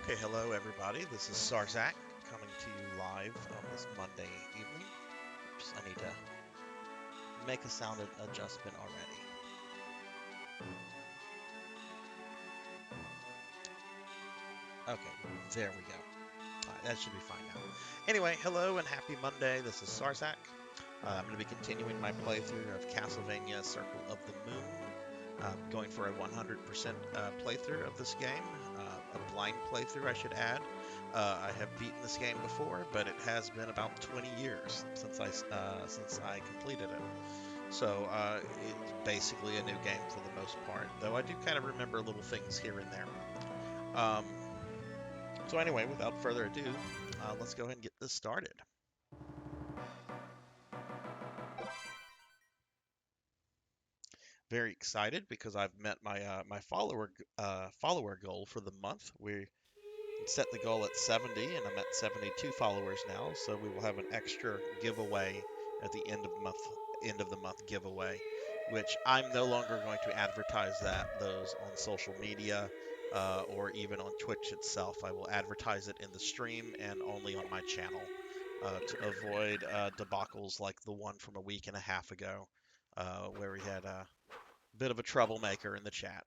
Okay, hello everybody. This is Sarzac coming to you live on this Monday evening. Oops, I need to make a sound adjustment already. Okay, there we go. All right, that should be fine now. Anyway, hello and happy Monday. This is Sarzac. I'm going to be continuing my playthrough of Castlevania Circle of the Moon. Going for a 100% playthrough of this game, a blind playthrough, I should add. I have beaten this game before, but it has been about 20 years since I completed it. So it's basically a new game for the most part, though I do kind of remember little things here and there. Um, so anyway, without further ado, let's go ahead and get this started. Very excited because I've met my follower goal for the month. We set the goal at 70, and I'm at 72 followers now. So we will have an extra giveaway at the end of the month giveaway, which I'm no longer going to advertise those on social media or even on Twitch itself. I will advertise it in the stream and only on my channel to avoid debacles like the one from a week and a half ago, where we had a bit of a troublemaker in the chat.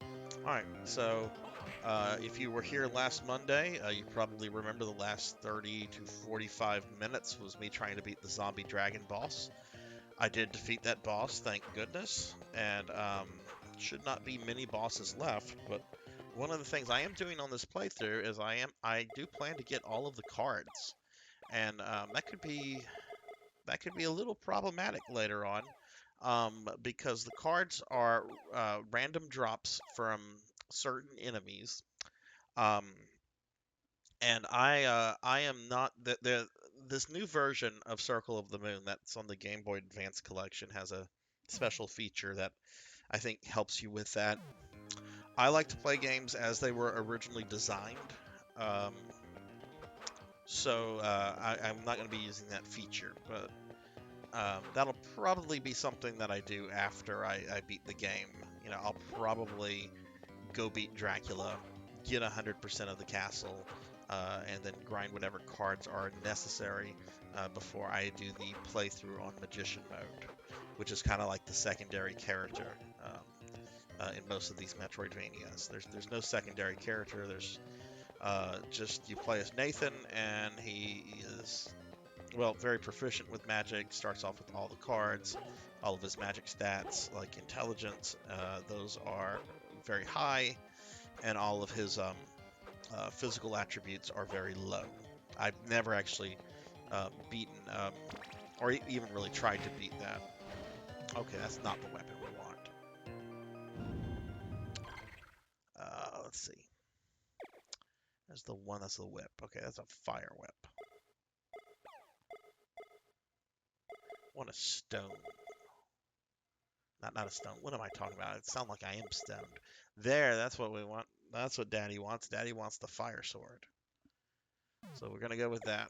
All right, so if you were here last Monday, you probably remember the last 30 to 45 minutes was me trying to beat the zombie dragon boss. I did defeat that boss, thank goodness, and should not be many bosses left. But one of the things I am doing on this playthrough is I do plan to get all of the cards, and that could be a little problematic later on, because the cards are random drops from certain enemies. Um, and I am not the this new version of Circle of the Moon that's on the Game Boy Advance collection has a special feature that I think helps you with that. I like to play games as they were originally designed, um, so I'm not going to be using that feature, but that'll probably be something that I do after I beat the game. You know, I'll probably go beat Dracula, get 100% of the castle, and then grind whatever cards are necessary before I do the playthrough on Magician mode, which is kind of like the secondary character in most of these Metroidvanias. There's no secondary character. There's just you play as Nathan, and he is very proficient with magic. Starts off with all the cards, all of his magic stats, like intelligence. Those are very high, and all of his physical attributes are very low. I've never actually beaten or even really tried to beat that. Okay, that's not the weapon we want. Let's see. That's the one. That's the whip. Okay, that's a fire whip. I want a stone. Not a stone. What am I talking about? It sounds like I am stoned. There, that's what we want. That's what Daddy wants. Daddy wants the fire sword. So we're gonna go with that.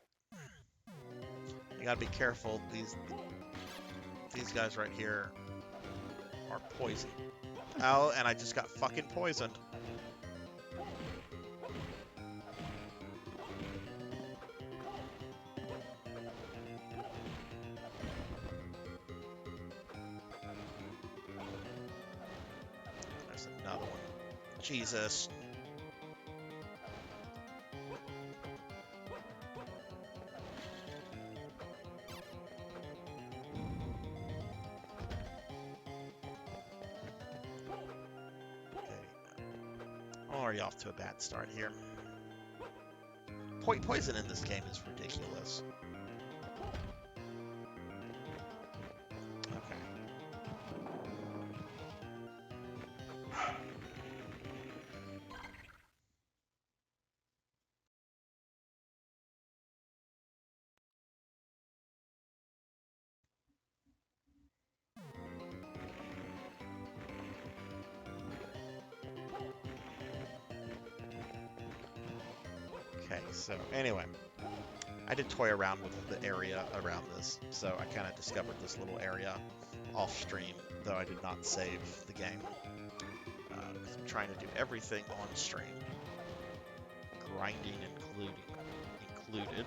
You gotta be careful. These guys right here are poison. Oh, and I just got fucking poisoned. There's another one. Jesus. Okay. Already off to a bad start here. Poison in this game is ridiculous. Okay. Okay, so anyway, I did toy around with the area around this, so I kind of discovered this little area off stream, though I did not save the game. because I'm trying to do everything on stream. Grinding included,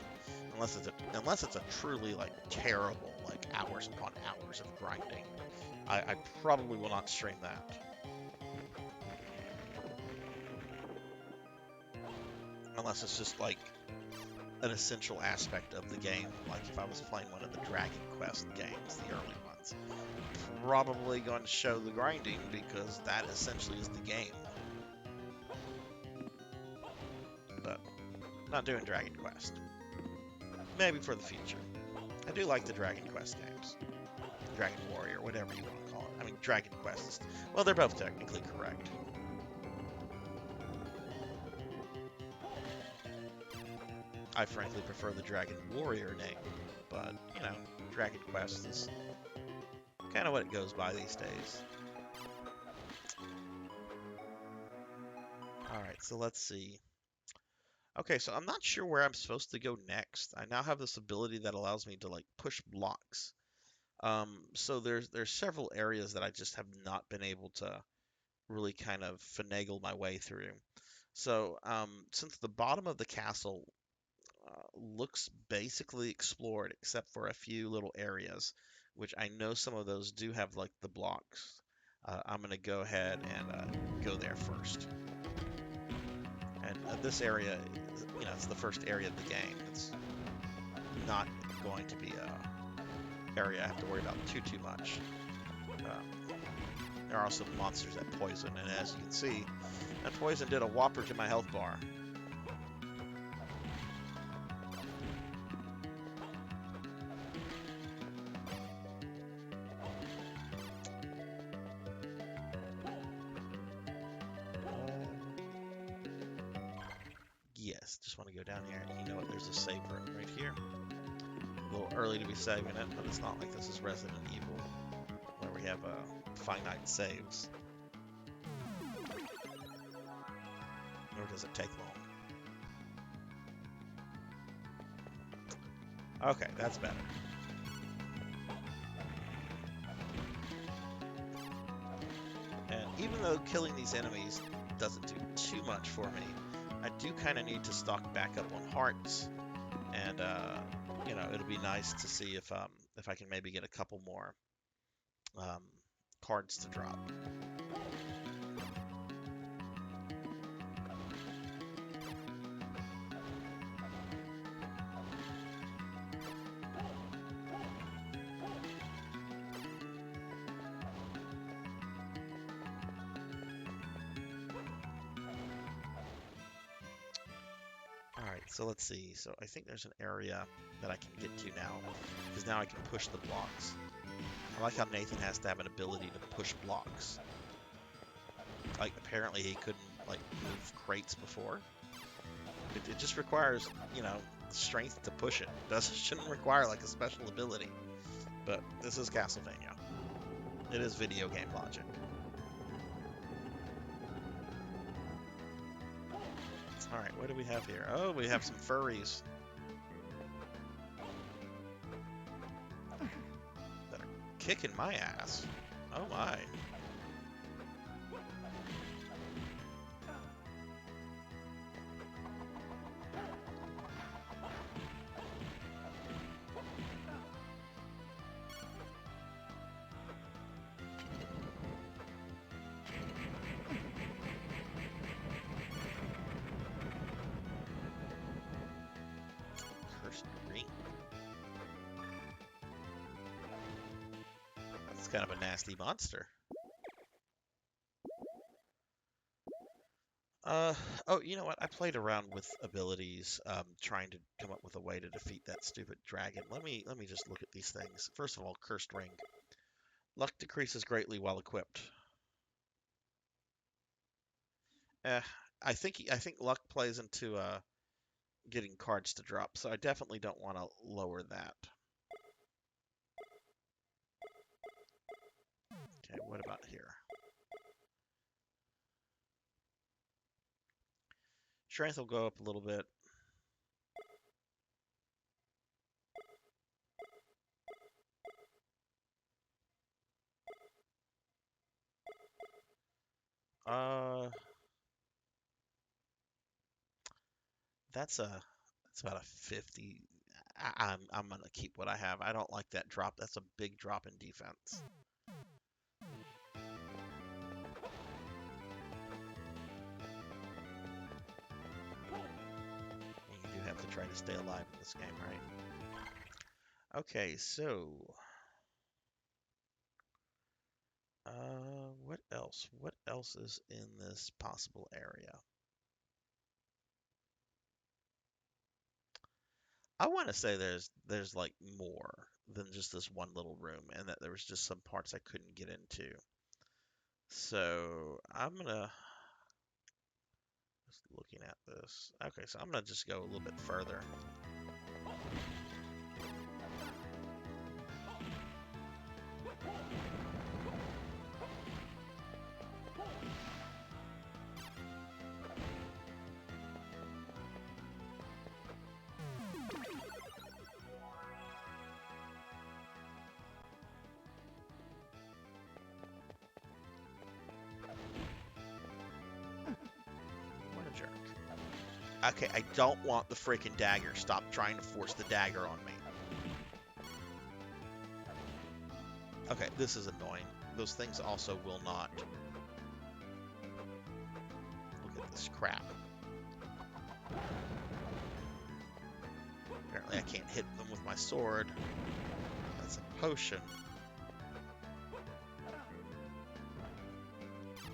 unless it's a truly like terrible like hours upon hours of grinding. I probably will not stream that. Unless it's just like an essential aspect of the game, like if I was playing one of the Dragon Quest games, the early ones. Probably going to show the grinding because that essentially is the game. But not doing Dragon Quest. Maybe for the future. I do like the Dragon Quest games. Dragon Warrior, whatever you want to call it. I mean, Dragon Quest. Well, they're both technically correct. I frankly prefer the Dragon Warrior name, but, you know, Dragon Quest is kind of what it goes by these days. Alright, so let's see. Okay, so I'm not sure where I'm supposed to go next. I now have this ability that allows me to, like, push blocks. So there's several areas that I just have not been able to really kind of finagle my way through. So, since the bottom of the castle looks basically explored except for a few little areas, which I know some of those do have like the blocks. I'm going to go ahead and go there first. And this area, you know, it's the first area of the game. It's not going to be a area I have to worry about too much. There are also monsters that poison, and as you can see, that poison did a whopper to my health bar. Yes, just want to go down here. And you know what? There's a save room right here. A little early to be saving it, but it's not like this is Resident Evil, where we have finite saves. Nor does it take long. Okay, that's better. And even though killing these enemies doesn't do too much for me, I do kind of need to stock back up on hearts, and you know, it'll be nice to see if I can maybe get a couple more cards to drop. Alright, so let's see. So I think there's an area that I can get to now, because now I can push the blocks. I like how Nathan has to have an ability to push blocks. Like, apparently he couldn't, like, move crates before. It just requires, you know, strength to push it. Shouldn't require, like, a special ability. But this is Castlevania. It is video game logic. Alright, what do we have here? Oh, we have some furries that are kicking my ass. Oh my. That's kind of a nasty monster. Oh, you know what? I played around with abilities, trying to come up with a way to defeat that stupid dragon. Let me just look at these things. First of all, Cursed Ring. Luck decreases greatly while equipped. I think luck plays into getting cards to drop, so I definitely don't want to lower that. Okay, what about here? Strength will go up a little bit. Uh, that's about a 50. I'm gonna keep what I have. I don't like that drop. That's a big drop in defense. And you do have to try to stay alive in this game, right? Okay, so what else? What else is in this possible area? I want to say there's like more than just this one little room, and that there was just some parts I couldn't get into. So I'm gonna just looking at this. Okay, so I'm gonna just go a little bit further. What a jerk. Okay, I don't want the freaking dagger. Stop trying to force the dagger on me. Okay, this is annoying. Those things also will not. Look at this crap. Apparently I can't hit them with my sword. That's a potion.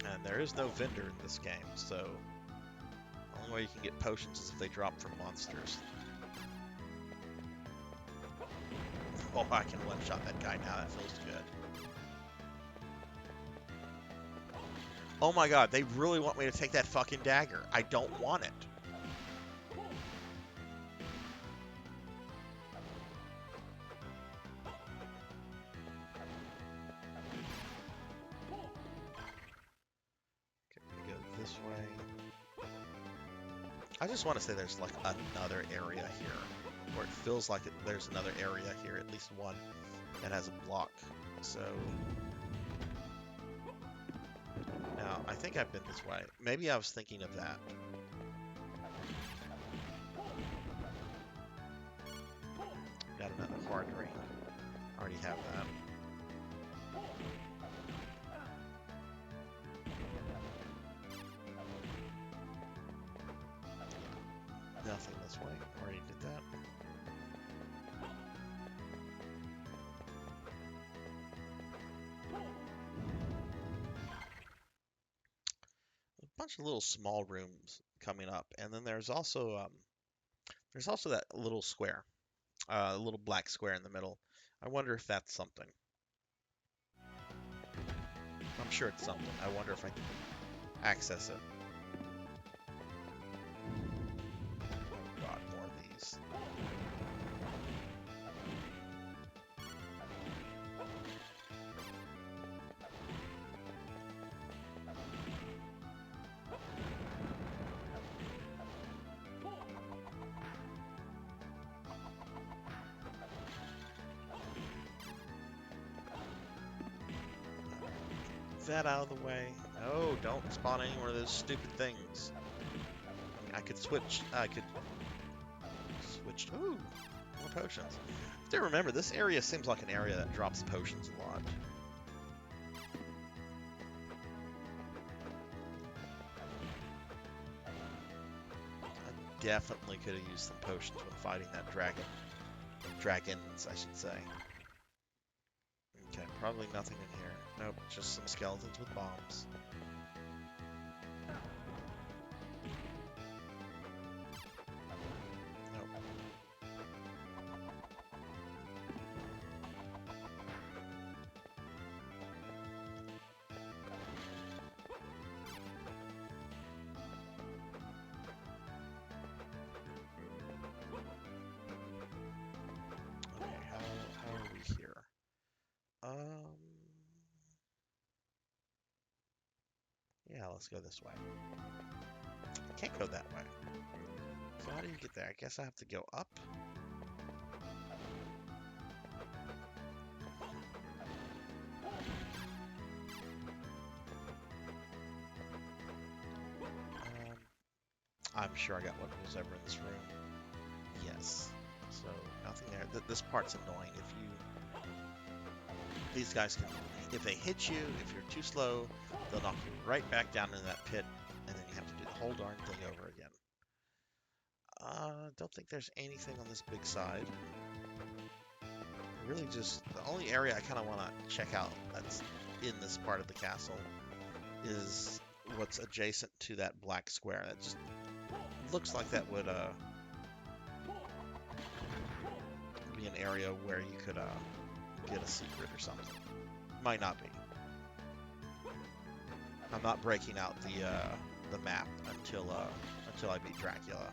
And there is no vendor in this game, so the only way you can get potions is if they drop from monsters. Oh, I can one-shot that guy now. That feels good. Oh my god, they really want me to take that fucking dagger. I don't want it. Okay, we go this way. I just want to say there's like another area here, or it feels like there's another area here, at least one, that has a block. So now I think I've been this way. Maybe I was thinking of that. Got another hard ring. Already have that. Nothing this way. Already did that. A bunch of little small rooms coming up, and then there's also that little square, a little black square in the middle. I wonder if that's something. I'm sure it's something. I wonder if I can access it. Oh god, more of these. That out of the way. Oh, don't spawn any more of those stupid things. I mean, I could switch. I could switch. Ooh, more potions. I have to remember, this area seems like an area that drops potions a lot. I definitely could have used some potions when fighting that dragon. Dragons, I should say. Okay, probably nothing in here. Nope, just some skeletons with bombs. Nope. Okay, how are we here? Yeah, let's go this way. I can't go that way. So how do you get there? I guess I have to go up. I'm sure I got what was ever in this room. Yes. So nothing there. This part's annoying. These guys can, if they hit you, if you're too slow, they'll knock you right back down in that pit, and then you have to do the whole darn thing over again. Don't think there's anything on this big side. Really just, the only area I kind of want to check out that's in this part of the castle is what's adjacent to that black square. That just looks like that would be an area where you could get a secret or something. Might not be. I'm not breaking out the map until I beat Dracula,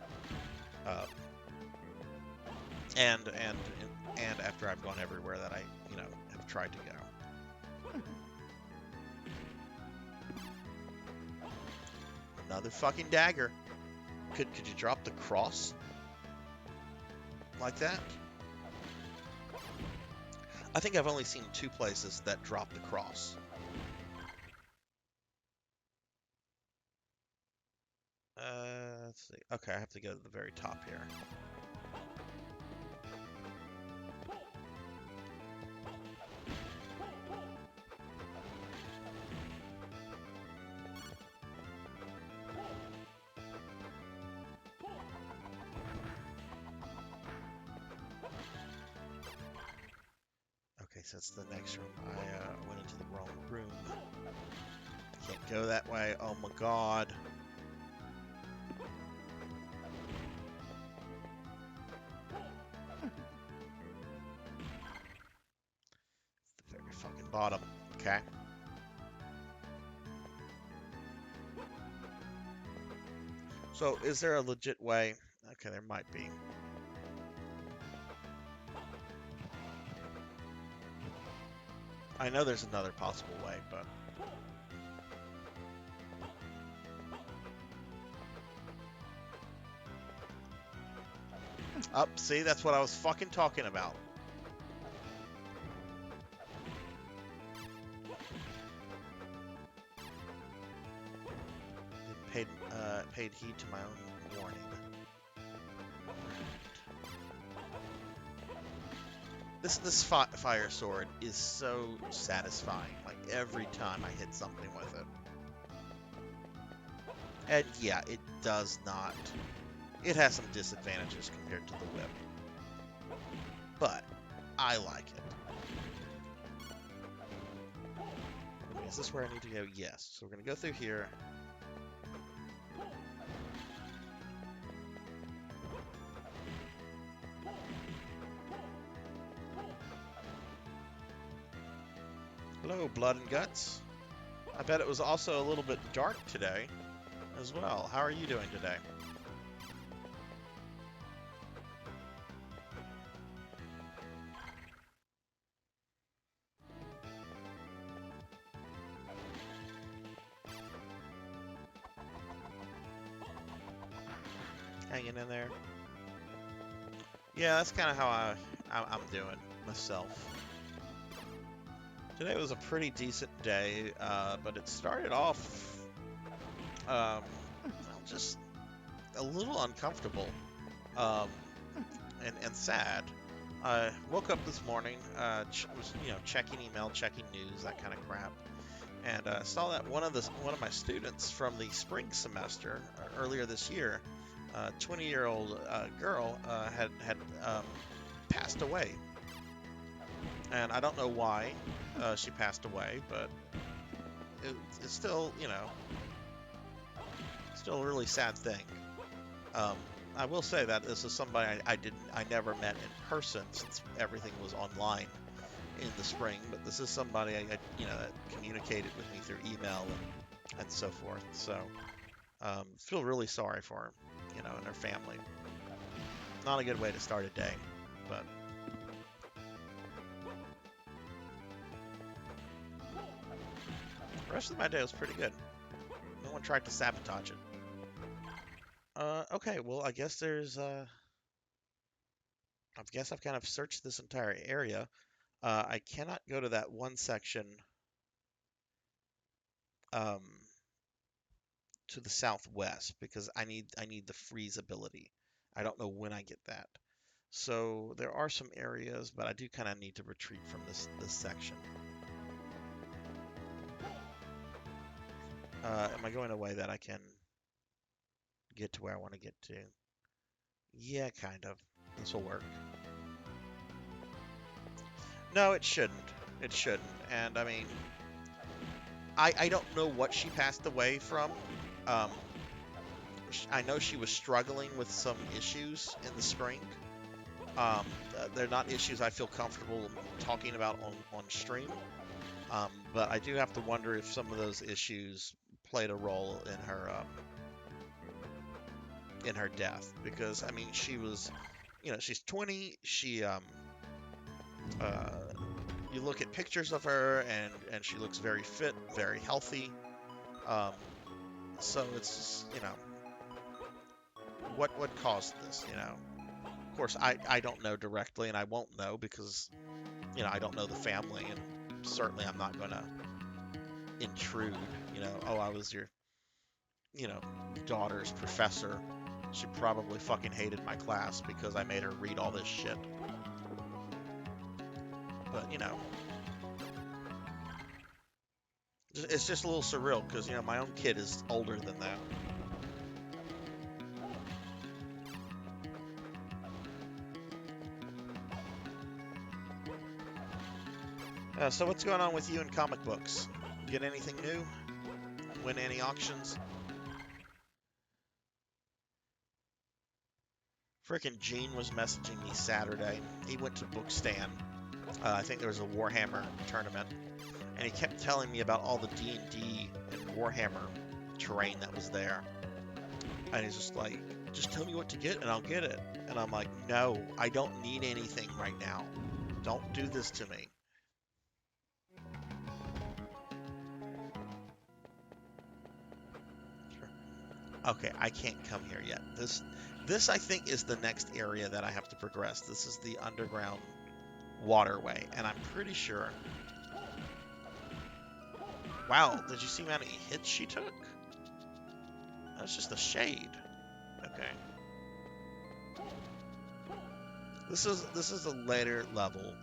and after I've gone everywhere that I have tried to go. Another fucking dagger. Could you drop the cross like that? I think I've only seen 2 places that drop the cross. Let's see. Okay, I have to go to the very top here. Okay, so that's the next room. I went into the wrong room. Can't go that way. Oh my god. The very fucking bottom. Okay. So, is there a legit way? Okay, there might be. I know there's another possible way, but... Up, see? That's what I was fucking talking about. Paid heed to my own warning. This fire sword is so satisfying. Like every time I hit something with it. And yeah, it does not. It has some disadvantages compared to the whip, but I like it. Is this where I need to go? Yes. So we're gonna go through here. Hello, blood and guts. I bet it was also a little bit dark today as well. How are you doing today? Hanging in there. Yeah, that's kind of how I'm doing myself. Today was a pretty decent day, but it started off just a little uncomfortable and sad. I woke up this morning, was checking email, checking news, that kind of crap, and saw that one of my students from the spring semester earlier this year, 20-year-old girl, had passed away. And I don't know why she passed away, but it's still, still a really sad thing. I will say that this is somebody I never met in person since everything was online in the spring. But this is somebody that communicated with me through email and so forth. So feel really sorry for her, and her family. Not a good way to start a day, but. The rest of my day was pretty good. No one tried to sabotage it. Okay, well, I guess I guess I've kind of searched this entire area. I cannot go to that one section to the southwest because I need the freeze ability. I don't know when I get that. So there are some areas, but I do kind of need to retreat from this section. Am I going a way that I can get to where I want to get to? Yeah, kind of. This will work. No, it shouldn't. It shouldn't. And I mean, I don't know what she passed away from. Um, I know she was struggling with some issues in the spring. They're not issues I feel comfortable talking about on stream. But I do have to wonder if some of those issues played a role in her death. Because I mean, she was, she's 20. Uh, you look at pictures of her, and she looks very fit, very healthy. Um, so it's just, what caused this, Of course, I don't know directly, and I won't know because, I don't know the family, and certainly I'm not going to intrude, oh, I was your, you know, daughter's professor. She probably fucking hated my class because I made her read all this shit. But, it's just a little surreal because, my own kid is older than that. So what's going on with you in comic books? Get anything new? Win any auctions? Frickin' Gene was messaging me Saturday. He went to Bookstand. I think there was a Warhammer tournament, and he kept telling me about all the D&D and Warhammer terrain that was there. And he's just like, just tell me what to get and I'll get it. And I'm like, no, I don't need anything right now. Don't do this to me. Okay, I can't come here yet. This I think is the next area that I have to progress. This is the underground waterway, and I'm pretty sure. Wow, did you see how many hits she took? That was just a shade. Okay. This is a later level.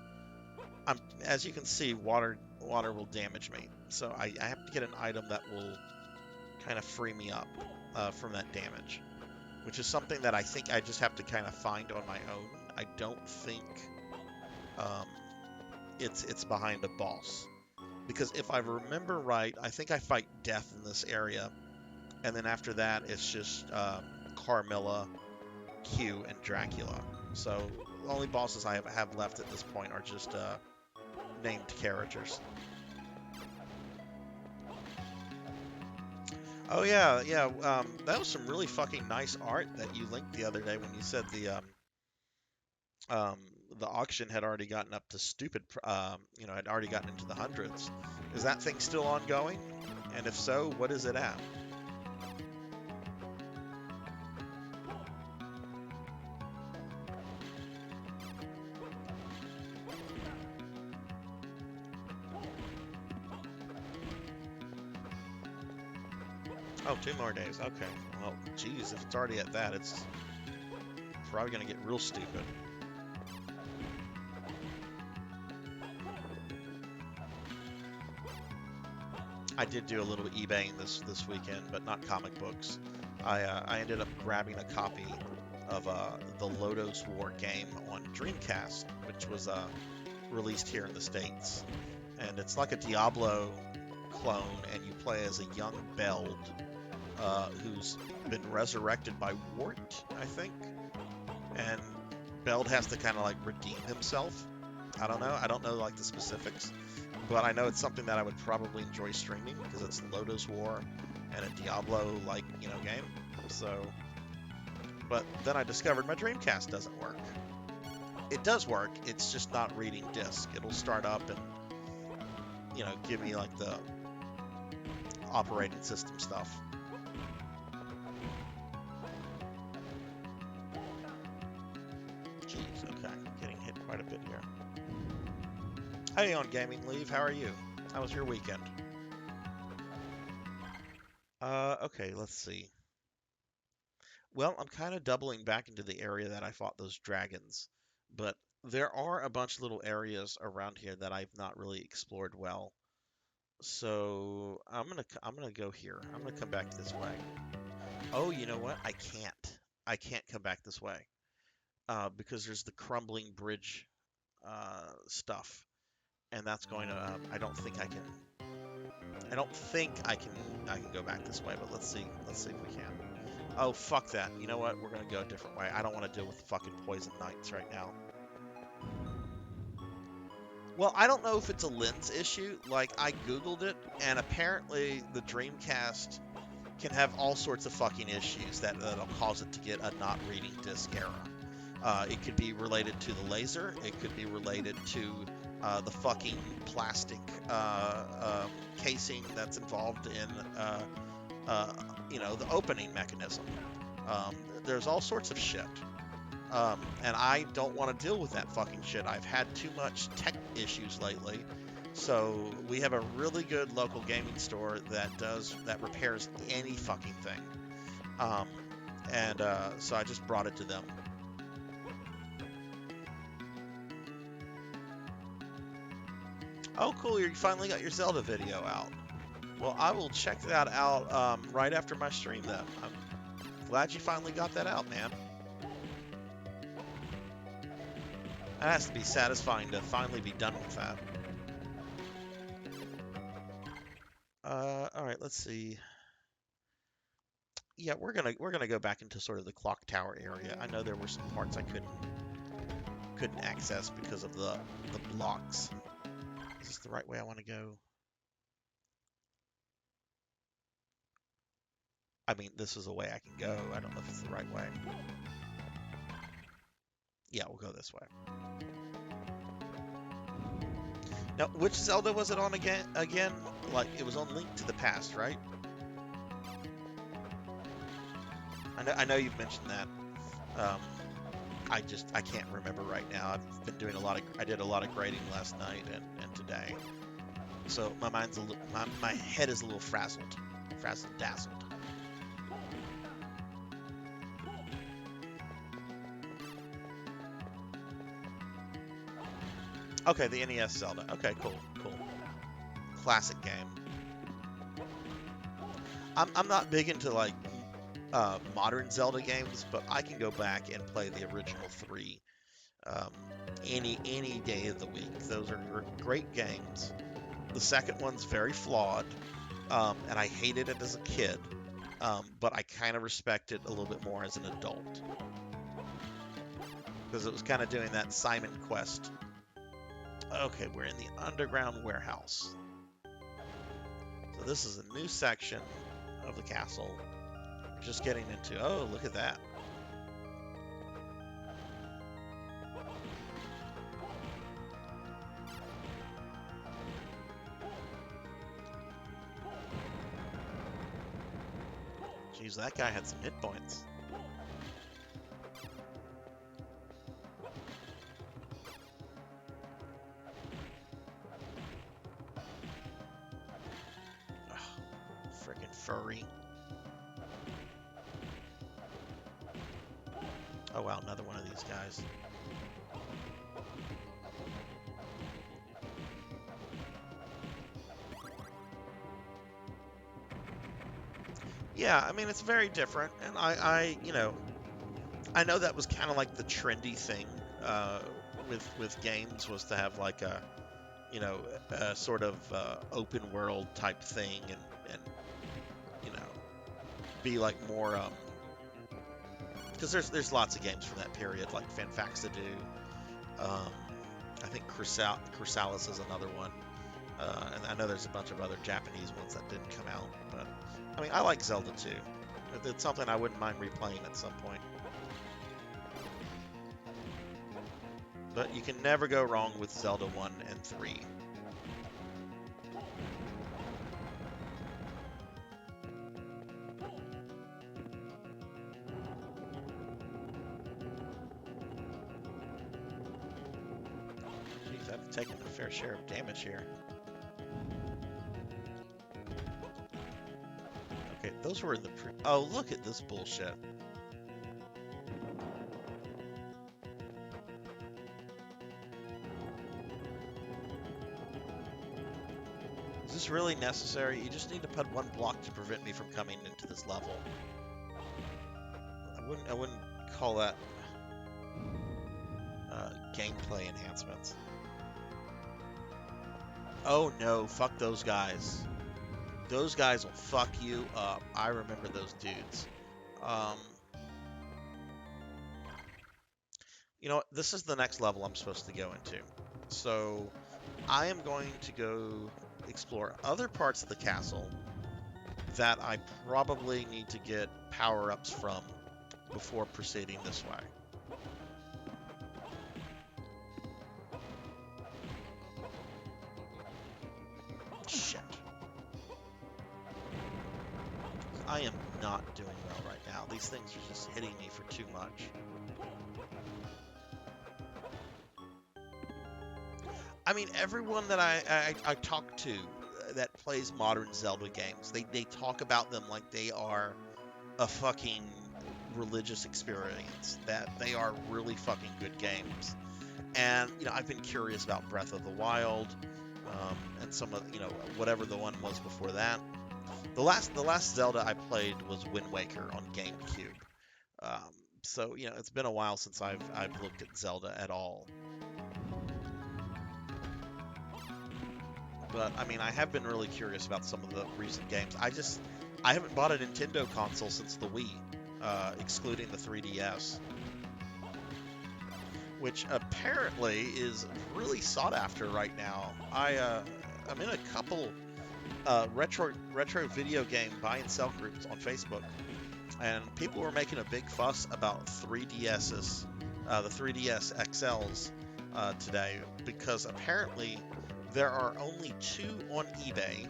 As you can see, water will damage me. So I have to get an item that will kind of free me up from that damage, which is something that I think I just have to kind of find on my own. I don't think it's behind a boss, because if I remember right, I think I fight Death in this area, and then after that it's just Carmilla, Q, and Dracula. So the only bosses I have left at this point are just named characters. Oh yeah, yeah. That was some really fucking nice art that you linked the other day when you said the auction had already gotten up to stupid, had already gotten into the hundreds. Is that thing still ongoing? And if so, what is it at? Oh, 2 more days. Okay. Well, geez, if it's already at that, it's probably going to get real stupid. I did do a little eBaying this weekend, but not comic books. I ended up grabbing a copy of the Lodos War game on Dreamcast, which was released here in the States. And it's like a Diablo clone, and you play as a young Beld who's been resurrected by Wart, I think. And Beld has to kind of like redeem himself. I don't know. I don't know like the specifics, but I know it's something that I would probably enjoy streaming because it's Lodos War and a Diablo-like, game. So, but then I discovered my Dreamcast doesn't work. It does work. It's just not reading disc. It'll start up and, give me like the operating system stuff. Jeez, okay, getting hit quite a bit here. Hey, on Gaming Leave, how are you? How was your weekend? Okay, let's see. Well, I'm kind of doubling back into the area that I fought those dragons, but there are a bunch of little areas around here that I've not really explored well. So I'm gonna go here. I'm gonna come back this way. Oh, you know what? I can't. I can't come back this way because there's the crumbling bridge stuff, and that's going to. I don't think I can. I don't think I can. I can go back this way, but let's see. Let's see if we can. Oh, fuck that. You know what? We're gonna go a different way. I don't want to deal with fucking poison knights right now. Well, I don't know if it's a lens issue. Like, I Googled it, and apparently the Dreamcast can have all sorts of fucking issues that'll cause it to get a not reading disc error. It could be related to the laser. It could be related to the fucking plastic casing that's involved in, uh, the opening mechanism. There's all sorts of shit. And I don't want to deal with that fucking shit. I've had too much tech issues lately. So we have a really good local gaming store that repairs any fucking thing. Um, so I just brought it to them. Oh, cool! You finally got your Zelda video out. Well, I will check that out right after my stream. Then I'm glad you finally got that out, man. That has to be satisfying to finally be done with that. All right, let's see. Yeah, we're gonna go back into sort of the clock tower area. I know there were some parts I couldn't access because of the blocks. Is this the right way I want to go? I mean, this is a way I can go. I don't know if it's the right way. Yeah, we'll go this way. Now, which Zelda was it on again? Like, it was on Link to the Past, right? I know you've mentioned that. Um, I can't remember right now. I've been doing I did a lot of grading last night and today. So my head is a little frazzled dazzled. Okay, the NES Zelda. Okay, cool. Classic game. I'm not big into like modern Zelda games, but I can go back and play the original three um, any day of the week. Those are great games. The second one's very flawed, and I hated it as a kid, but I kind of respect it a little bit more as an adult because it was kind of doing that Simon Quest. Okay, we're in the underground warehouse. So this is a new section of the castle. We're just getting into. Oh, look at that. Jeez, that guy had some hit points. Freaking furry. Oh wow, another one of these guys. Yeah, I mean it's very different, and I know that was kind of like the trendy thing with games was to have like a sort of open world type thing, and you know, be like more because there's lots of games from that period like Fanfaxidoo. Um, I think Chrysalis is another one, and I know there's a bunch of other Japanese ones that didn't come out, but I mean I like Zelda too. It's something I wouldn't mind replaying at some point. But you can never go wrong with Zelda 1 and 3. Jeez, I've taken a fair share of damage here. Okay, those were in the Oh, look at this bullshit. Is this really necessary? You just need to put one block to prevent me from coming into this level. I wouldn't call that gameplay enhancements. Oh no, fuck those guys. Those guys will fuck you up. I remember those dudes. You know what? This is the next level I'm supposed to go into. So I am going to go explore other parts of the castle that I probably need to get power-ups from before proceeding this way. Shit. I am not doing well right now. These things are just hitting me for too much. I mean, everyone that I talk to that plays modern Zelda games, they talk about them like they are a fucking religious experience, that they are really fucking good games. And, you know, I've been curious about Breath of the Wild, and some of, you know, whatever the one was before that. The last Zelda I played was Wind Waker on GameCube. So, you know, it's been a while since I've looked at Zelda at all. But, I mean, I have been really curious about some of the recent games. I haven't bought a Nintendo console since the Wii, excluding the 3DS. Which apparently is really sought after right now. I'm in a couple retro video game buy and sell groups on Facebook, and people were making a big fuss about 3DSs, the 3DS XLs today, because apparently there are only 2 on eBay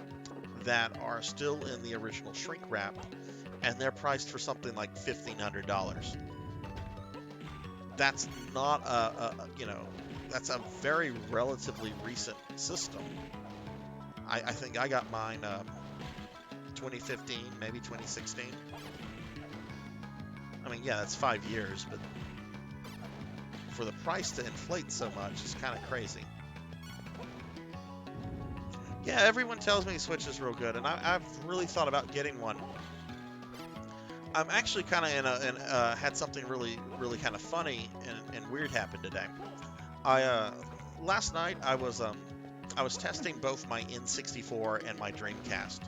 that are still in the original shrink wrap, and they're priced for something like $1,500. That's not you know, that's a very relatively recent system. I think I got mine 2015, maybe 2016. I mean, yeah, that's 5 years, but for the price to inflate so much is kind of crazy. Yeah, everyone tells me Switch is real good, and I've really thought about getting one. I'm actually kind of had something really kind of funny and weird happen today. Last night I was testing both my N64 and my Dreamcast.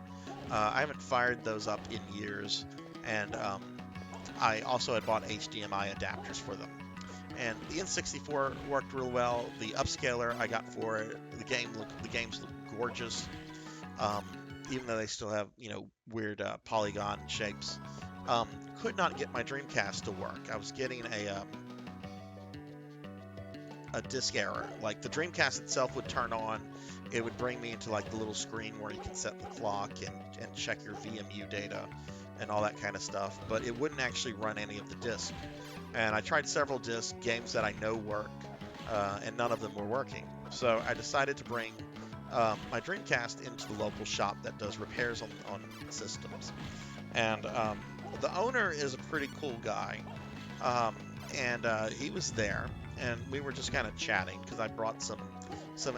I haven't fired those up in years, and I also had bought HDMI adapters for them. And the N64 worked real well. The upscaler I got for it, the games look gorgeous, even though they still have, you know, weird polygon shapes. Could not get my Dreamcast to work. I was getting a disk error. Like, the Dreamcast itself would turn on. It would bring me into like the little screen where you can set the clock and check your VMU data and all that kind of stuff, but it wouldn't actually run any of the disks. And I tried several disks, games that I know work, and none of them were working. So I decided to bring my Dreamcast into the local shop that does repairs on systems. And the owner is a pretty cool guy, and he was there, and we were just kind of chatting because I brought some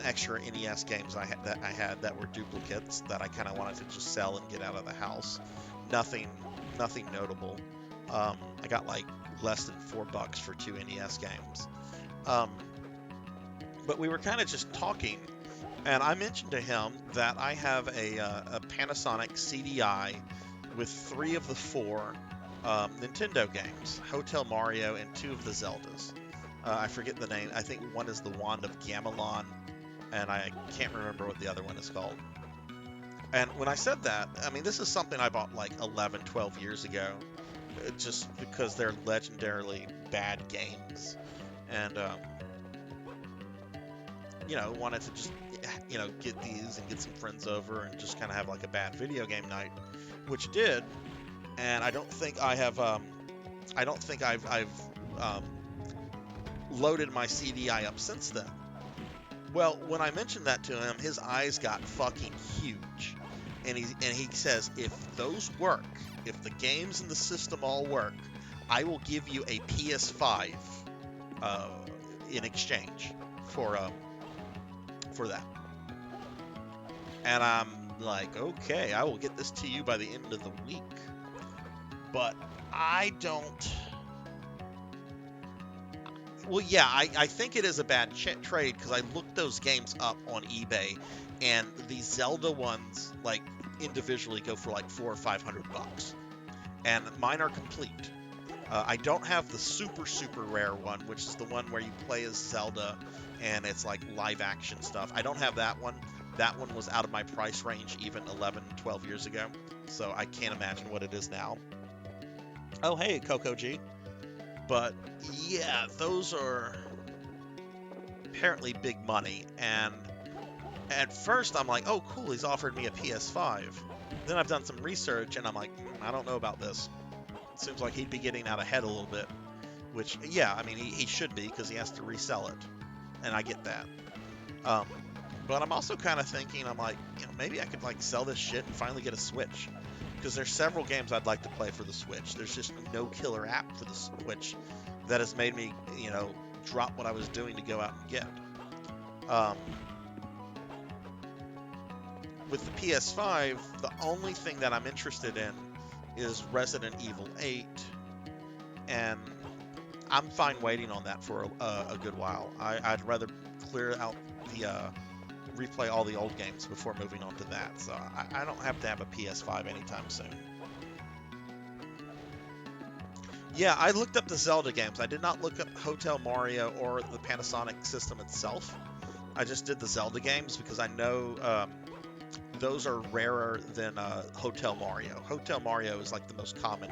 extra NES games I had that were duplicates that I kind of wanted to just sell and get out of the house. Nothing notable. I got like less than $4 for 2 NES games. But we were kind of just talking, and I mentioned to him that I have a Panasonic CDI with 3 of the 4 Nintendo games, Hotel Mario and 2 of the Zeldas. I forget the name. I think one is the Wand of Gamelon, and I can't remember what the other one is called. And when I said that, I mean, this is something I bought like 11, 12 years ago, just because they're legendarily bad games. And, you know, wanted to just, you know, get these and get some friends over and just kind of have like a bad video game night, which did. And I don't think I've loaded my CDI up since then. Well, when I mentioned that to him, his eyes got fucking huge. and he says, if those work, if the games and the system all work, I will give you a PS5 uh, in exchange for that. And I'm like, okay, I will get this to you by the end of the week. But I don't. Well, yeah, I think it is a bad trade because I looked those games up on eBay, and the Zelda ones, like, individually go for like $400 or $500, and mine are complete. I don't have the super rare one, which is the one where you play as Zelda and it's like live action stuff. I don't have that one. That one was out of my price range even 11, 12 years ago, so I can't imagine what it is now. Oh, hey, Coco G. But yeah, those are apparently big money. And at first I'm like, oh, cool, he's offered me a PS5. Then I've done some research and I'm like, I don't know about this. It seems like he'd be getting out ahead a little bit. Which, yeah, I mean, he should be because he has to resell it. And I get that. But I'm also kind of thinking, I'm like, maybe I could like sell this shit and finally get a Switch. Because there's several games I'd like to play for the Switch. There's just no killer app for the Switch that has made me, drop what I was doing to go out and get. With the PS5, the only thing that I'm interested in is Resident Evil 8, and I'm fine waiting on that for a good while. I'd rather clear out the replay all the old games before moving on to that, so I don't have to have a PS5 anytime soon. Yeah, I looked up the Zelda games. I did not look up Hotel Mario or the Panasonic system itself. I just did the Zelda games because I know those are rarer than Hotel Mario. Hotel Mario is like the most common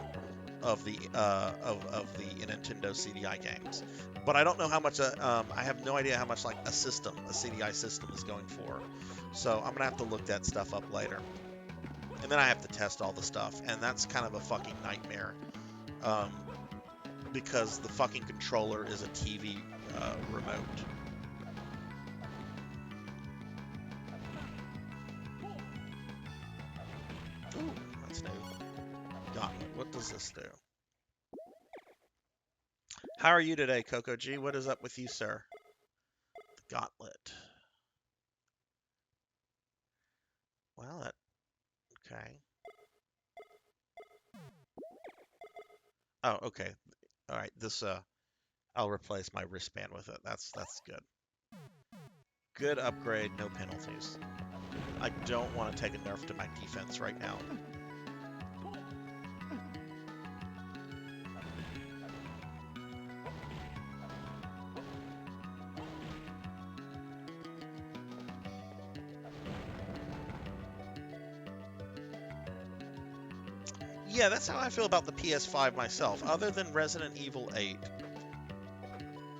of the Nintendo CDI games. But I don't know how much. I have no idea how much like a CDI system is going for. So I'm gonna have to look that stuff up later. And then I have to test all the stuff, and that's kind of a fucking nightmare. Because the fucking controller is a TV remote. Ooh, that's new. Gauntlet. What does this do? How are you today, Coco G? What is up with you, sir? The Gauntlet. Well, okay. Oh, okay. All right. This I'll replace my wristband with it. That's good. Good upgrade, no penalties. I don't want to take a nerf to my defense right now. Yeah, that's how I feel about the PS5 myself, other than Resident Evil 8.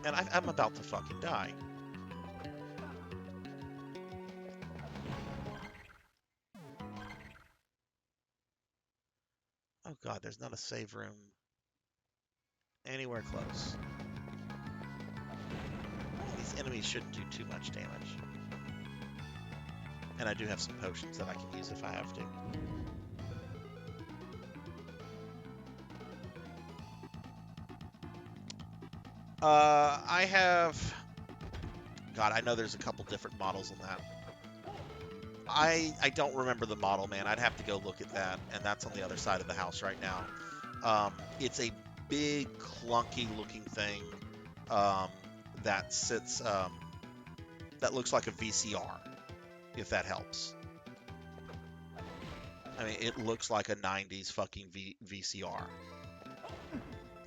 And I'm about to fucking die. Oh god, there's not a save room anywhere close. These enemies shouldn't do too much damage. And I do have some potions that I can use if I have to. I have... God, I know there's a couple different models in that. I don't remember the model, man. I'd have to go look at that, and that's on the other side of the house right now. It's a big, clunky-looking thing that sits... that looks like a VCR, if that helps. I mean, it looks like a 90s fucking VCR.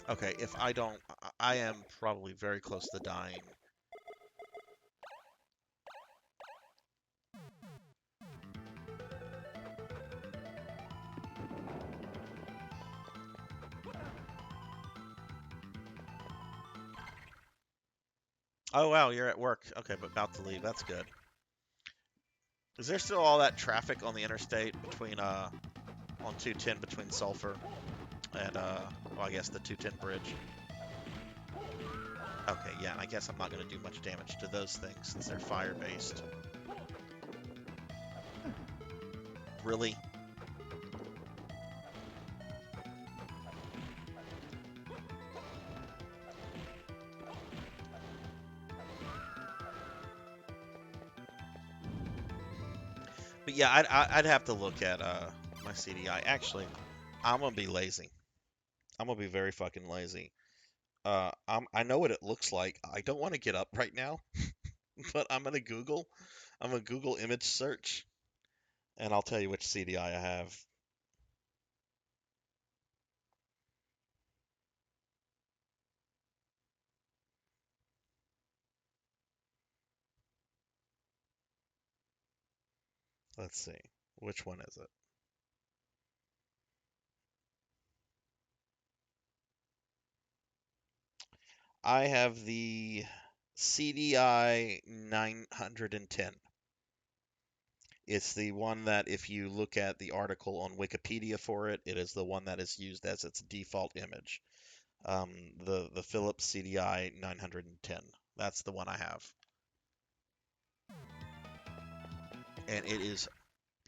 Okay, if I don't... I am probably very close to dying. Oh, wow, you're at work. Okay, but about to leave. That's good. Is there still all that traffic on the interstate between, on 210 between Sulphur and, well, I guess the 210 bridge? Okay, yeah, and I guess I'm not going to do much damage to those things since they're fire-based. Really? But yeah, I'd have to look at my CDI. Actually, I'm gonna be lazy. I'm gonna be very fucking lazy. I know what it looks like. I don't want to get up right now, but I'm gonna Google. I'm gonna Google image search, and I'll tell you which CDI I have. Let's see. Which one is it? I have the CDI 910. It's the one that, if you look at the article on Wikipedia for it, it is the one that is used as its default image. The Philips CDI 910. That's the one I have, and it is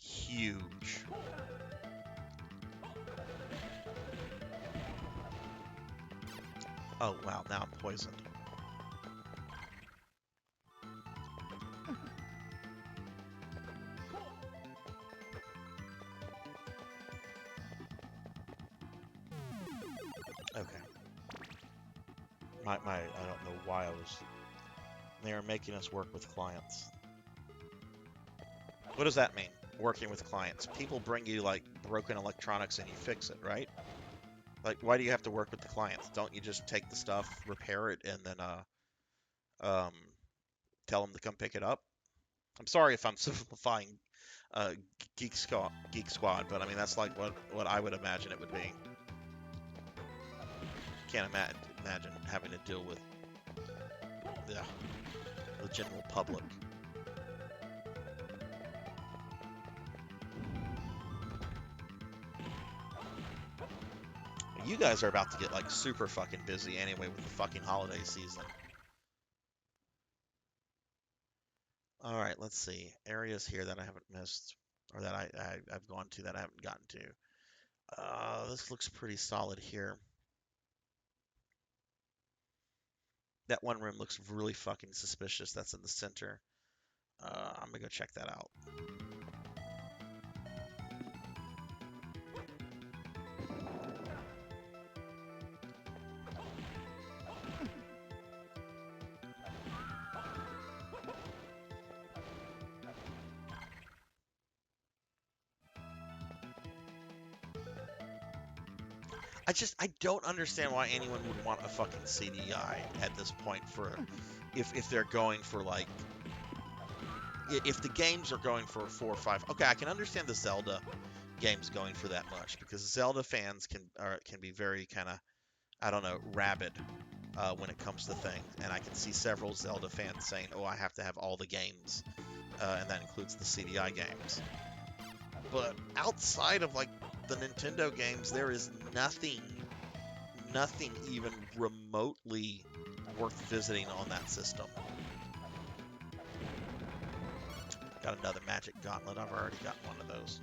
huge. Oh wow, now I'm poisoned. Okay. I don't know why I was. They are making us work with clients. What does that mean? Working with clients. People bring you like broken electronics and you fix it, right? Like, why do you have to work with the clients? Don't you just take the stuff, repair it, and then um tell them to come pick it up? I'm sorry if I'm simplifying uh, Geek Squad, but I mean that's like what I would imagine it would be. Can't imagine having to deal with the general public. You guys are about to get like super fucking busy anyway with the fucking holiday season. All right, let's see. Areas here that I haven't missed, or that I've gone to that I haven't gotten to. This looks pretty solid here. That one room looks really fucking suspicious. That's in the center. I'm gonna go check that out. I don't understand why anyone would want a fucking CDI at this point for if they're going for like if the games are going for 4 or 5. Okay, I can understand the Zelda games going for that much because Zelda fans can be very kind of, I don't know, rabid when it comes to things, and I can see several Zelda fans saying, "Oh, I have to have all the games," and that includes the CDI games. But outside of like the Nintendo games, there is nothing even remotely worth visiting on that system. Got another magic gauntlet. I've already got one of those.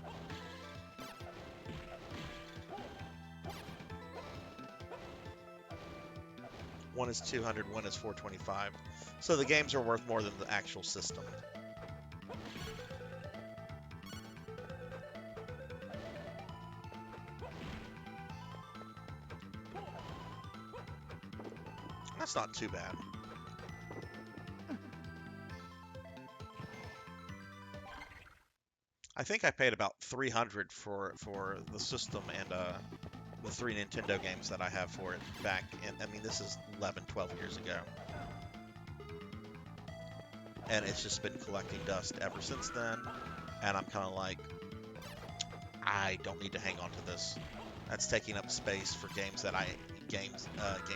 One is 200, one is 425. So the games are worth more than the actual system. That's not too bad. I think I paid about 300 for the system and the 3 Nintendo games that I have for it back in, I mean, this is 11, 12 years ago. And it's just been collecting dust ever since then. And I'm kind of like, I don't need to hang on to this. That's taking up space for game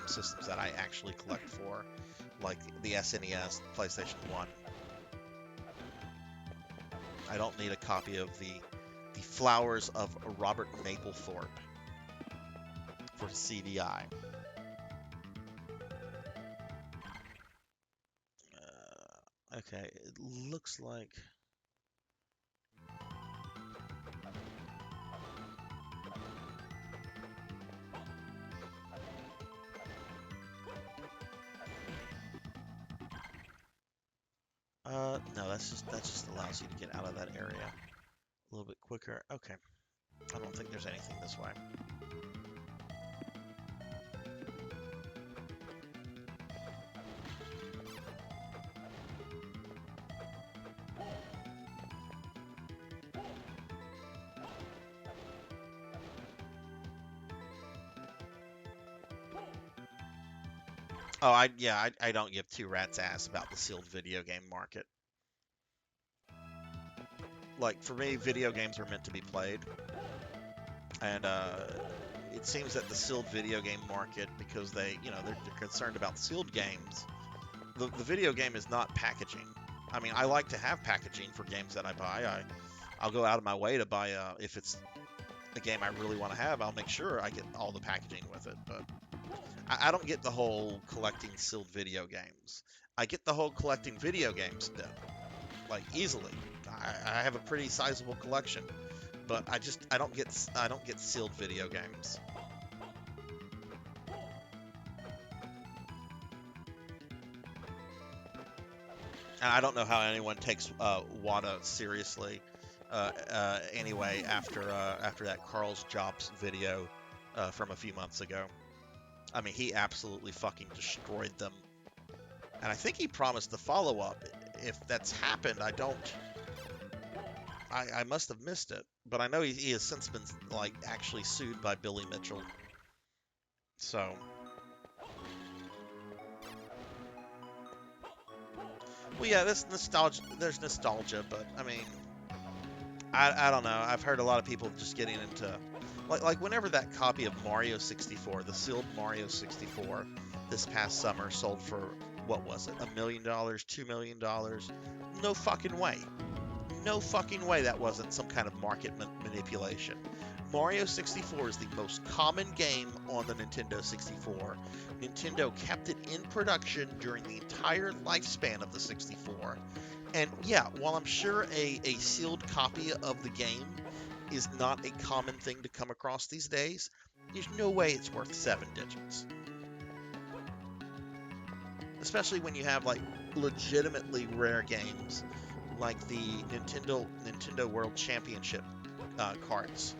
systems that I actually collect for, like the SNES, PlayStation 1. I don't need a copy of the Flowers of Robert Mapplethorpe for CDI. Okay, it looks like No, that just allows you to get out of that area a little bit quicker. Okay. I don't think there's anything this way. Oh, I don't give two rats ass about the sealed video game market. Like for me, video games are meant to be played, and it seems that the sealed video game market, because they're concerned about sealed games. The video game is not packaging. I mean, I like to have packaging for games that I buy. I'll go out of my way to buy if it's a game I really want to have, I'll make sure I get all the packaging with it. But I don't get the whole collecting sealed video games. I get the whole collecting video games done, like easily. I have a pretty sizable collection, but I don't get sealed video games. And I don't know how anyone takes Wada seriously. Anyway, after that Carl's Jobs video from a few months ago, I mean, he absolutely fucking destroyed them. And I think he promised the follow up. If that's happened, I must have missed it. But I know he has since been like actually sued by Billy Mitchell. So, well, yeah, this nostalgia. There's nostalgia, but I mean, I don't know. I've heard a lot of people just getting into like whenever that copy of Mario 64, the sealed Mario 64, this past summer sold for what was it, $1 million, $2 million? No fucking way. No fucking way that wasn't some kind of market manipulation. Mario 64 is the most common game on the Nintendo 64. Nintendo kept it in production during the entire lifespan of the 64. And yeah, while I'm sure a sealed copy of the game is not a common thing to come across these days, there's no way it's worth 7 digits. Especially when you have like legitimately rare games like the Nintendo World Championship cards,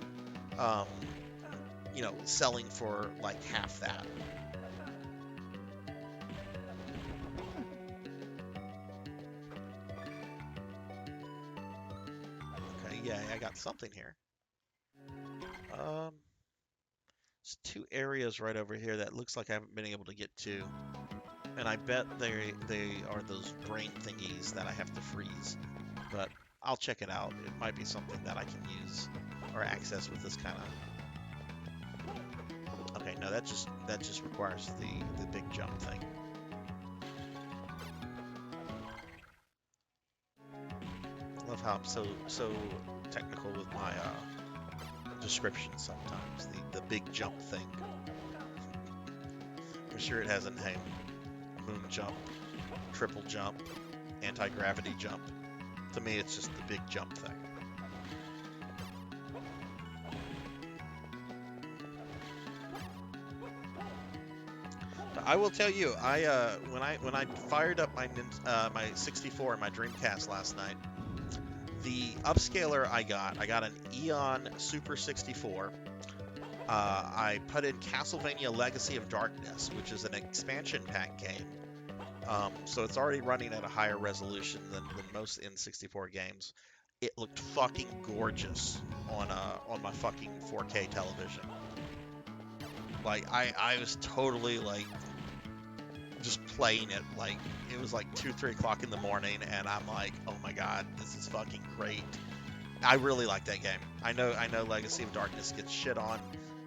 um, selling for like half that. Okay, yeah, I got something here. Um, there's two areas right over here that looks like I haven't been able to get to, and I bet they are those brain thingies that I have to freeze. But I'll check it out. It might be something that I can use or access with this kind of. Okay, no, that just requires the big jump thing. I love how I'm so technical with my descriptions sometimes. The big jump thing. I'm sure it has a name. Moon jump, triple jump, anti-gravity jump. To me, it's just the big jump thing. I will tell you, when I fired up my 64 and my Dreamcast last night, the upscaler I got an Eon Super 64. I put in Castlevania Legacy of Darkness, which is an expansion pack game. So it's already running at a higher resolution than most N64 games. It looked fucking gorgeous on my fucking 4K television. Like I was totally like just playing it like it was like 2, 3 o'clock in the morning, and I'm like, oh my god, this is fucking great. I really like that game. I know Legacy of Darkness gets shit on,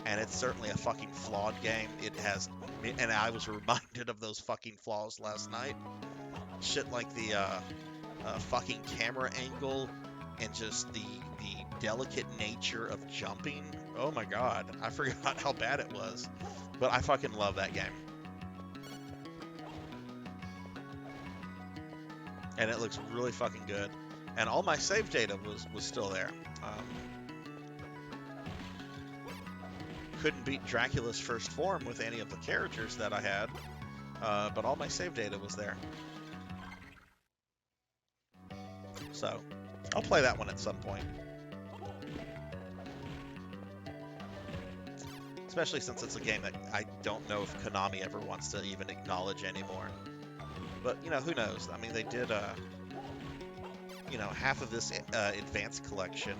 and it's certainly a fucking flawed game. It has, and I was reminded of those fucking flaws last night. Shit like the fucking camera angle and just the delicate nature of jumping. Oh my god, I forgot how bad it was, but I fucking love that game. And it looks really fucking good. And all my save data was still there. Couldn't beat Dracula's first form with any of the characters that I had, but all my save data was there. So I'll play that one at some point. Especially since it's a game that I don't know if Konami ever wants to even acknowledge anymore. But, you know, who knows? I mean, they did, you know, half of this advanced collection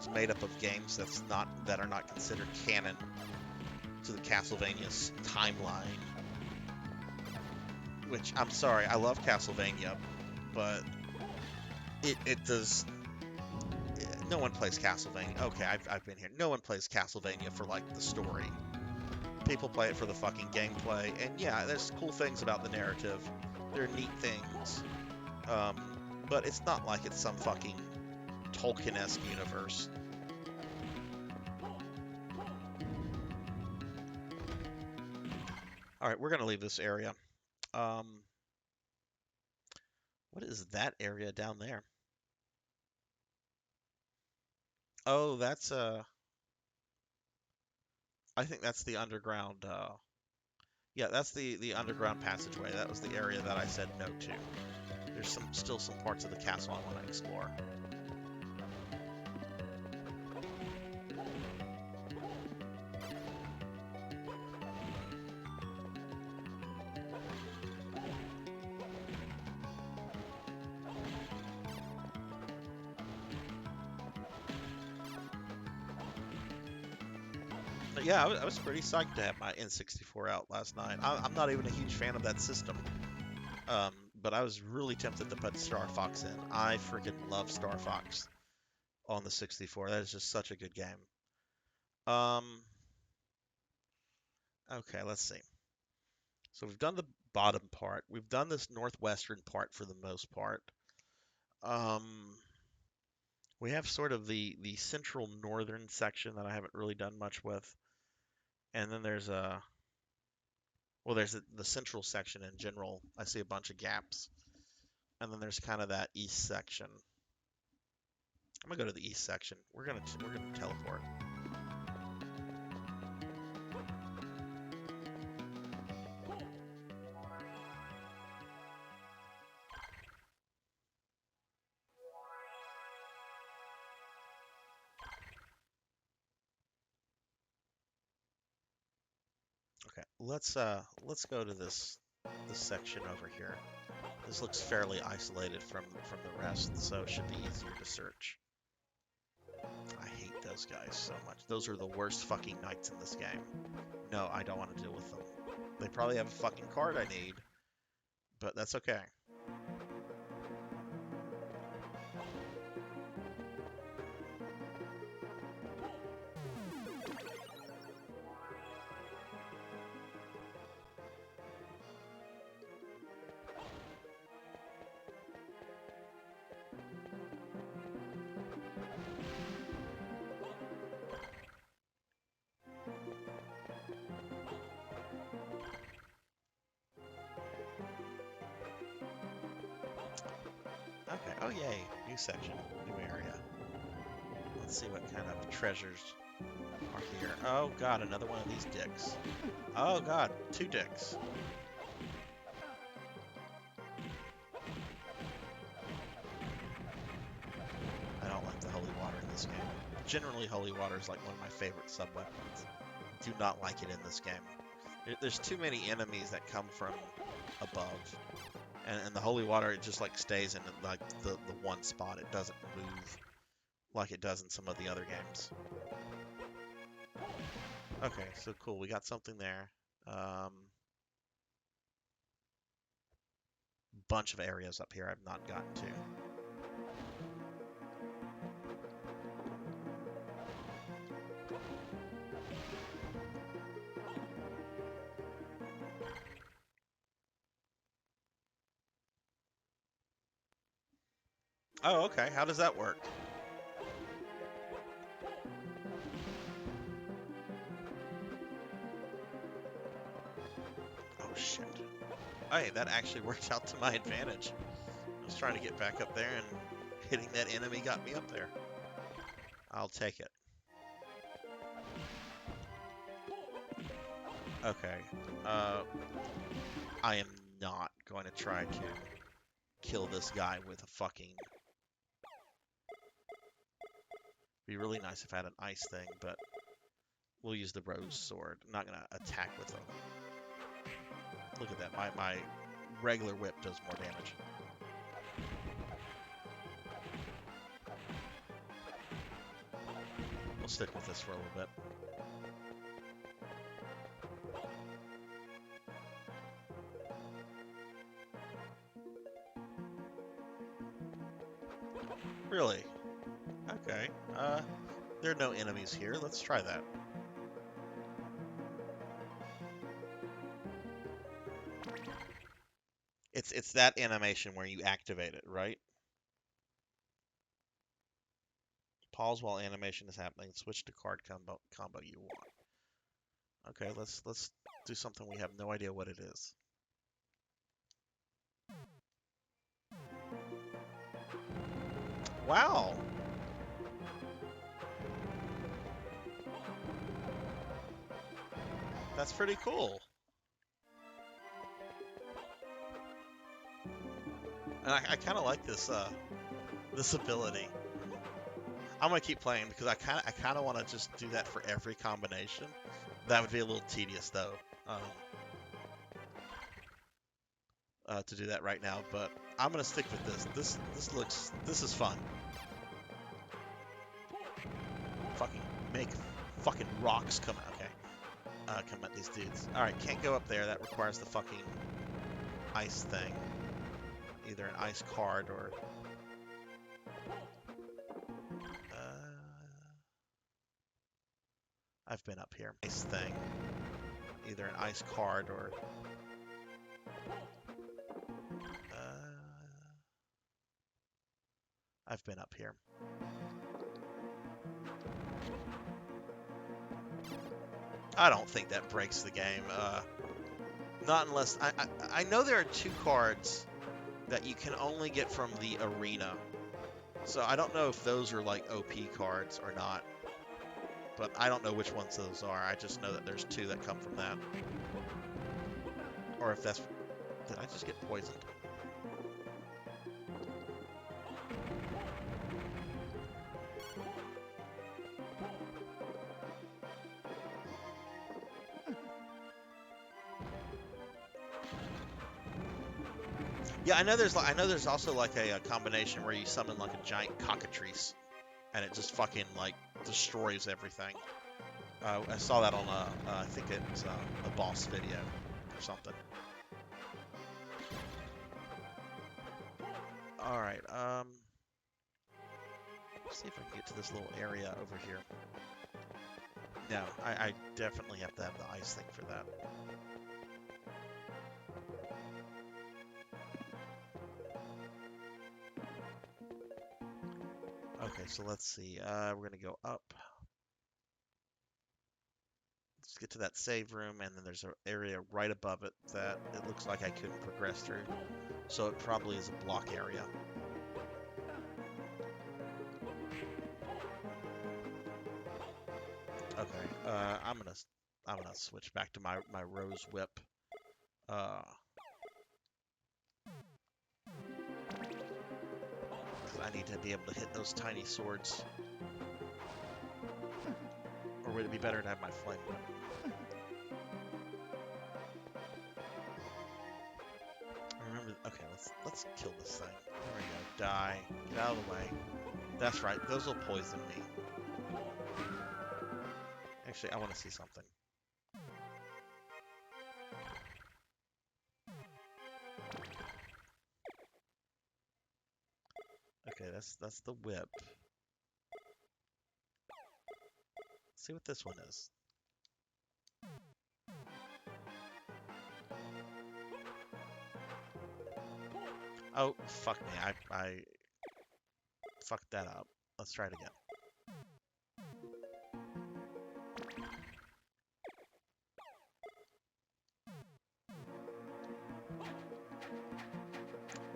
is made up of games that are not considered canon to the Castlevania's timeline. Which, I'm sorry, I love Castlevania, but it does... No one plays Castlevania. Okay, I've been here. No one plays Castlevania for, like, the story. People play it for the fucking gameplay, and yeah, there's cool things about the narrative. There are neat things. But it's not like it's some fucking Tolkien-esque universe. Alright, we're gonna leave this area. What is that area down there? Oh, that's I think that's the underground yeah, that's the underground passageway. That was the area that I said no to. There's still some parts of the castle I want to explore. But yeah, I was pretty psyched to have my N64 out last night. I'm not even a huge fan of that system. But I was really tempted to put Star Fox in. I freaking love Star Fox on the 64. That is just such a good game. Okay, let's see. So we've done the bottom part. We've done this northwestern part for the most part. We have sort of the central northern section that I haven't really done much with. And then there's the central section in general. I see a bunch of gaps. And then there's kind of that east section. I'm gonna go to the east section. We're gonna teleport. Okay, let's go to this section over here. This looks fairly isolated from the rest, so it should be easier to search. I hate those guys so much. Those are the worst fucking knights in this game. No, I don't want to deal with them. They probably have a fucking card I need, but that's okay. Okay, oh yay, new section, new area. Let's see what kind of treasures are here. Oh god, another one of these dicks. Oh god, 2 dicks. I don't like the holy water in this game. Generally, holy water is like one of my favorite sub-weapons. Do not like it in this game. There's too many enemies that come from above. And the holy water, it just like stays in like the one spot. It doesn't move like it does in some of the other games. Okay, so cool. We got something there. Bunch of areas up here I've not gotten to. Oh, okay. How does that work? Oh, shit. Hey, that actually worked out to my advantage. I was trying to get back up there, and hitting that enemy got me up there. I'll take it. Okay. I am not going to try to kill this guy with a fucking Be really nice if I had an ice thing, but we'll use the rose sword. I'm not gonna attack with them. Look at that. My regular whip does more damage. We'll stick with this for a little bit. Really? Okay. There are no enemies here. Let's try that. It's that animation where you activate it, right? Pause while animation is happening. Switch to card combo you want. Okay, let's do something we have no idea what it is. Wow. That's pretty cool. And I kind of like this this ability. I'm gonna keep playing because I kind of want to just do that for every combination. That would be a little tedious though, to do that right now. But I'm gonna stick with this. This is fun. Fucking make fucking rocks come out. Okay, come at these dudes. All right, can't go up there. That requires the fucking ice thing. Either an ice card or. I've been up here. Ice thing. Either an ice card or. I've been up here. I don't think that breaks the game. Not unless I know there are 2 cards that you can only get from the arena. So I don't know if those are like OP cards or not. But I don't know which ones those are. I just know that there's 2 that come from that. Or if that's... Did I just get poisoned? Yeah, I know there's also like a combination where you summon like a giant cockatrice, and it just fucking like destroys everything. I saw that on I think it's a boss video or something. All right, let's see if I can get to this little area over here. No, I definitely have to have the ice thing for that. Okay, so let's see. We're gonna go up. Let's get to that save room, and then there's an area right above it that it looks like I couldn't progress through. So it probably is a block area. Okay, I'm gonna switch back to my rose whip. I need to be able to hit those tiny swords. Or would it be better to have my flame whip? Remember, okay, let's kill this thing. There we go. Die. Get out of the way. That's right. Those will poison me. Actually, I want to see something. Okay, that's the whip. Let's see what this one is. Oh, fuck me. I fucked that up. Let's try it again.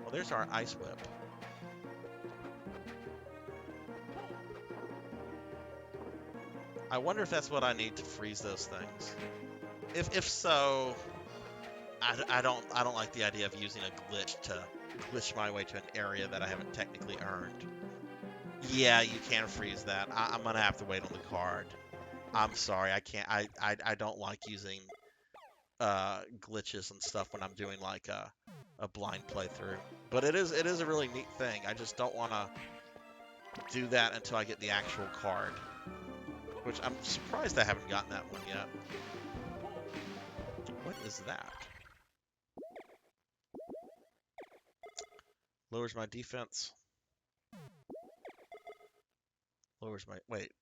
Well, there's our ice whip. I wonder if that's what I need to freeze those things. If so, I don't like the idea of using a glitch to glitch my way to an area that I haven't technically earned. Yeah, you can freeze that. I'm gonna have to wait on the card. I'm sorry, I can't. I don't like using glitches and stuff when I'm doing like a blind playthrough. But it is a really neat thing. I just don't want to do that until I get the actual card, which I'm surprised I haven't gotten that one yet. What is that? Lowers my defense. Lowers my... Wait.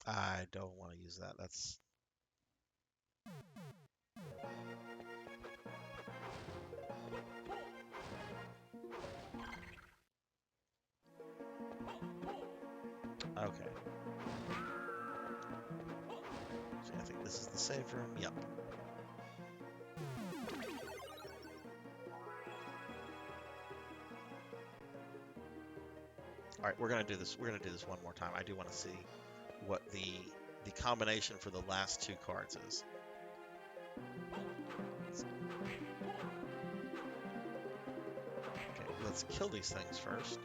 I don't want to use that. That's... Okay. So I think this is the save room. Yep. All right, we're gonna do this. We're gonna do this one more time. I do want to see what the combination for the last two cards is. Okay, let's kill these things first.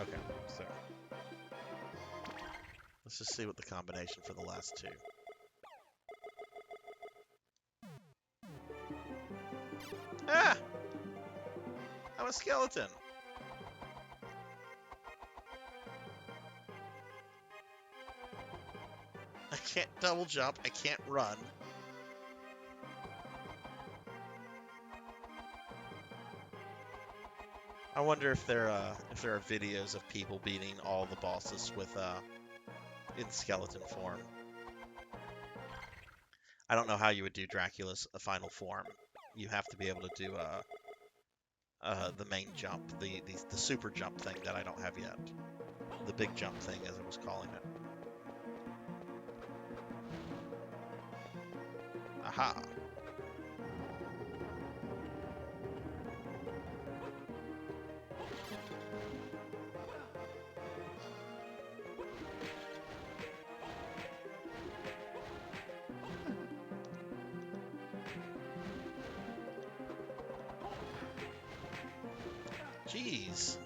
Okay, so let's just see what the combination for the last two. Ah! I'm a skeleton! I can't double jump, I can't run. I wonder if there are videos of people beating all the bosses with in skeleton form. I don't know how you would do Dracula's final form. You have to be able to do the main jump, the super jump thing that I don't have yet. The big jump thing, as I was calling it. Aha! Jeez.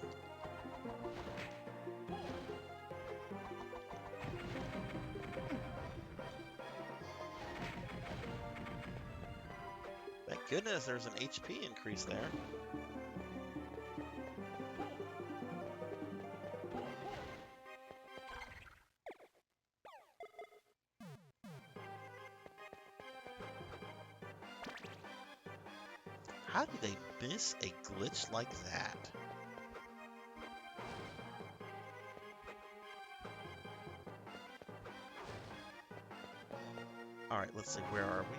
Thank goodness there's an HP increase there. How did they miss a glitch like that? Alright, let's see, where are we?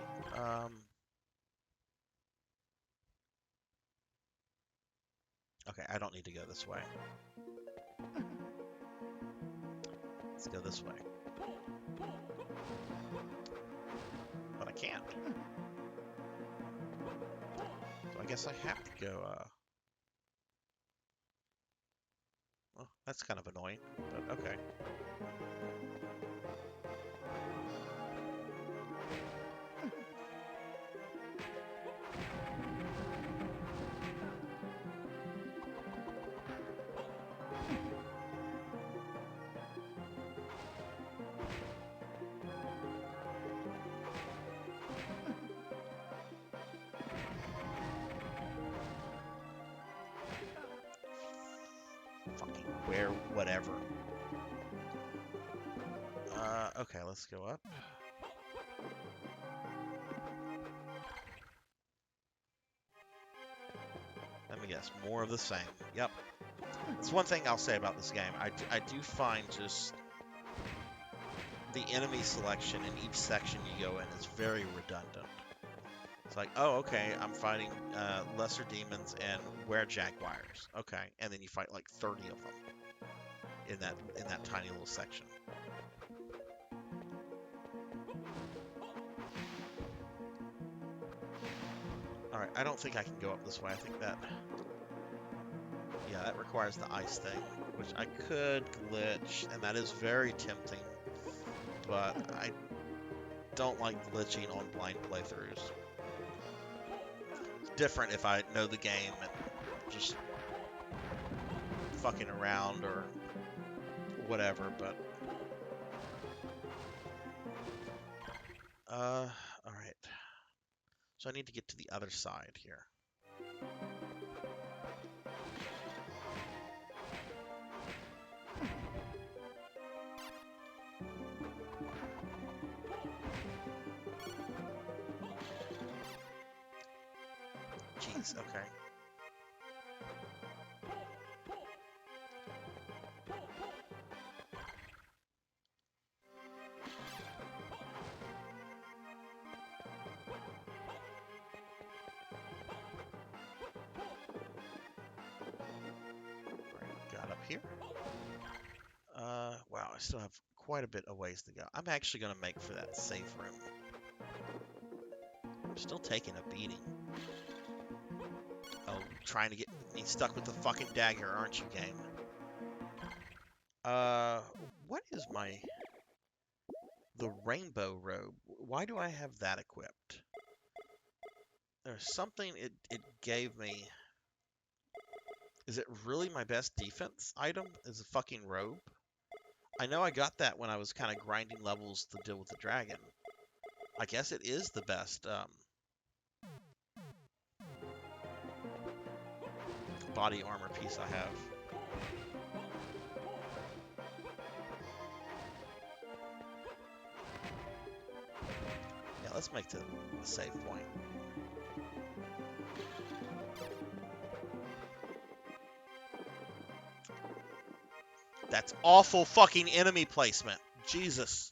Okay, I don't need to go this way. Let's go this way. But I can't. So I guess I have to go, well, that's kind of annoying, but okay. Fucking where, whatever. Okay, let's go up. Let me guess, more of the same. Yep. That's one thing I'll say about this game. I do find just the enemy selection in each section you go in is very redundant. It's like, oh, okay, I'm fighting lesser demons and were-jaguars. Okay, and then you fight like 30 of them in that tiny little section. All right, I don't think I can go up this way. I think that, yeah, Yeah, that requires the ice thing, which I could glitch, and that is very tempting, but I don't like glitching on blind playthroughs. It's different if I know the game and just fucking around or whatever, but alright. So I need to get to the other side here. Jeez, okay. Got up here. Wow, I still have quite a bit of ways to go. I'm actually going to make for that safe room. I'm still taking a beating. Oh, trying to get me stuck with the fucking dagger, aren't you, game? What is the rainbow robe? Why do I have that equipped? There's something it gave me. Is it really my best defense item? Is a fucking robe? I know I got that when I was kind of grinding levels to deal with the dragon. I guess it is the best body armor piece I have. Yeah, let's make the save point. That's awful fucking enemy placement. Jesus.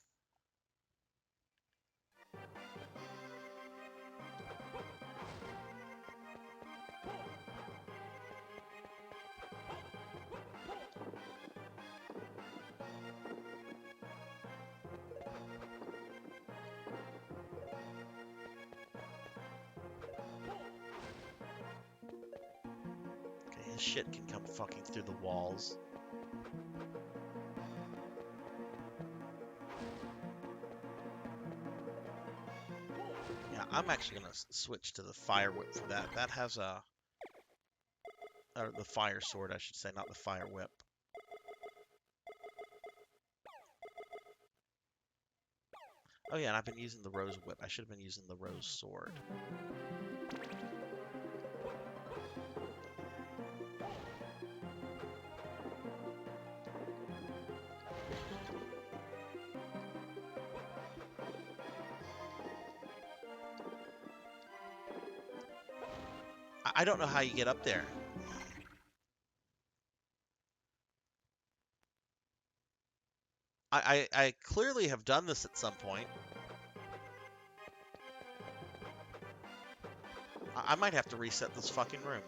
Okay, his shit can come fucking through the walls. Yeah, I'm actually gonna switch to the fire whip for that. That has a... Or the fire sword, I should say, not the fire whip. Oh yeah, and I've been using the rose whip. I should have been using the rose sword. I don't know how you get up there. I clearly have done this at some point. I might have to reset this fucking room.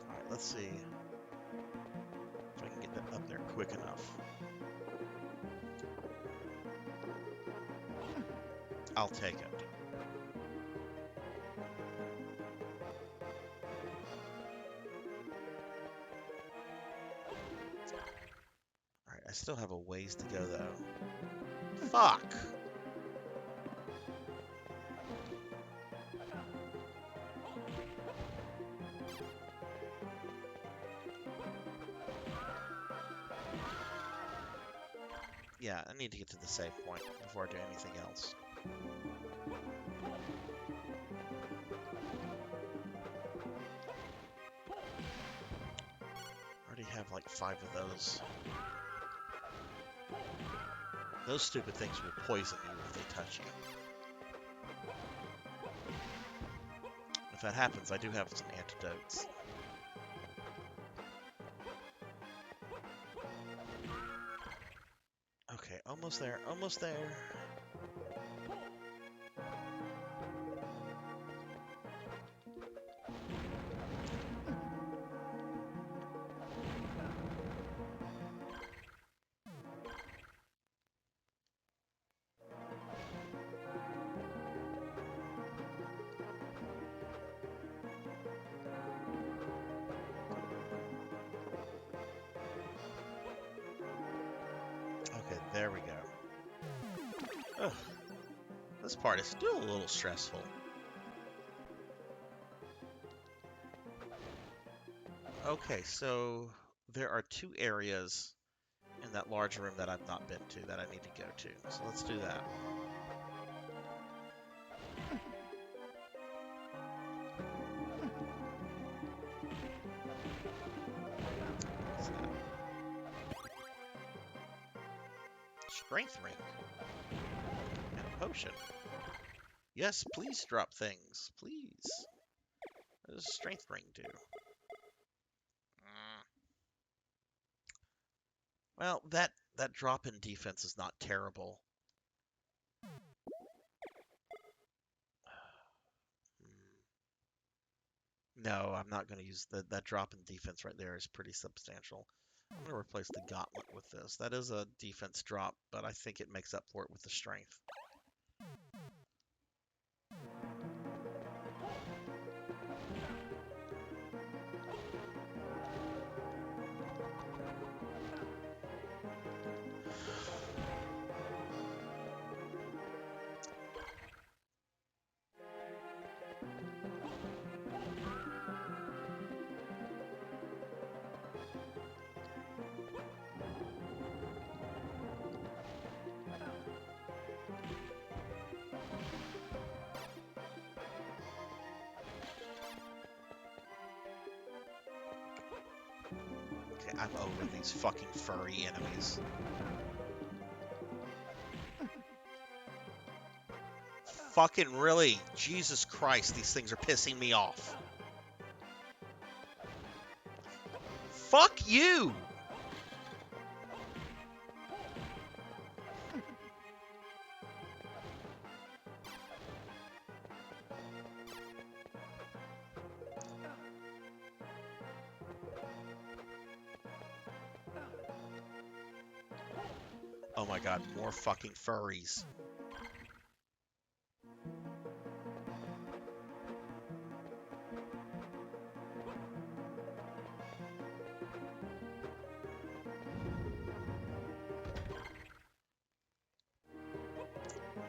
Alright, let's see if I can get that up there quick enough. I'll take it. Alright, I still have a ways to go, though. Fuck! Yeah, I need to get to the save point before I do anything else. I already have like 5 of those. Those stupid things will poison you if they touch you. If that happens, I do have some antidotes. Okay, almost there, almost there. there we go. Ugh. This part is still a little stressful. Okay, so there are 2 areas in that large room that I've not been to that I need to go to. So let's do that. What's that? Strength ring. And a potion. Yes, please drop things. Please. What does a strength ring do? Well, that drop in defense is not terrible. No, I'm not going to use that drop in defense right there is pretty substantial. I'm going to replace the gauntlet with this. That is a defense drop, but I think it makes up for it with the strength. Okay, I'm over these fucking furry enemies. Fucking really? Jesus Christ, these things are pissing me off. Fuck you! Oh my god, more fucking furries.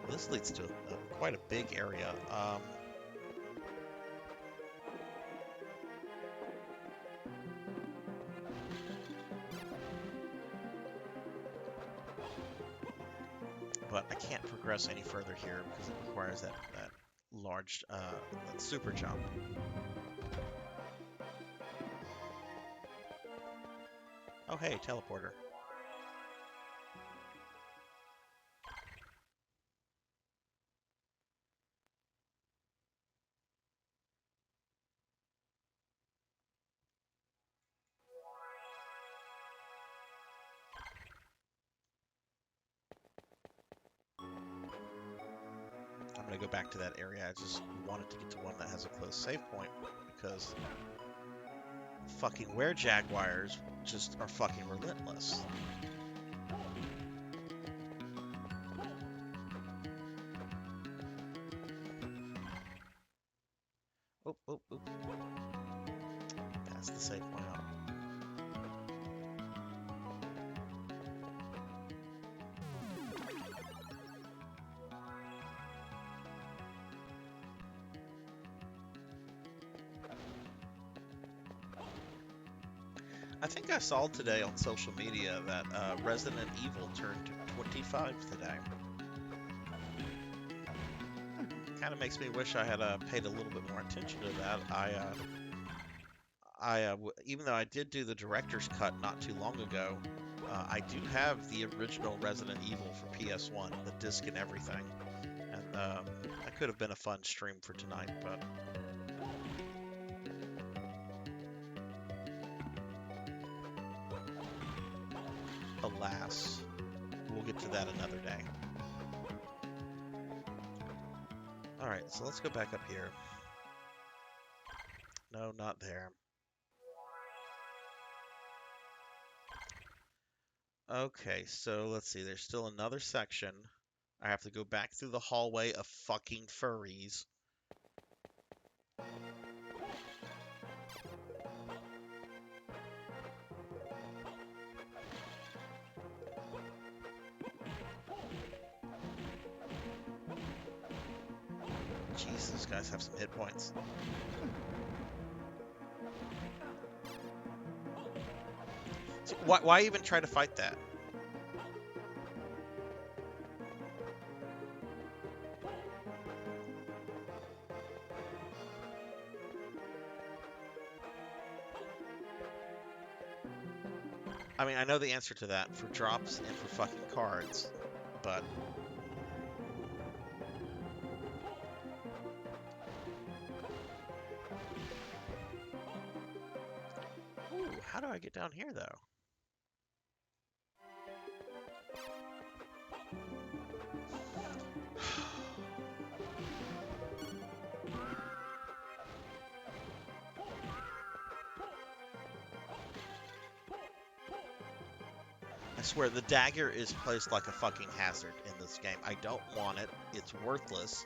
This leads to quite a big area. But I can't progress any further here because it requires that large, that super jump. Oh hey, teleporter. I'm gonna go back to that area. I just wanted to get to one that has a close save point because fucking were-jaguars just are fucking relentless. Oh, oh, oh. That's the save point out. I think I saw today on social media that Resident Evil turned 25 today. Kind of makes me wish I had paid a little bit more attention to that. Even though I did do the director's cut not too long ago, I do have the original Resident Evil for PS1, the disc and everything. And that could have been a fun stream for tonight, but alas, we'll get to that another day. Alright, so let's go back up here. No, not there. Okay, so let's see. There's still another section. I have to go back through the hallway of fucking furries. Jeez, those guys have some hit points. So why even try to fight that? I mean, I know the answer to that for drops and for fucking cards, but... Ooh, how do I get down here, though? I swear, the dagger is placed like a fucking hazard in this game. I don't want it. It's worthless.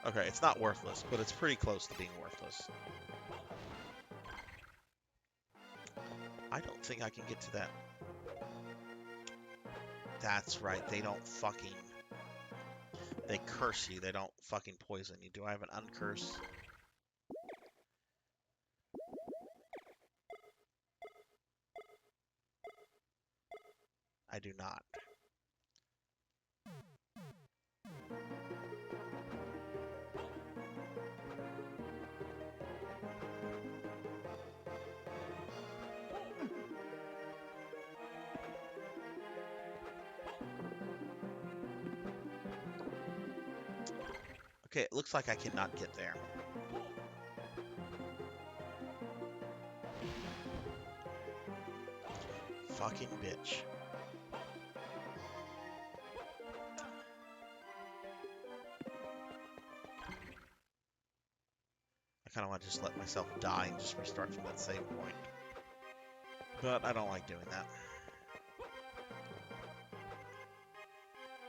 Okay, it's not worthless, but it's pretty close to being worthless. I don't think I can get to that. That's right, they don't fucking... They curse you, they don't fucking poison you. Do I have an uncurse? I do not. Okay, it looks like I cannot get there. Fucking bitch. I kind of want to just let myself die and just restart from that save point. But I don't like doing that.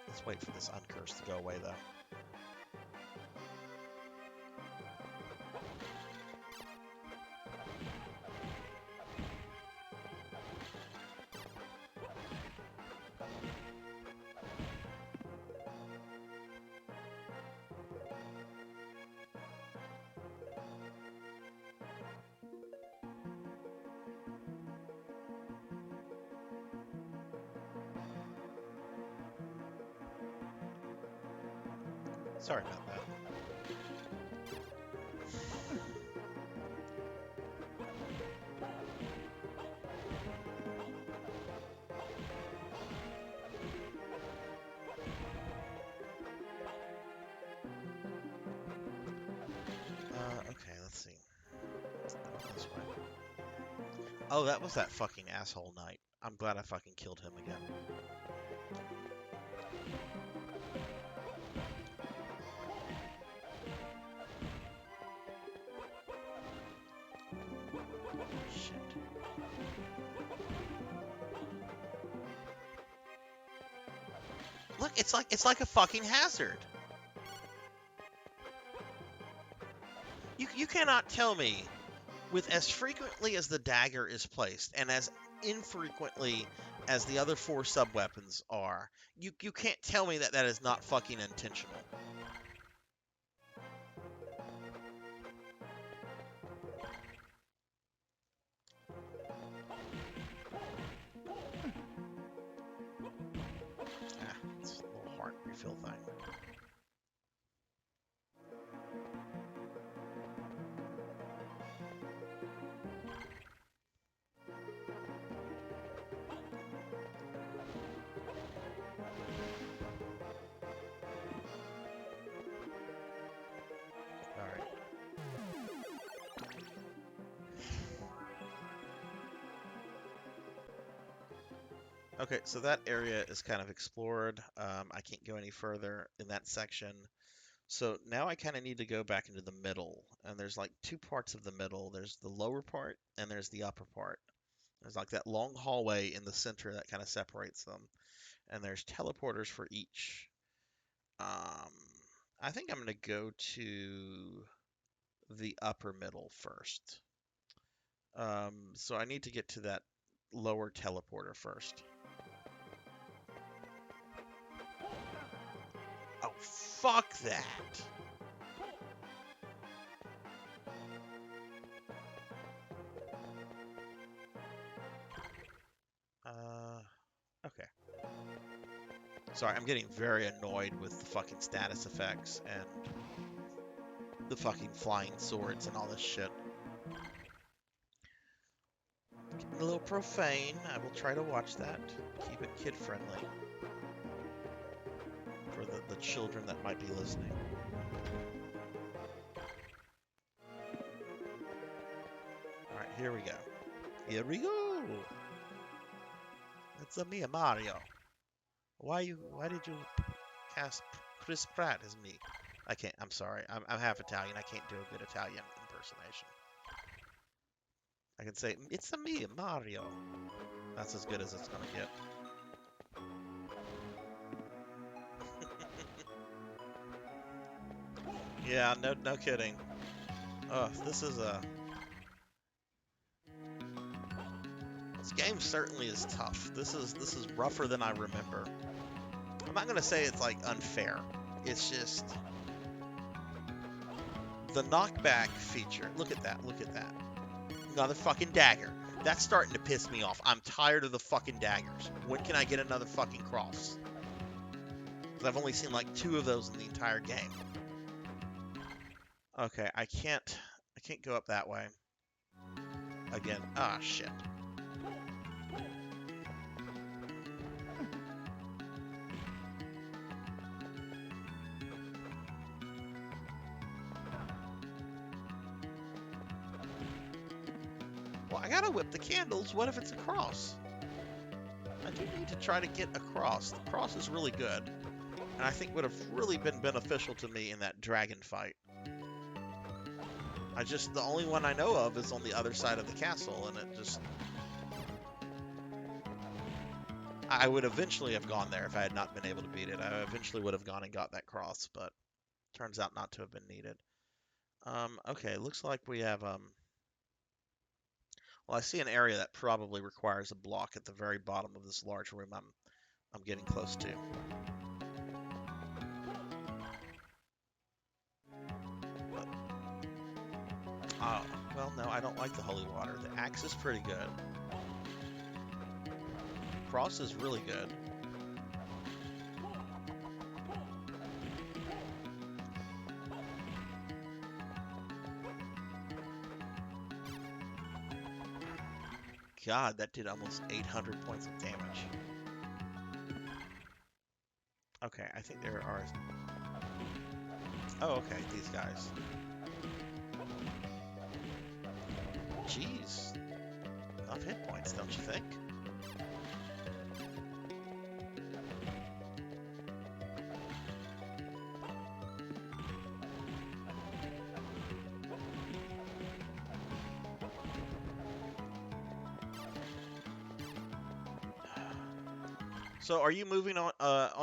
Let's wait for this uncurse to go away, though. Sorry about that. Okay, let's see. This way. Oh, that was that fucking asshole knight. I'm glad I fucking killed him again. Shit. Look, it's like a fucking hazard. You cannot tell me, with as frequently as the dagger is placed, and as infrequently as the other 4 sub-weapons are, you can't tell me that that is not fucking intentional. Ah, it's a little heart refill thing. Okay, so that area is kind of explored. I can't go any further in that section. So now I kind of need to go back into the middle. And there's like 2 parts of the middle. There's the lower part and there's the upper part. There's like that long hallway in the center that kind of separates them. And there's teleporters for each. I think I'm going to go to the upper middle first. So I need to get to that lower teleporter first. Oh, fuck that. Sorry, I'm getting very annoyed with the fucking status effects and the fucking flying swords and all this shit. Getting a little profane. I will try to watch that. Keep it kid-friendly. For the children that might be listening. Alright, here we go. Here we go! It's a me, Mario. Why did you cast Chris Pratt as me? I can't, I'm sorry. I'm half Italian. I can't do a good Italian impersonation. I can say, it's a me, Mario. That's as good as it's gonna get. Yeah, no kidding. This game certainly is tough. This is rougher than I remember. I'm not gonna say it's like unfair. It's just the knockback feature. Look at that. Look at that. Another fucking dagger. That's starting to piss me off. I'm tired of the fucking daggers. When can I get another fucking cross? Because I've only seen like 2 of those in the entire game. Okay, I can't go up that way. Again. Ah, shit. Well, I gotta whip the candles. What if it's a cross? I do need to try to get across. The cross is really good. And I think would have really been beneficial to me in that dragon fight. The only one I know of is on the other side of the castle, and it just... I would eventually have gone there if I had not been able to beat it. I eventually would have gone and got that cross, but turns out not to have been needed. Okay, looks like we have, well, I see an area that probably requires a block at the very bottom of this large room I'm getting close to. Well, no, I don't like the holy water. The axe is pretty good. Cross is really good. God, that did almost 800 points of damage. Okay, I think there are... Oh, okay, these guys. Jeez. Enough hit points, don't you think? So, are you moving on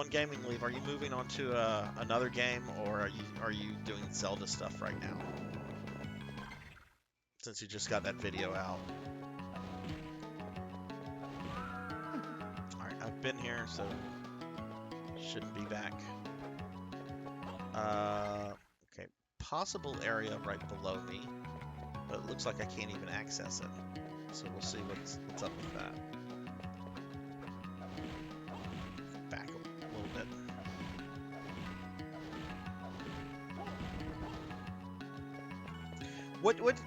Gaming Leave? Are you moving on to another game, or are you doing Zelda stuff right now? Since you just got that video out. Alright, I've been here, so shouldn't be back. Okay, possible area right below me, but it looks like I can't even access it. So we'll see what's up with that. Back a little bit.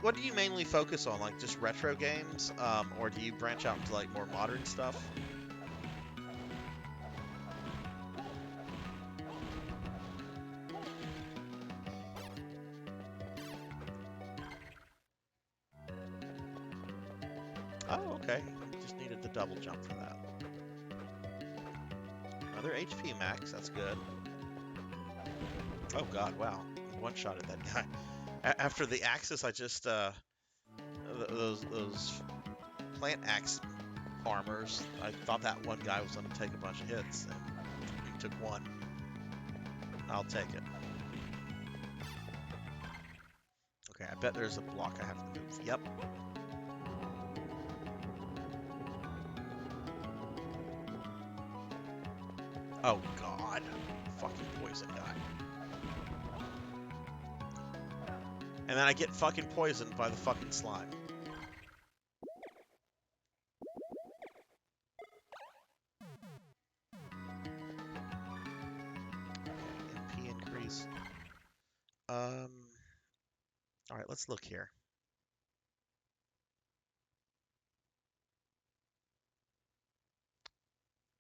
What do you mainly focus on? Like just retro games, or do you branch out into like more modern stuff? Oh, okay. Just needed the double jump for that. Another HP max. That's good. Oh god, wow! One-shot at that guy. After the axis, I just those plant axe farmers. I thought that one guy was going to take a bunch of hits, and he took one. I'll take it. Okay, I bet there's a block I have to move. Yep. Oh god, fucking poison guy. And then I get fucking poisoned by the fucking slime. let's look here.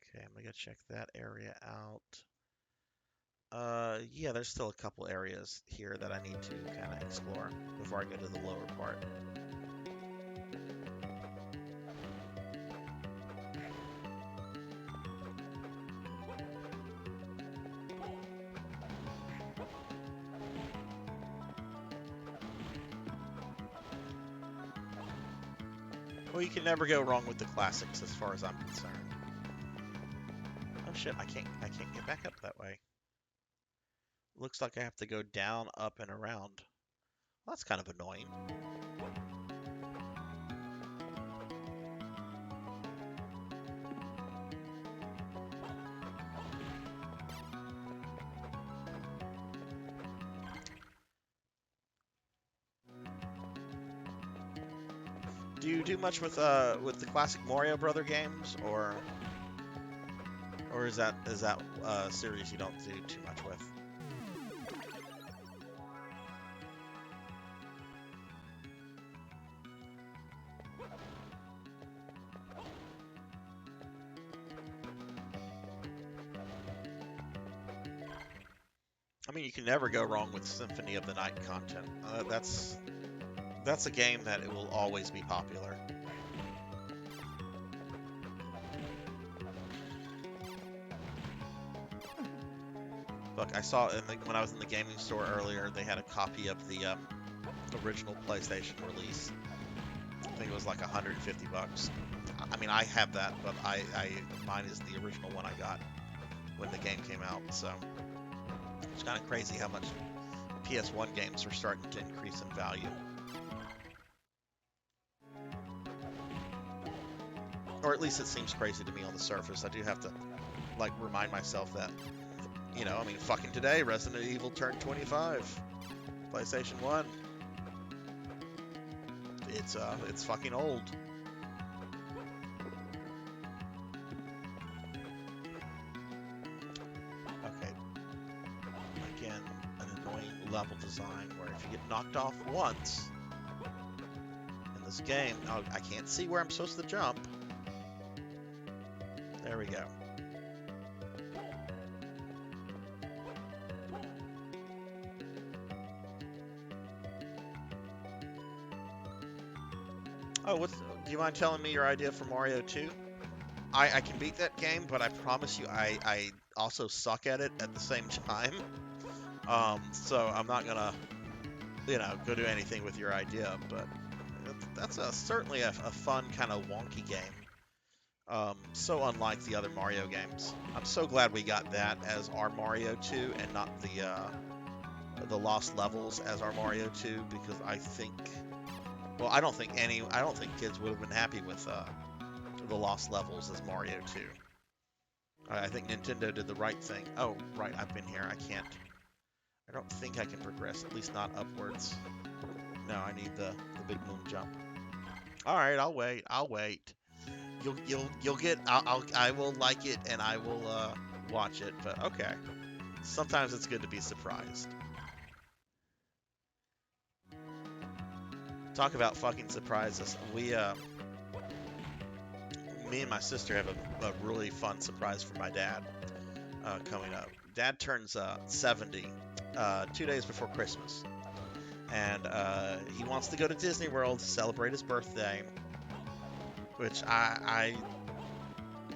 Okay, I'm gonna go check that area out. Yeah, there's still a couple areas here that I need to kind of explore before I go to the lower part. Well, you can never go wrong with the classics as far as I'm concerned. Oh shit, I can't get back up that way. Looks like I have to go down, up, and around. Well, that's kind of annoying. Do you do much with the classic Mario Brother games, or is that series you don't do too much with? I mean, you can never go wrong with Symphony of the Night content. That's a game that it will always be popular. Look, I saw when I was in the gaming store earlier, they had a copy of the original PlayStation release. I think it was like 150 bucks. I mean, I have that, but mine is the original one I got when the game came out. So it's kind of crazy how much PS1 games are starting to increase in value. Or at least it seems crazy to me on the surface. I do have to, like, remind myself that, you know, I mean, fucking today, Resident Evil turned 25. PlayStation 1. It's fucking old. Okay. Again, an annoying level design where if you get knocked off once in this game, I can't see where I'm supposed to jump. There we go. Oh, do you mind telling me your idea for Mario 2? I can beat that game, but I promise you I also suck at it at the same time. So I'm not gonna, go do anything with your idea, but that's certainly a fun kind of wonky game. So unlike the other Mario games. I'm so glad we got that as our Mario 2 and not the Lost Levels as our Mario 2, because I don't think kids would have been happy with the Lost Levels as Mario 2. I think Nintendo did the right thing. Oh, right, I've been here. I don't think I can progress, at least not upwards. No, I need the big moon jump. All right, I'll wait. You'll get. I will like it and I will watch it. But okay, sometimes it's good to be surprised. Talk about fucking surprises. Me and my sister have a really fun surprise for my dad coming up. Dad turns 70 2 days before Christmas, and he wants to go to Disney World to celebrate his birthday. Which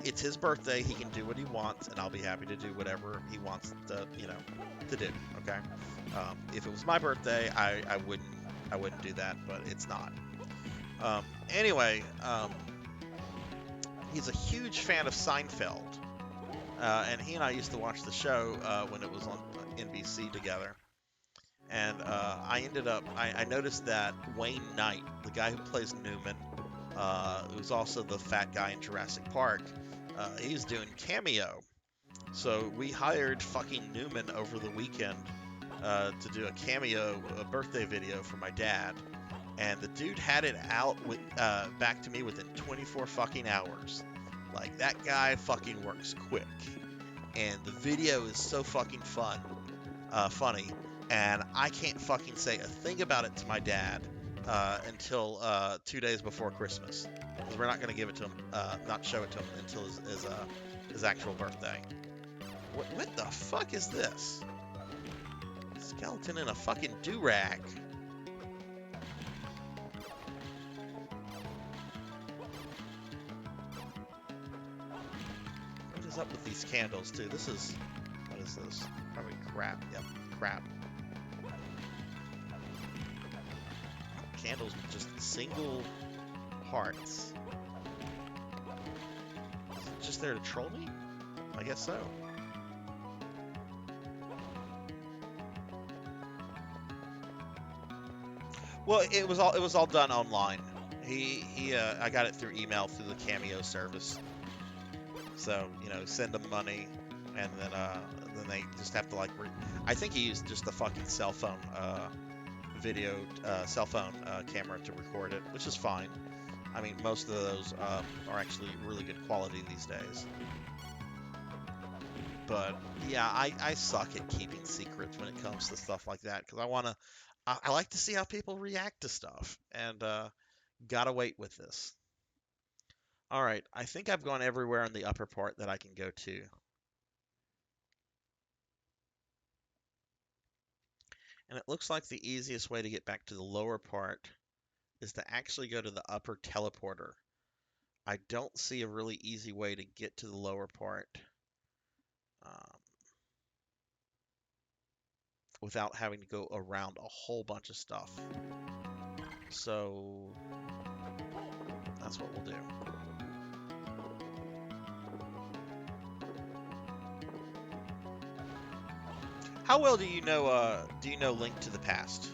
it's his birthday. He can do what he wants, and I'll be happy to do whatever he wants to do. Okay. If it was my birthday, I wouldn't do that, but it's not. Anyway, he's a huge fan of Seinfeld, and he and I used to watch the show when it was on NBC together. And I noticed that Wayne Knight, the guy who plays Newman, who's also the fat guy in Jurassic Park, he's doing cameo. So we hired fucking Newman over the weekend to do a birthday video for my dad. And the dude had it out back to me within 24 fucking hours. Like, that guy fucking works quick. And the video is so fucking funny. and I can't fucking say a thing about it to my dad until 2 days before Christmas, because we're not going to give it to him, not show it to him until his actual birthday. What the fuck is this? Skeleton in a fucking do-rag. What is up with these candles, too? What is this? Probably crap. Yep, crap. Candles with just single hearts. Is it just there to troll me? I guess so. Well, it was all done online. I got it through email through the Cameo service. So, send them money, and then they just have to I think he used just the fucking cell phone camera to record it, which is fine. I mean, most of those are actually really good quality these days. But yeah, I suck at keeping secrets when it comes to stuff like that, because I like to see how people react to stuff, and gotta wait with this. All right, I think I've gone everywhere in the upper part that I can go to. And it looks like the easiest way to get back to the lower part is to actually go to the upper teleporter. I don't see a really easy way to get to the lower part without having to go around a whole bunch of stuff. So that's what we'll do. How well do you know Link to the Past?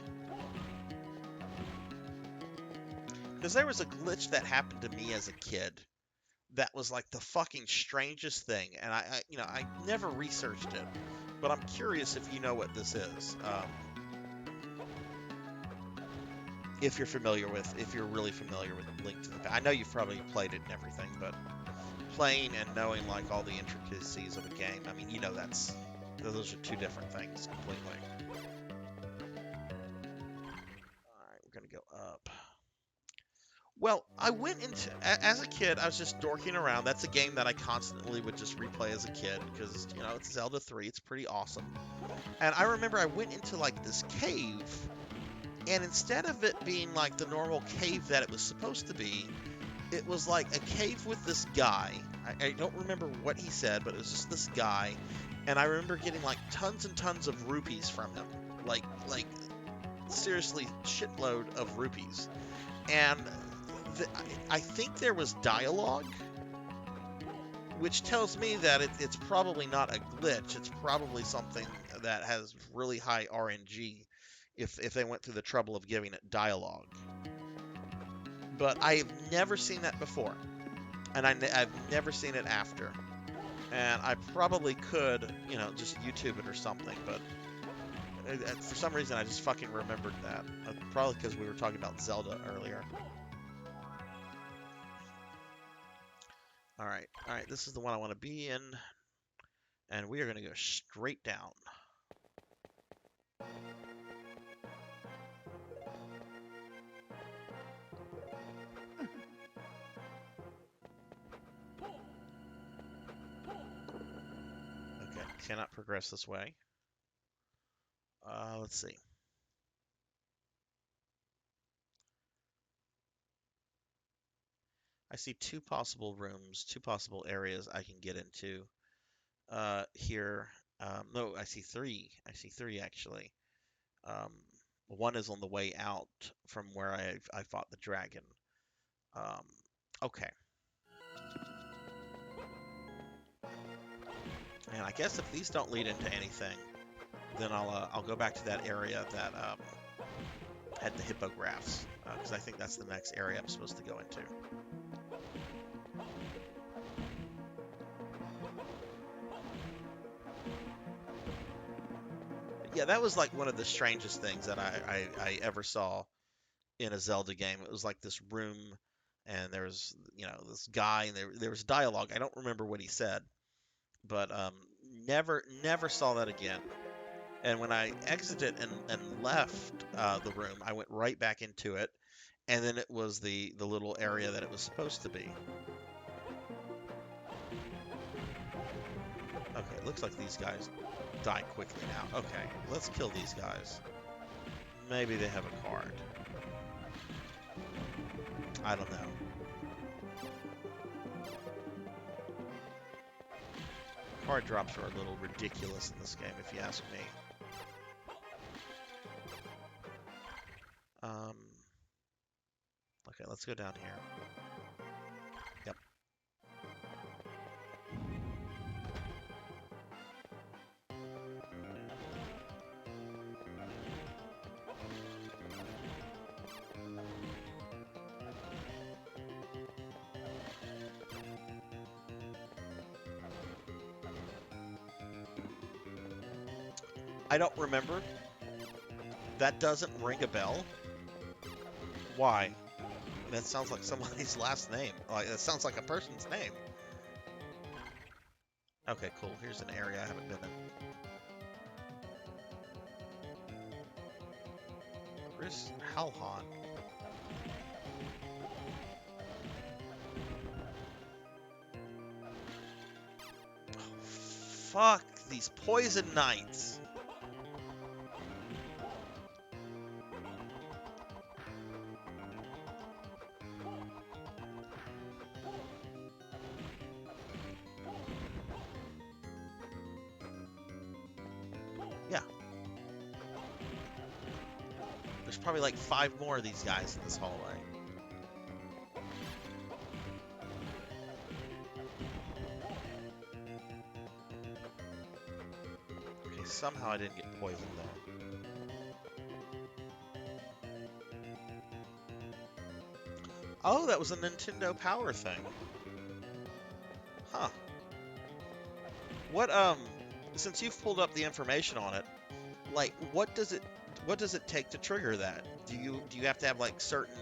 Because there was a glitch that happened to me as a kid that was like the fucking strangest thing, and I never researched it, but I'm curious if you know what this is. If you're really familiar with Link to the Past. I know you've probably played it and everything, but playing and knowing like all the intricacies of a game, I mean, those are two different things completely. Alright, we're gonna go up. Well, as a kid, I was just dorking around. That's a game that I constantly would just replay as a kid because, it's Zelda 3. It's pretty awesome. And I remember I went into like this cave, and instead of it being like the normal cave that it was supposed to be, it was like a cave with this guy. I don't remember what he said, but it was just this guy. And I remember getting like tons and tons of rupees from him. Like seriously, shitload of rupees. And I think there was dialogue, which tells me that it's probably not a glitch. It's probably something that has really high RNG if they went through the trouble of giving it dialogue. But I've never seen that before, and I've never seen it after. And I probably could, just YouTube it or something, but for some reason I just fucking remembered that. Probably because we were talking about Zelda earlier. Alright, this is the one I want to be in, and we are going to go straight down. Okay, cannot progress this way. Let's see. I see two possible rooms, two possible areas I can get into here. No, I see three. I see three, actually. One is on the way out from where I fought the dragon. Okay. And I guess if these don't lead into anything, then I'll go back to that area that had the hippogriffs, because I think that's the next area I'm supposed to go into. Yeah, that was like one of the strangest things that I ever saw in a Zelda game. It was like this room, and there was, this guy, and there was dialogue. I don't remember what he said, but never saw that again. And when I exited and left the room, I went right back into it, and then it was the little area that it was supposed to be. Okay, it looks like these guys die quickly now. Okay, let's kill these guys. Maybe they have a card. I don't know. Card drops are a little ridiculous in this game, if you ask me. Okay, let's go down here. Yep. I don't remember. That doesn't ring a bell. Why? That sounds like somebody's last name. Like, that sounds like a person's name. Okay, cool. Here's an area I haven't been in. Chris Halhan. Oh, fuck these poison knights. Yeah. There's probably like 5 more of these guys in this hallway. Okay, somehow I didn't get poisoned though. Oh, that was a Nintendo Power thing. Huh. What, since you've pulled up the information on it, like, what does it take to trigger that? Do you have to have like certain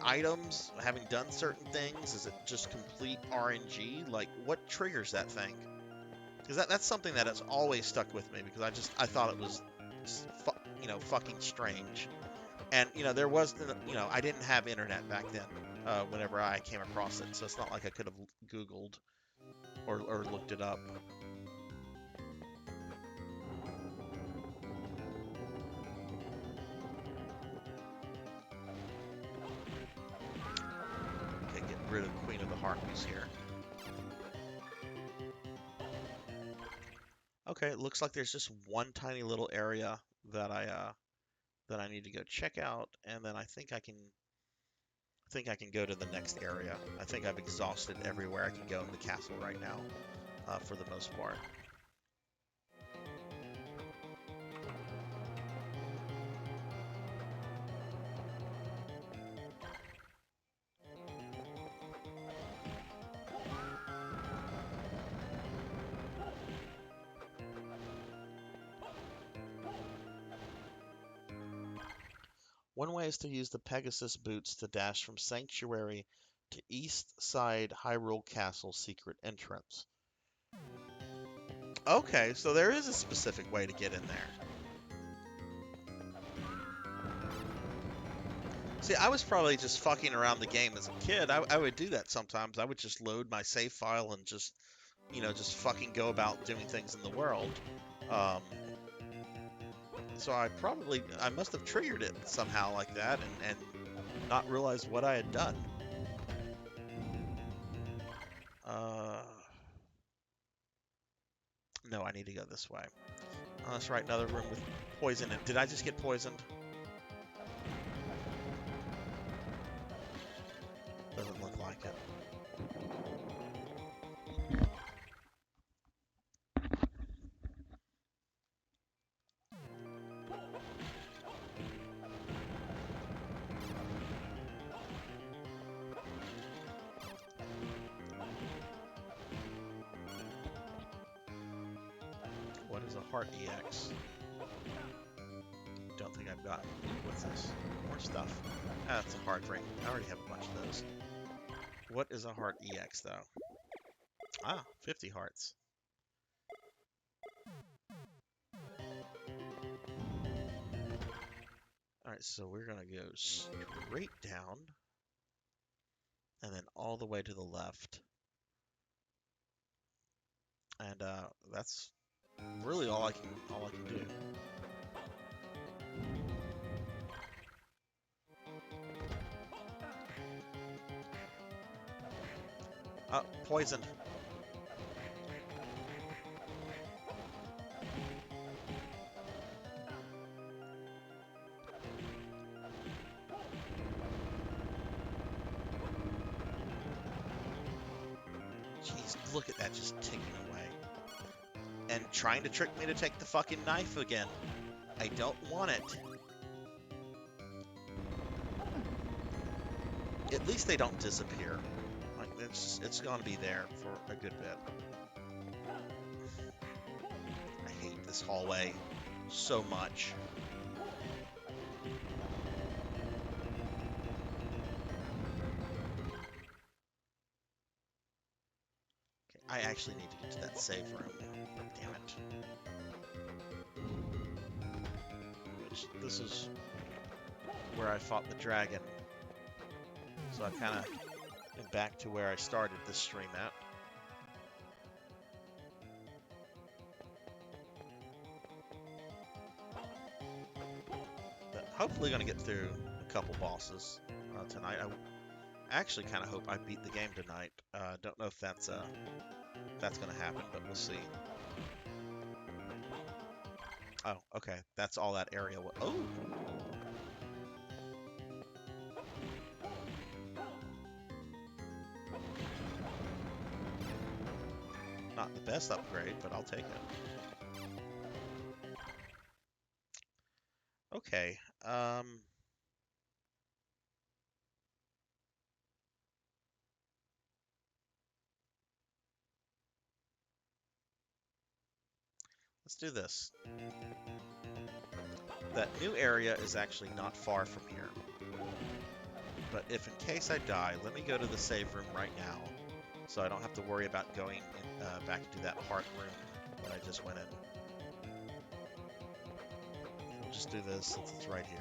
items having done certain things? Is it just complete RNG? Like, what triggers that thing? Because that's something that has always stuck with me because I thought it was, fucking strange. And, there was, I didn't have internet back then whenever I came across it, so it's not like I could have Googled or looked it up. Okay, get rid of Queen of the Harpies here. Okay, it looks like there's just one tiny little area that I need to go check out, and then I think I can go to the next area. I think I've exhausted everywhere I can go in the castle right now, for the most part. One way is to use the Pegasus boots to dash from Sanctuary to East Side Hyrule Castle secret entrance. Okay, so there is a specific way to get in there. See, I was probably just fucking around the game as a kid. I would do that sometimes. I would just load my save file and just fucking go about doing things in the world. Um, so I must have triggered it somehow like that and not realized what I had done. No, I need to go this way. Oh, that's right, another room with poison in it. Did I just get poisoned? Doesn't look like it. What is a heart EX? Don't think I've gotten. What's this? More stuff. Ah, that's a heart ring. I already have a bunch of those. What is a heart EX though? Ah, 50 hearts. Alright, so we're gonna go straight down, and then all the way to the left. And that's really all I can do. Poison. Jeez, look at that just ticking away. And trying to trick me to take the fucking knife again. I don't want it. At least they don't disappear. Like, it's gonna be there for a good bit. I hate this hallway so much. Okay, I actually need to get to that save room. Damn it. This is where I fought the dragon. So I kind of am back to where I started this stream at. But hopefully going to get through a couple bosses tonight. I actually kind of hope I beat the game tonight. Don't know if that's going to happen, but we'll see. Oh, okay. That's all that area was. Oh! Not the best upgrade, but I'll take it. Okay. Let's do this. That new area is actually not far from here. But if in case I die, let me go to the save room right now, so I don't have to worry about going back into that heart room that I just went in. We'll just do this since it's right here.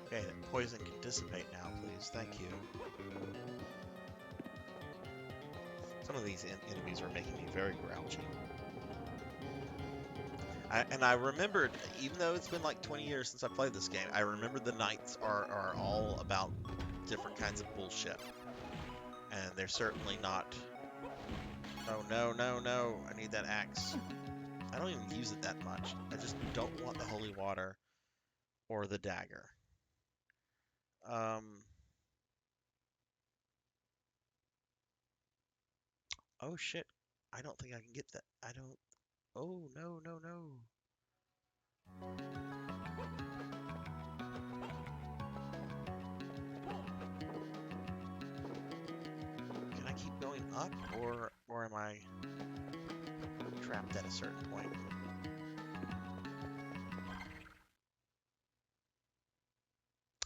Okay, that poison can dissipate now, please. Thank you. Some of these enemies are making me very grouchy. And I remembered, even though it's been like 20 years since I played this game, I remember the knights are all about different kinds of bullshit. And they're certainly not... Oh, no, no, no. I need that axe. I don't even use it that much. I just don't want the holy water or the dagger. Oh shit. I don't think I can get that. I don't... Oh, no, no, no. Can I keep going up, or am I trapped at a certain point?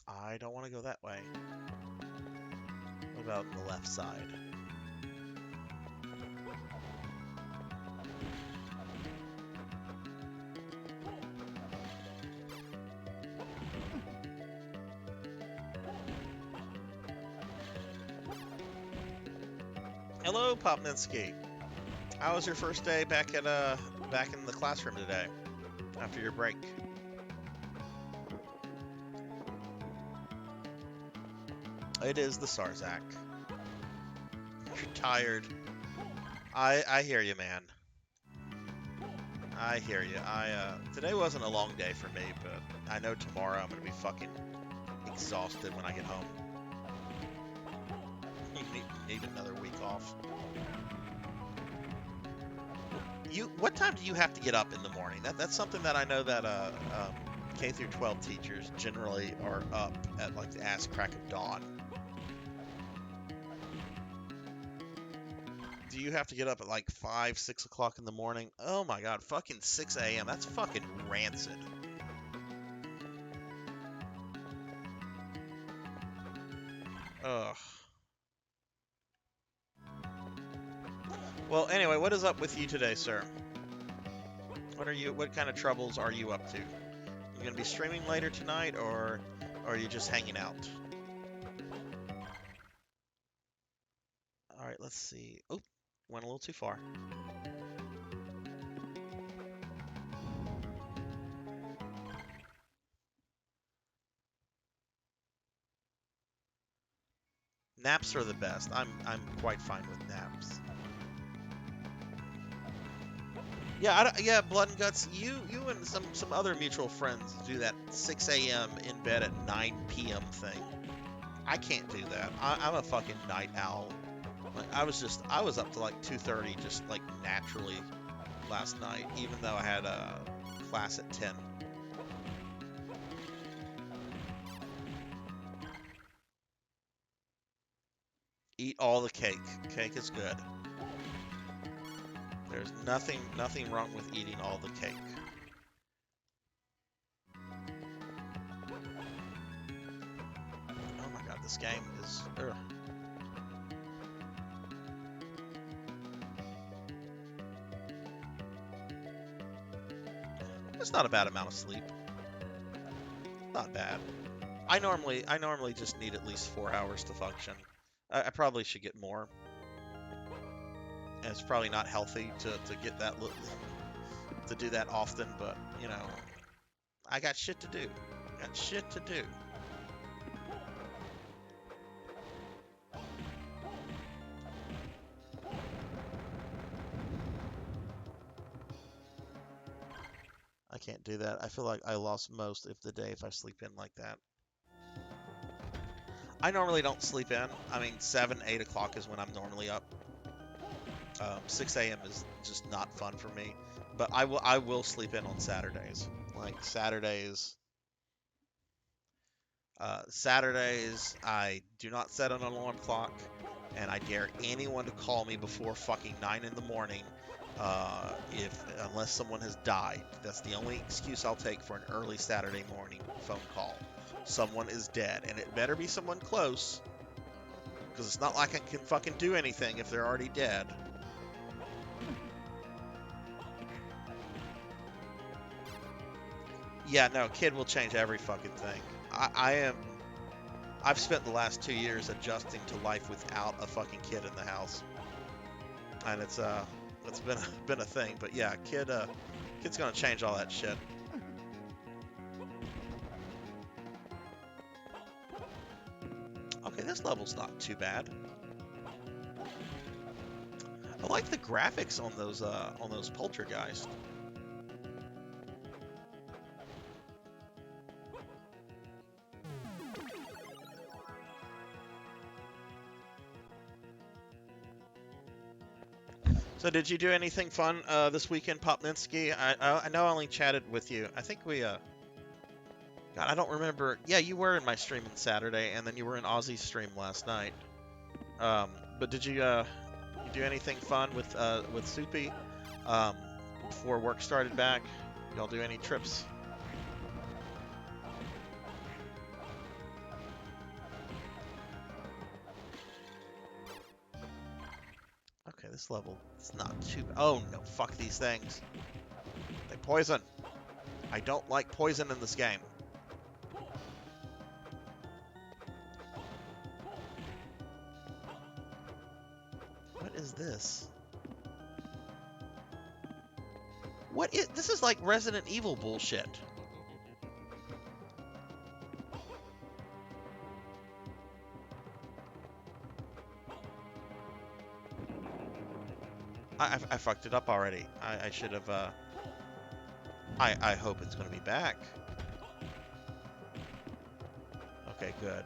I don't want to go that way. What about the left side? Hello, Popninsky. How was your first day back in the classroom today, after your break? It is the Sarzac. You're tired. I hear you, man. I hear you. Today wasn't a long day for me, but I know tomorrow I'm gonna be fucking exhausted when I get home. Need another week off. What time do you have to get up in the morning? That's something that I know that K through 12 teachers generally are up at like the ass crack of dawn. Do you have to get up at like 5, 6 o'clock in the morning? Oh my god, fucking 6 a.m. That's fucking rancid. Ugh. Well, anyway, what is up with you today, sir? What kind of troubles are you up to? You gonna be streaming later tonight, or are you just hanging out? Alright, let's see. Oh, went a little too far. Naps are the best. I'm quite fine with naps. Yeah, Blood and Guts. You and some other mutual friends do that 6 a.m. in bed at 9 p.m. thing. I can't do that. I'm a fucking night owl. Like I was up to like 2:30 just like naturally last night, even though I had a class at 10. Eat all the cake. Cake is good. There's nothing wrong with eating all the cake. Oh my god, this game is... Ugh. It's not a bad amount of sleep. Not bad. I normally just need at least 4 hours to function. I probably should get more. And it's probably not healthy to get that to do that often, but you know, I got shit to do. Got shit to do. I can't do that. I feel like I lost most of the day if I sleep in like that. I normally don't sleep in. I mean, 7, 8 o'clock is when I'm normally up. 6 a.m. is just not fun for me. But I will sleep in on Saturdays. Like Saturdays, I do not set an alarm clock, and I dare anyone to call me before fucking 9 in the morning. Unless someone has died, that's the only excuse I'll take for an early Saturday morning phone call. Someone is dead, and it better be someone close, because it's not like I can fucking do anything if they're already dead. Yeah, no, kid will change every fucking thing. I've spent the last 2 years adjusting to life without a fucking kid in the house, and it's been a thing. But yeah, kid's gonna change all that shit. Okay, this level's not too bad. I like the graphics on those poltergeists. So did you do anything fun this weekend, Popninsky? I know I only chatted with you. I think we God, I don't remember. Yeah, you were in my stream on Saturday, and then you were in Ozzy's stream last night. But did you do anything fun with Soupy before work started back? Y'all do any trips? Okay, this level is not too... Oh, no, fuck these things. They poison. I don't like poison in this game. What is this? What is... This is like Resident Evil bullshit. I fucked it up already. I should have I hope it's going to be back. Okay, good.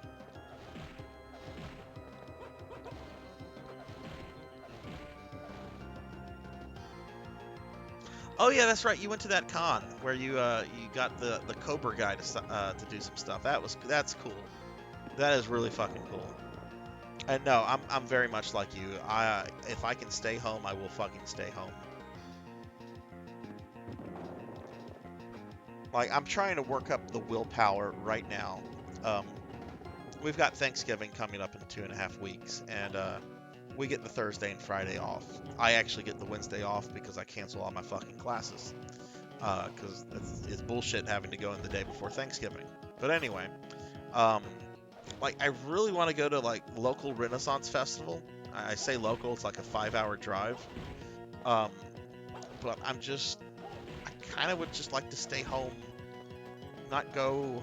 Oh yeah, that's right. You went to that con where you got the Cobra guy to do some stuff. That's cool. That is really fucking cool. And no, I'm very much like you. If I can stay home, I will fucking stay home. Like I'm trying to work up the willpower right now. Um, we've got Thanksgiving coming up in 2.5 weeks, and we get the Thursday and Friday off. I actually get the Wednesday off because I cancel all my fucking classes. Because it's bullshit having to go in the day before Thanksgiving. But anyway, um, like I really want to go to like local Renaissance festival. I say local, it's like a 5-hour drive. Um, but I kind of would just like to stay home, not go.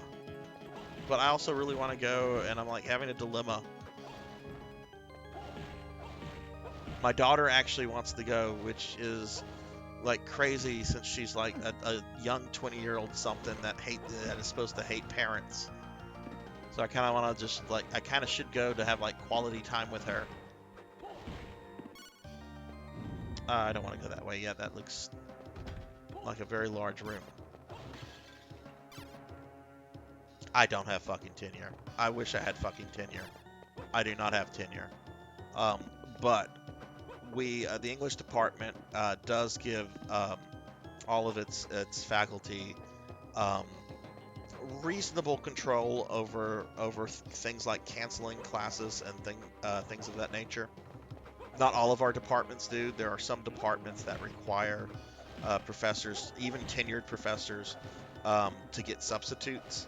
But I also really want to go, and I'm like having a dilemma. My daughter actually wants to go, which is like crazy since she's like a young 20-year-old something that is supposed to hate parents. So I kind of want to just like I kind of should go to have like quality time with her. I don't want to go that way. Yeah, that looks like a very large room. I don't have fucking tenure. I wish I had fucking tenure. I do not have tenure. But the English department does give all of its faculty reasonable control over things like canceling classes and things of that nature. Not all of our departments do. There are some departments that require professors, even tenured professors, to get substitutes.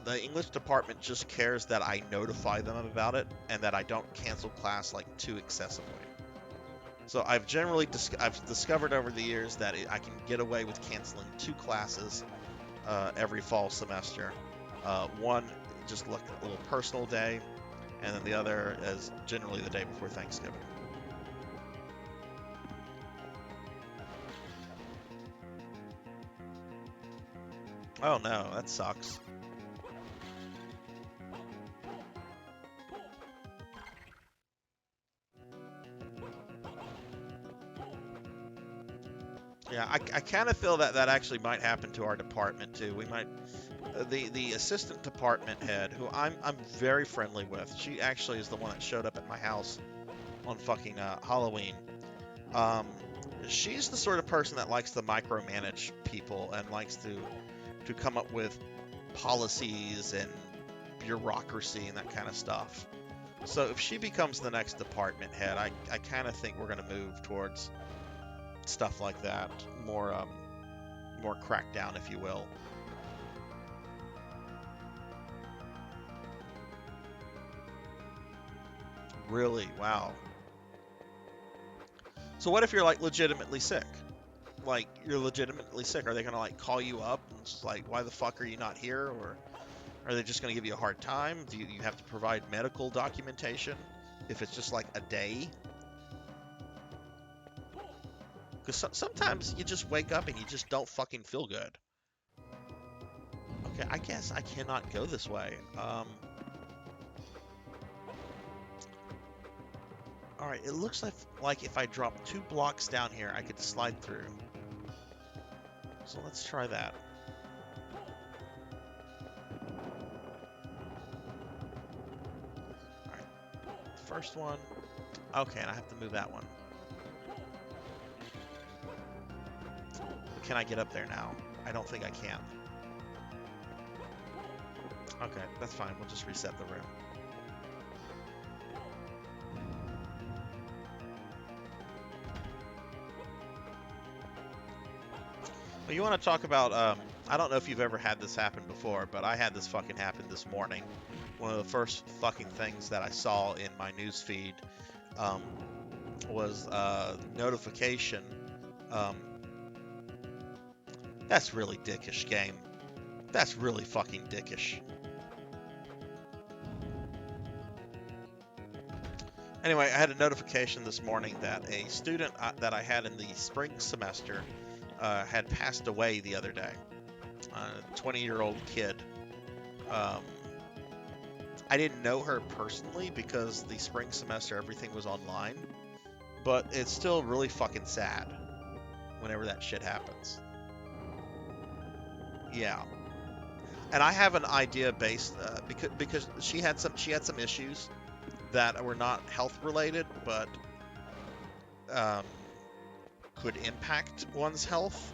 The English department just cares that I notify them about it and that I don't cancel class like too excessively. So I've discovered over the years that I can get away with canceling 2 classes every fall semester. One just like a little personal day, and then the other is generally the day before Thanksgiving. Oh no, that sucks. Yeah, I kind of feel that actually might happen to our department too. We might the assistant department head, who I'm very friendly with. She actually is the one that showed up at my house on fucking Halloween. Um, she's the sort of person that likes to micromanage people and likes to come up with policies and bureaucracy and that kind of stuff. So if she becomes the next department head, I kind of think we're going to move towards stuff like that, more crackdown, if you will. Really? Wow. So what if you're like legitimately sick? Like you're legitimately sick. Are they gonna like call you up and just like, why the fuck are you not here? Or are they just gonna give you a hard time? Do you have to provide medical documentation if it's just like a day? Because sometimes you just wake up and you just don't fucking feel good. Okay, I guess I cannot go this way. All right, it looks like if I drop 2 blocks down here, I could slide through. So let's try that. All right, first one. Okay, and I have to move that one. But can I get up there now? I don't think I can. Okay, that's fine. We'll just reset the room. Well, you want to talk about, I don't know if you've ever had this happen before, but I had this fucking happen this morning. One of the first fucking things that I saw in my news feed was a notification. Um, that's really dickish, game. That's really fucking dickish. Anyway, I had a notification this morning that a student that I had in the spring semester had passed away the other day. A 20-year-old kid. Um, I didn't know her personally because the spring semester everything was online, but it's still really fucking sad whenever that shit happens. Yeah, and I have an idea based because she had some issues that were not health related, but um, could impact one's health.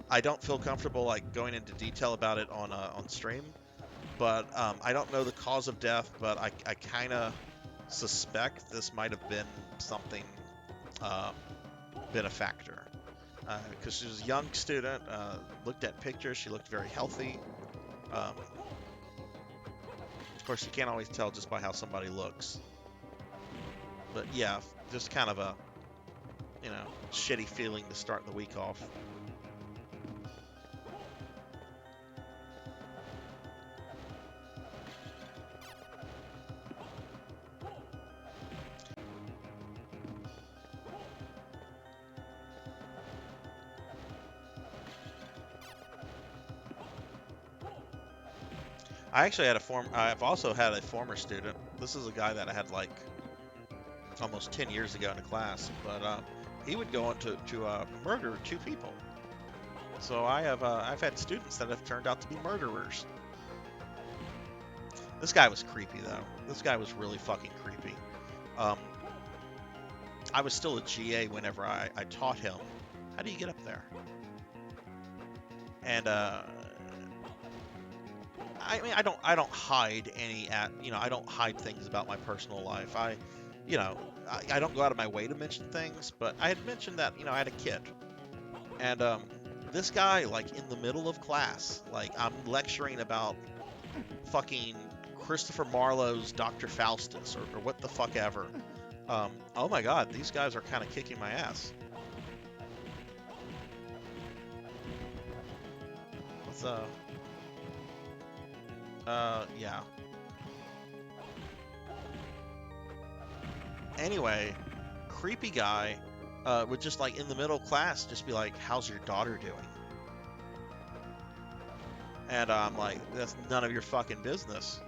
I don't feel comfortable like going into detail about it on stream, but I don't know the cause of death, but I kind of suspect this might have been something, um, been a factor. Because she was a young student, looked at pictures, she looked very healthy. Um, of course, you can't always tell just by how somebody looks. But yeah, just kind of a, shitty feeling to start the week off. I've also had a former student. This is a guy that I had like almost 10 years ago in a class, but he would go on to murder 2 people. So I've had students that have turned out to be murderers. This guy was creepy though. This guy was really fucking creepy. Um, I was still a GA whenever I taught him. How do you get up there? And I mean, I don't hide I don't hide things about my personal life. I don't go out of my way to mention things, but I had mentioned that, I had a kid. And this guy, like in the middle of class, like I'm lecturing about fucking Christopher Marlowe's Dr. Faustus or what the fuck ever. Oh my god, these guys are kind of kicking my ass. Let's yeah. Anyway, creepy guy would just like in the middle of class just be like, "How's your daughter doing?" And I'm like, "That's none of your fucking business."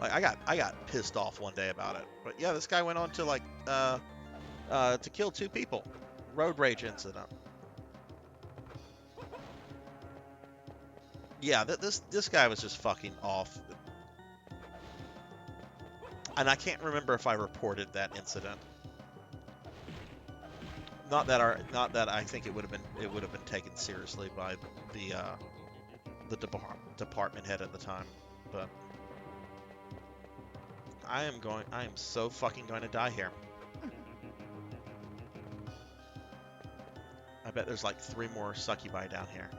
Like I got pissed off one day about it. But yeah, this guy went on to like to kill 2 people. Road rage incident. Yeah, this guy was just fucking off. And I can't remember if I reported that incident. Not that I think it would have been taken seriously by the department head at the time, but I am so fucking going to die here. I bet there's like 3 more succubi down here.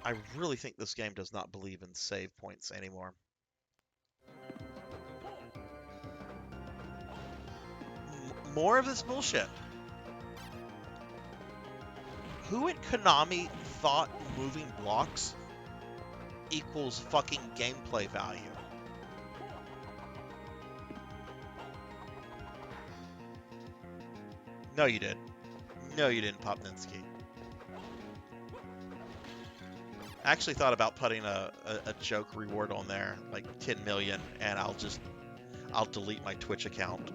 I really think this game does not believe in save points anymore. More of this bullshit. Who at Konami thought moving blocks equals fucking gameplay value? No, you did. No, you didn't, Popninsky. I actually thought about putting a joke reward on there, like 10 million, and I'll delete my Twitch account.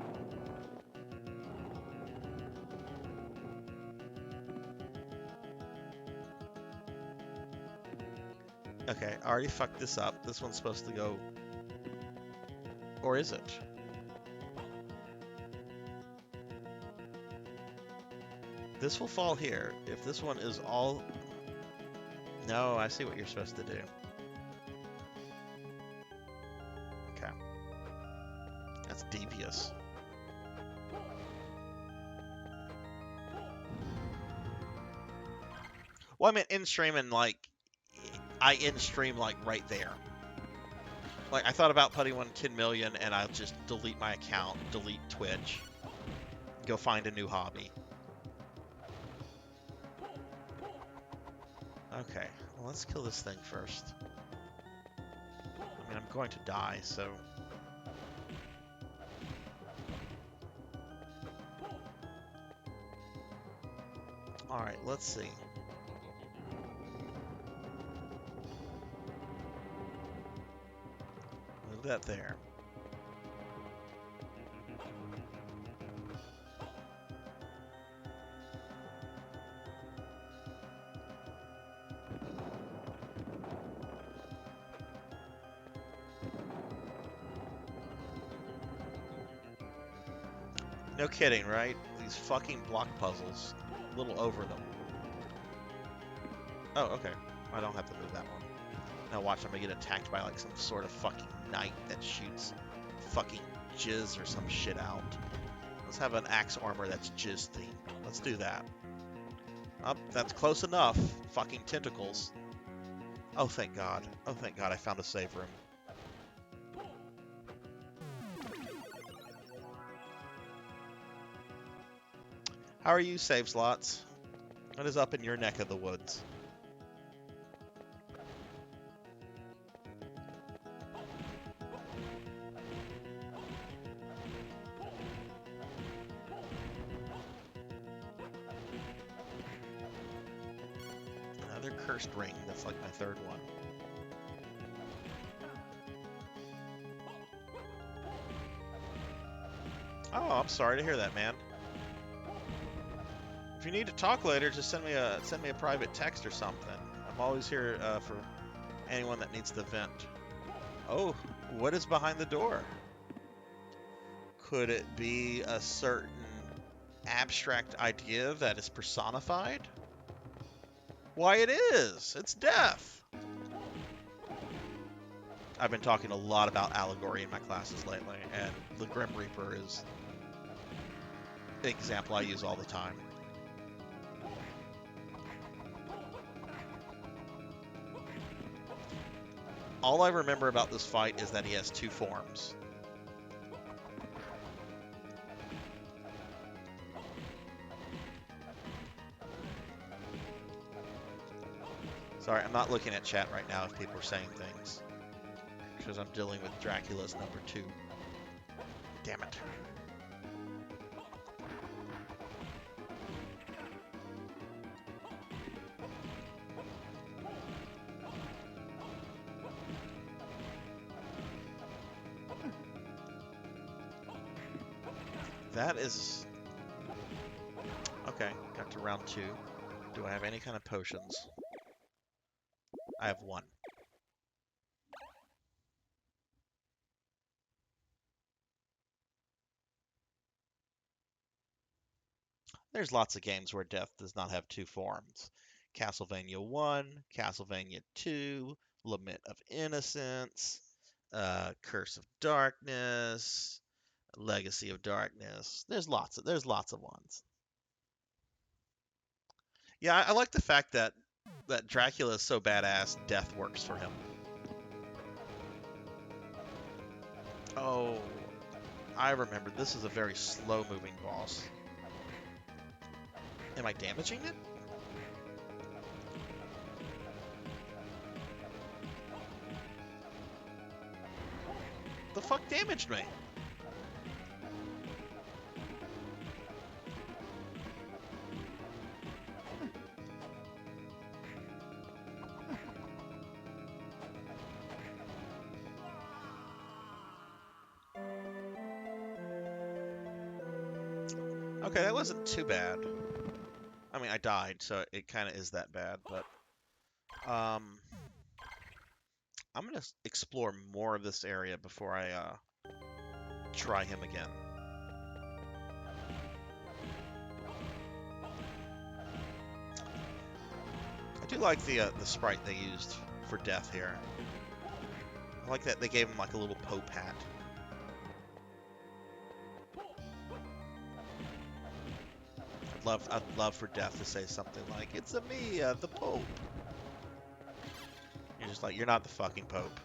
Okay, I already fucked this up. This one's supposed to go... Or is it? This will fall here. If this one is all... No, I see what you're supposed to do. Okay. That's devious. Well, I meant in-stream and, like... I in-stream, like, right there. Like, I thought about putting 10 million, and I'll just delete my account, delete Twitch, go find a new hobby. Okay, well, let's kill this thing first. I mean, I'm going to die, so... Alright, let's see. Move that there. No kidding, right? These fucking block puzzles. A little over them. Oh, okay. I don't have to move that one. Now watch, I'm gonna get attacked by like some sort of fucking knight that shoots fucking jizz or some shit out. Let's have an axe armor that's jizz themed. Let's do that. Oh, that's close enough. Fucking tentacles. Oh, thank God. Oh, thank God I found a save room. How are you, save slots? What is up in your neck of the woods? Another cursed ring. That's like my third one. Oh, I'm sorry to hear that, man. If you need to talk later, just send me a private text or something. I'm always here for anyone that needs to vent. Oh, what is behind the door? Could it be a certain abstract idea that is personified? Why, it is! It's death! I've been talking a lot about allegory in my classes lately, and the Grim Reaper is an example I use all the time. All I remember about this fight is that he has two forms. Sorry, I'm not looking at chat right now if people are saying things. Because I'm dealing with Dracula's number 2. Damn it. That is... Okay, got to round 2. Do I have any kind of potions? I have 1. There's lots of games where death does not have 2 forms. Castlevania 1, Castlevania 2, Lament of Innocence, Curse of Darkness, Legacy of Darkness. There's lots of ones. Yeah, I like the fact that Dracula is so badass, death works for him. Oh, I remember. This is a very slow-moving boss. Am I damaging it? The fuck damaged me? Okay, that wasn't too bad. I mean, I died, so it kind of is that bad, but... I'm going to explore more of this area before I try him again. I do like the sprite they used for death here. I like that they gave him like a little Pope hat. I'd love for death to say something like, "It's a me, the Pope." You're just like, you're not the fucking Pope.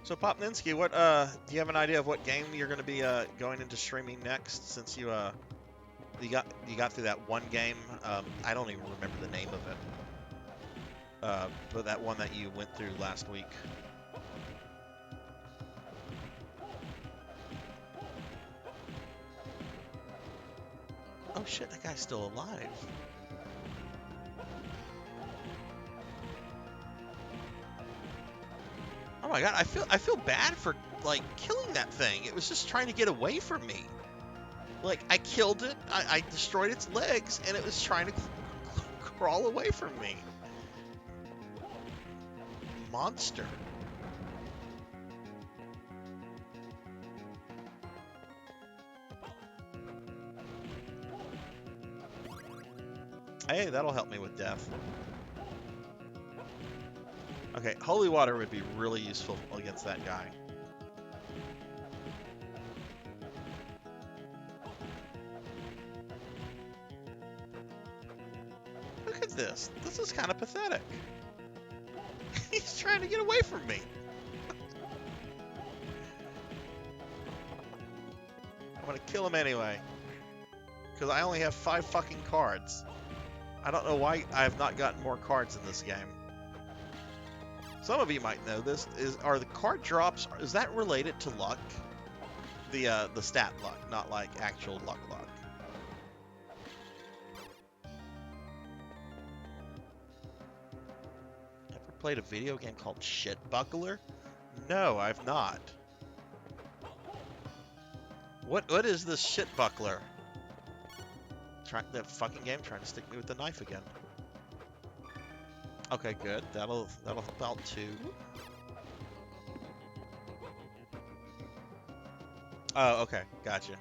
So Popninsky, what do you have an idea of what game you're going to be going into streaming next? Since you got through that one game, I don't even remember the name of it. but that one that you went through last week. Oh shit, that guy's still alive. Oh my god, I feel bad for like killing that thing. It was just trying to get away from me. Like I killed it, I destroyed its legs, and it was trying to crawl away from me. Monster. Hey, that'll help me with death. Okay, holy water would be really useful against that guy. Look at this. This is kind of pathetic. He's trying to get away from me. I'm gonna kill him anyway. Because I only have 5 fucking cards. I don't know why I have not gotten more cards in this game. Some of you might know this. Are the card drops, is that related to luck? The stat luck, not like actual luck. Ever played a video game called Shit Buckler? No, I've not. What is this Shit Buckler? That fucking game trying to stick me with the knife again. Okay, good. That'll help out too. Oh, okay, gotcha.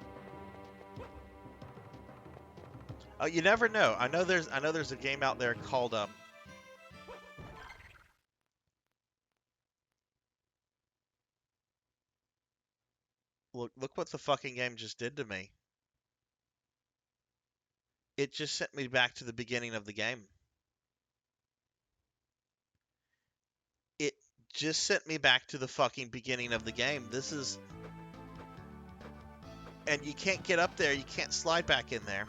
Oh, you never know. I know there's a game out there called Look what the fucking game just did to me. It just sent me back to the beginning of the game. It just sent me back to the fucking beginning of the game. This is... And you can't get up there. You can't slide back in there.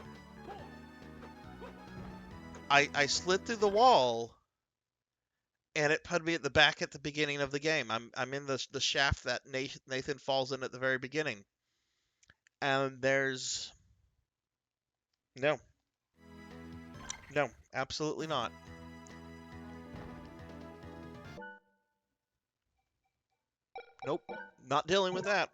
I slid through the wall, and it put me at the back at the beginning of the game. I'm in the shaft that Nathan falls in at the very beginning. And there's... No. No, absolutely not. Nope, not dealing with that.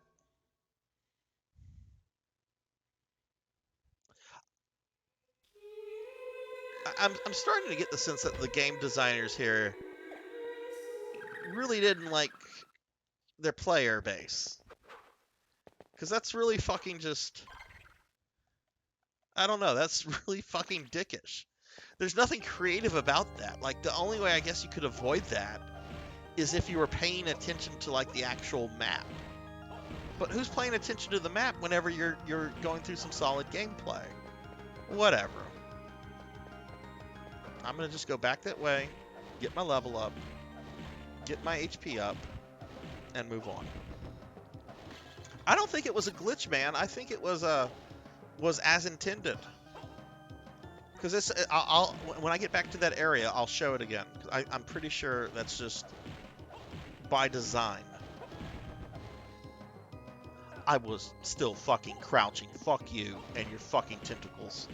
I'm starting to get the sense that the game designers here really didn't like their player base. Because that's really fucking just... I don't know, that's really fucking dickish. There's nothing creative about that. Like, the only way I guess you could avoid that is if you were paying attention to, like, the actual map. But who's paying attention to the map whenever you're going through some solid gameplay? Whatever. I'm gonna just go back that way, get my level up, get my HP up, and move on. I don't think it was a glitch, man. I think it was as intended. Because this, when I get back to that area, I'll show it again. I'm pretty sure that's just by design. I was still fucking crouching. Fuck you and your fucking tentacles.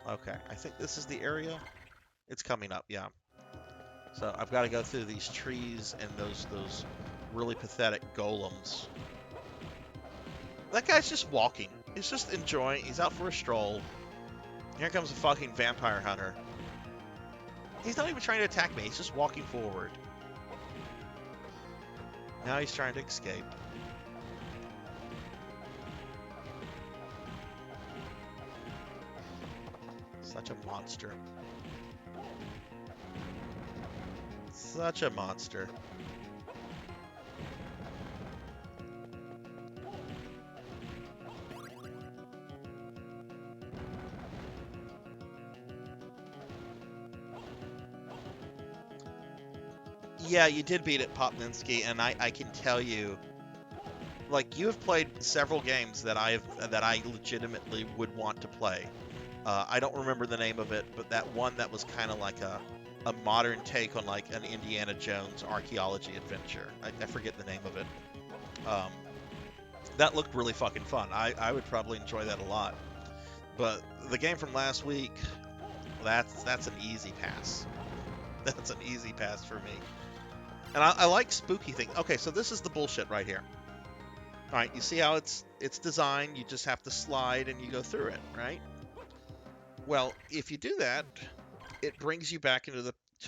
Okay, I think this is the area. It's coming up, yeah. So I've got to go through these trees and those really pathetic golems. That guy's just walking. He's just enjoying. He's out for a stroll. Here comes a fucking vampire hunter. He's not even trying to attack me. He's just walking forward. Now he's trying to escape. Such a monster. Such a monster. Yeah, you did beat it, Popninsky, and I can tell you Like, you have played several games that I legitimately would want to play. I don't remember the name of it, but that one that was kind of like a modern take on like an Indiana Jones archaeology adventure. I forget the name of it. Um, that looked really fucking fun. I would probably enjoy that a lot. But the game from last week, that's an easy pass. That's an easy pass for me. And I like spooky things. Okay, so this is the bullshit right here. All right, you see how it's designed? You just have to slide and you go through it, right? Well, if you do that, it brings you back into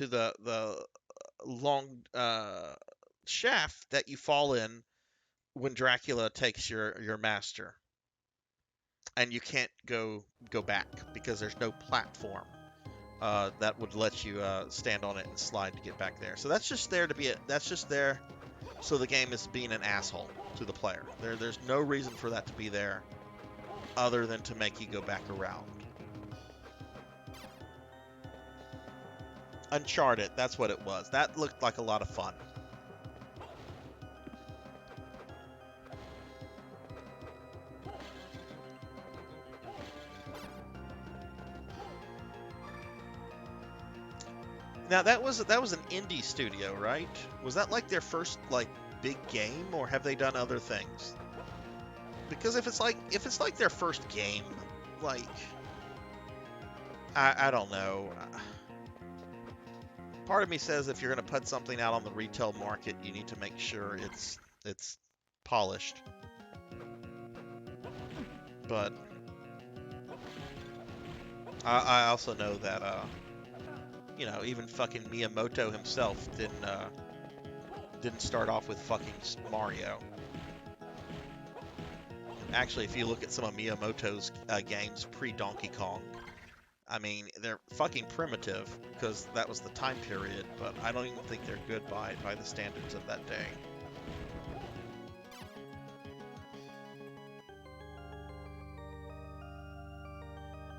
the long shaft that you fall in when Dracula takes your master, and you can't go back because there's no platform that would let you stand on it and slide to get back there. So that's just there to be that's just there so the game is being an asshole to the player. There's no reason for that to be there other than to make you go back around. Uncharted, that's what it was. That looked like a lot of fun. Now that was an indie studio, right? Was that like their first like big game, or have they done other things? Because if it's like their first game, like I don't know. Part of me says if you're going to put something out on the retail market, you need to make sure it's polished. But I also know that you know, even fucking Miyamoto himself didn't start off with fucking Mario. Actually, if you look at some of Miyamoto's games pre-Donkey Kong, I mean, they're fucking primitive because that was the time period, but I don't even think they're good by the standards of that day.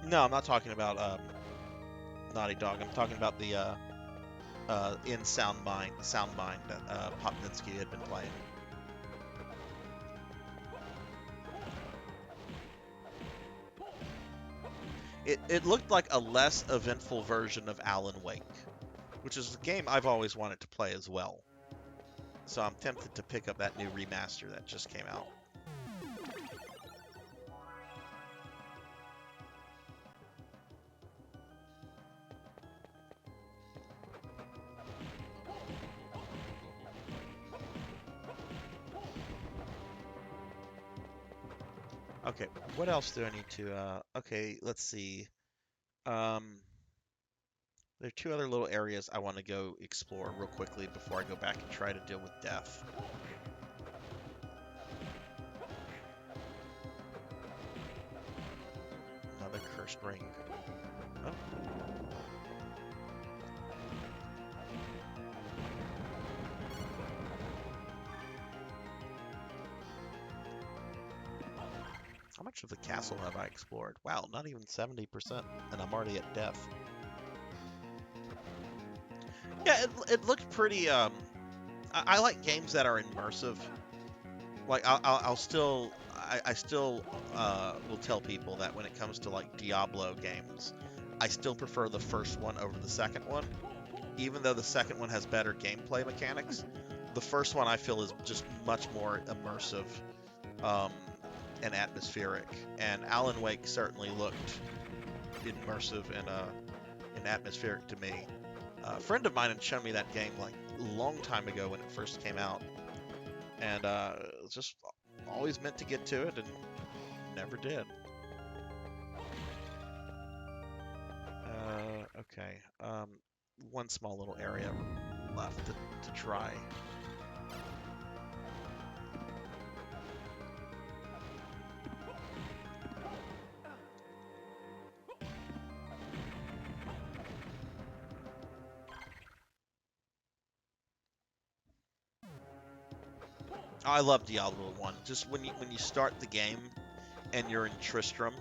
No, I'm not talking about Naughty Dog. I'm talking about the in Sound Mind that Popninsky had been playing. It looked like a less eventful version of Alan Wake, which is a game I've always wanted to play as well. So I'm tempted to pick up that new remaster that just came out. Okay, what else do I need to, okay, let's see. Um, there are two other little areas I want to go explore real quickly before I go back and try to deal with death. Another cursed ring. Oh. How much of the castle have I explored? Wow, not even 70%, and I'm already at death. Yeah, it looked pretty, I like games that are immersive. Like, I'll still, I still will tell people that when it comes to, like, Diablo games, I still prefer the first one over the second one. Even though the second one has better gameplay mechanics, the first one I feel is just much more immersive. Um, and atmospheric, and Alan Wake certainly looked immersive and atmospheric to me. A friend of mine had shown me that game like a long time ago when it first came out, and just always meant to get to it and never did. Okay, one small little area left to try. I love Diablo 1. Just when you start the game and you're in Tristram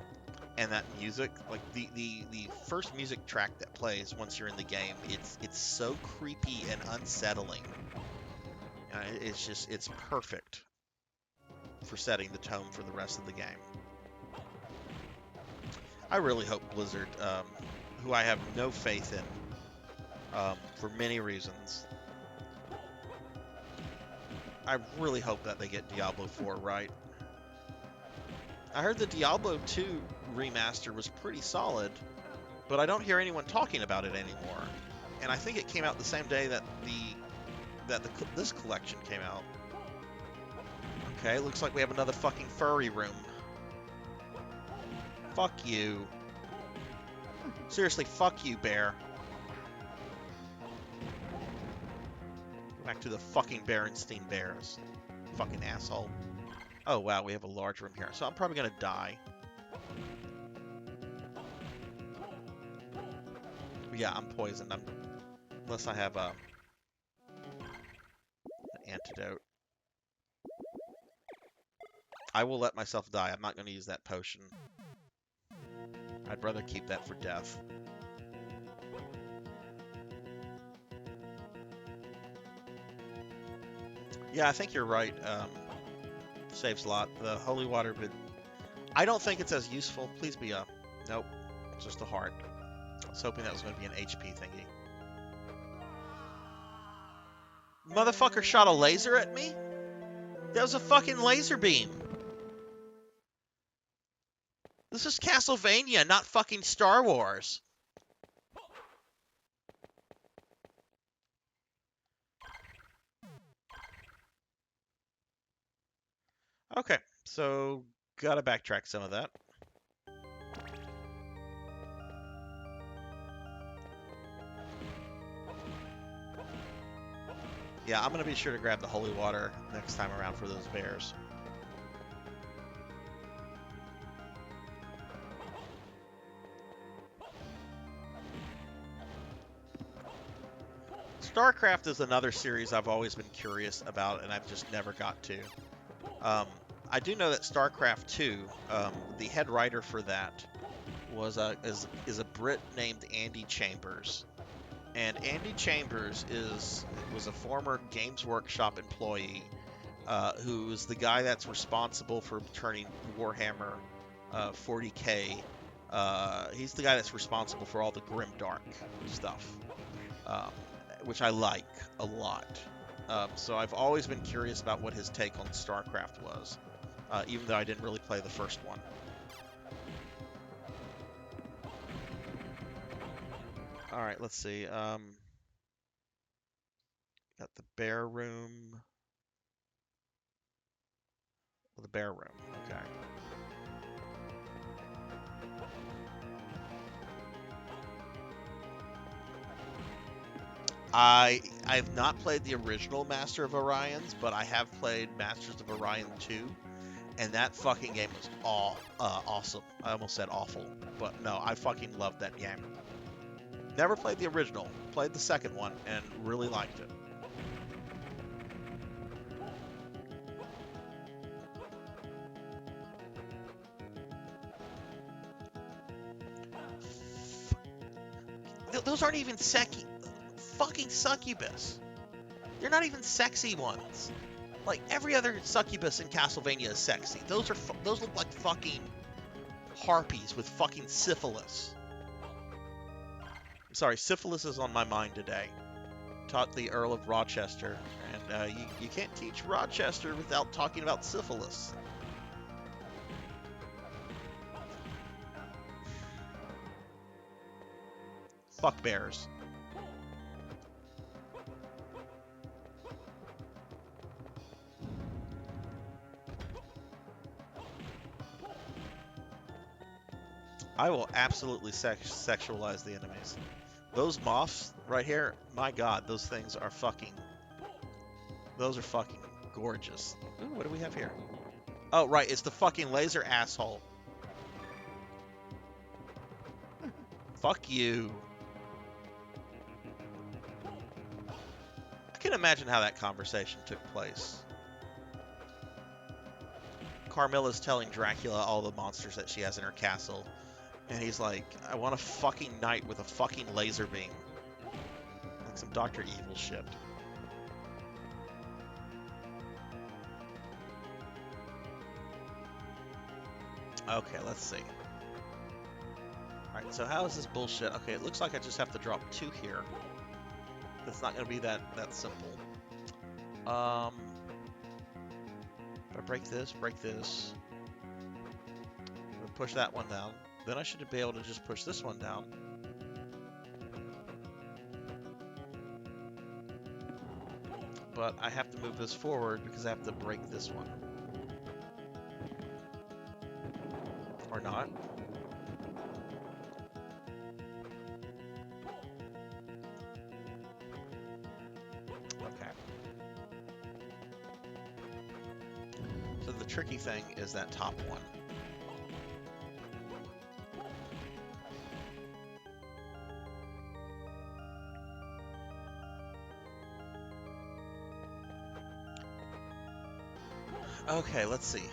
and that music, like the first music track that plays once you're in the game, it's so creepy and unsettling. It's perfect. for setting the tone for the rest of the game. I really hope Blizzard, who I have no faith in, for many reasons, I really hope that they get Diablo 4 right. I heard the Diablo 2 remaster was pretty solid, but I don't hear anyone talking about it anymore. And I think it came out the same day that this collection came out. Okay, looks like we have another fucking furry room. Fuck you. Seriously, fuck you, bear. Go back to the fucking Berenstein Bears. Fucking asshole. Oh, wow, we have a large room here. So I'm probably gonna die. Yeah, I'm poisoned. Unless I have an antidote. I will let myself die. I'm not going to use that potion. I'd rather keep that for death. Yeah, I think you're right. Saves a lot. The holy water, but I don't think it's as useful. Please be a... Nope. It's just a heart. I was hoping that was going to be an HP thingy. Motherfucker shot a laser at me? That was a fucking laser beam. This is Castlevania, not fucking Star Wars. Okay, so gotta backtrack some of that. Yeah, I'm gonna be sure to grab the holy water next time around for those bears. StarCraft is another series I've always been curious about, and I've just never got to. I do know that StarCraft 2, the head writer for that was is a Brit named Andy Chambers, and Andy Chambers was a former Games Workshop employee who's the guy that's responsible for turning Warhammer 40K. He's the guy that's responsible for all the grimdark stuff. Which I like a lot. So I've always been curious about what his take on StarCraft was, even though I didn't really play the first one. Alright, let's see. Got the bear room. The bear room, okay. I've not played the original Master of Orions, but I have played Masters of Orion 2, and that fucking game was awesome. I almost said awful, but no, I fucking loved that game. Never played the original, played the second one, and really liked it. Those aren't even sexy. Fucking succubus. They're not even sexy ones. Like every other succubus in Castlevania is sexy. Those look like fucking harpies with fucking syphilis. Sorry, syphilis is on my mind today. Taught the Earl of Rochester, and you can't teach Rochester without talking about syphilis. Fuck bears. I will absolutely sexualize the enemies. Those moths right here, my god, those things are fucking... Those are fucking gorgeous. Ooh, what do we have here? Oh, right, it's the fucking laser asshole. Fuck you. I can imagine how that conversation took place. Carmilla's telling Dracula all the monsters that she has in her castle. And he's like, I want a fucking knight with a fucking laser beam. Like some Dr. Evil shit. Okay, let's see. Alright, so how is this bullshit? Okay, it looks like I just have to drop 2 here. It's not going to be that simple. If I break this, push that one down, then I should be able to just push this one down. But I have to move this forward because I have to break this one. Or not. Okay. So the tricky thing is that top one. Okay, let's see.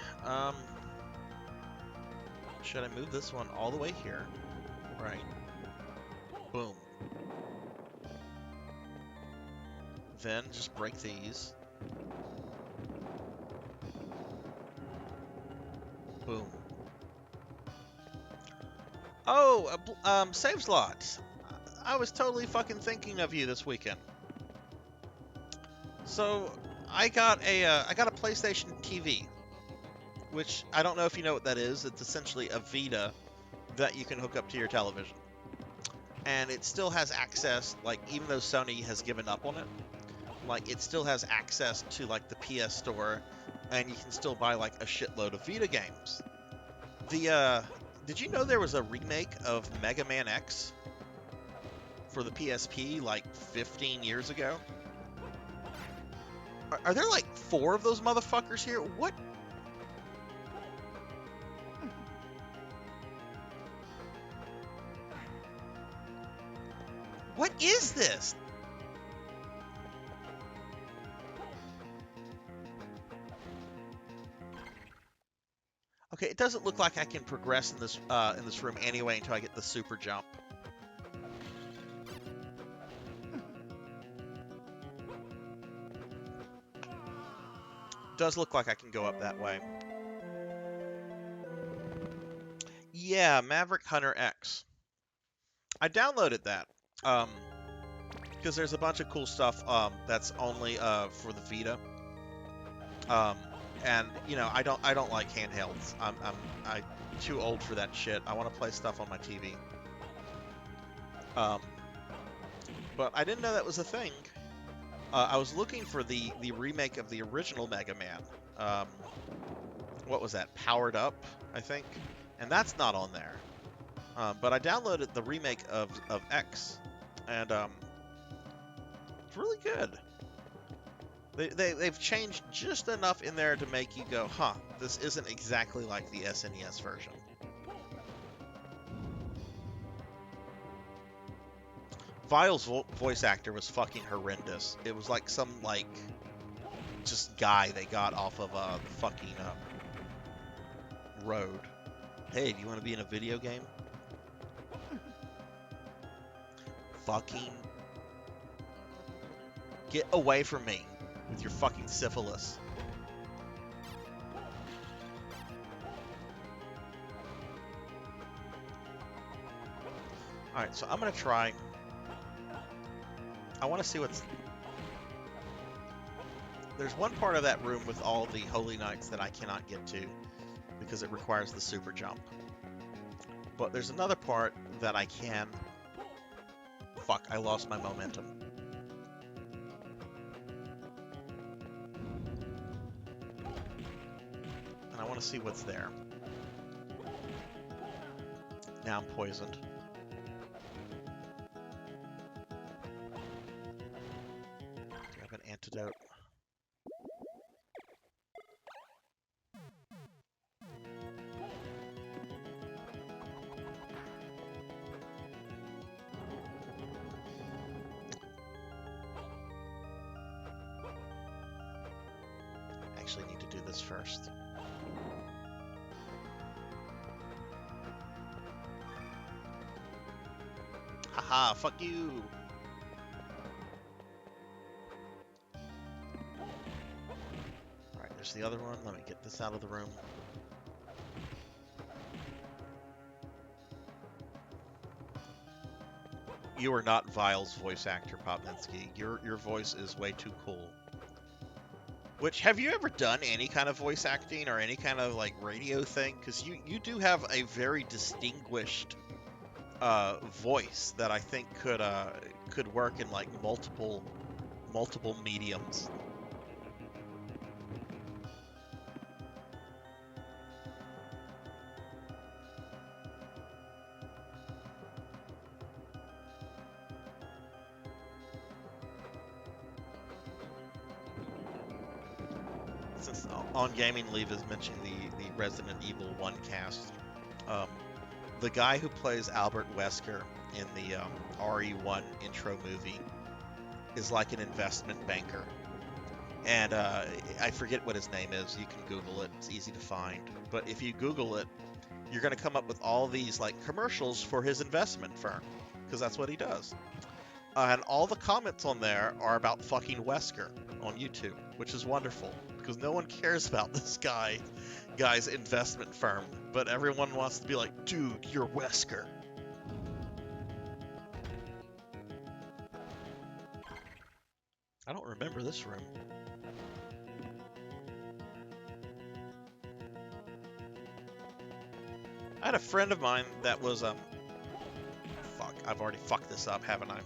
Should I move this one all the way here? Right. Boom. Then just break these. Boom. Oh, save slots. I was totally fucking thinking of you this weekend. So I got a PlayStation TV, which I don't know if you know what that is. It's essentially a Vita that you can hook up to your television, and it still has access. Like, even though Sony has given up on it, like, it still has access to like the PS Store, and you can still buy like a shitload of Vita games. Did you know there was a remake of Mega Man X for the PSP like 15 years ago? Are there like 4 of those motherfuckers here? What? What is this? Okay, it doesn't look like I can progress in this room anyway until I get the super jump. Does look like I can go up that way. Yeah, Maverick Hunter X. I downloaded that because there's a bunch of cool stuff that's only for the Vita. And you know, I don't like handhelds. I'm too old for that shit. I want to play stuff on my TV. But I didn't know that was a thing. I was looking for the remake of the original Mega Man. What was that? Powered Up, I think, and that's not on there. But I downloaded the remake of X, and it's really good. They've changed just enough in there to make you go, huh, this isn't exactly like the SNES version. Vile's voice actor was fucking horrendous. It was like some, like, just guy they got off of the fucking road. Hey, do you want to be in a video game? Fucking get away from me with your fucking syphilis. Alright, so I'm gonna try. I want to see what's... There's one part of that room with all the Holy Knights that I cannot get to because it requires the super jump. But there's another part that I can... Fuck, I lost my momentum. And I want to see what's there. Now I'm poisoned. Do you have an antidote? Actually need to do this first. Haha, fuck you! Alright, there's the other one. Let me get this out of the room. You are not Vile's voice actor, Popninsky. Your voice is way too cool. Which, have you ever done any kind of voice acting or any kind of like radio thing? Because you do have a very distinguished voice that I think could work in like multiple mediums. Since On Gaming Leave is mentioning the Resident Evil 1 cast, um, the guy who plays Albert Wesker in the RE1 intro movie is like an investment banker. And I forget what his name is. You can Google it. It's easy to find. But if you Google it, you're going to come up with all these like commercials for his investment firm, because that's what he does. And all the comments on there are about fucking Wesker on YouTube, which is wonderful because no one cares about this guy's investment firm, but everyone wants to be like, dude, you're Wesker. I don't remember this room. I had a friend of mine that was fuck, I've already fucked this up, haven't I?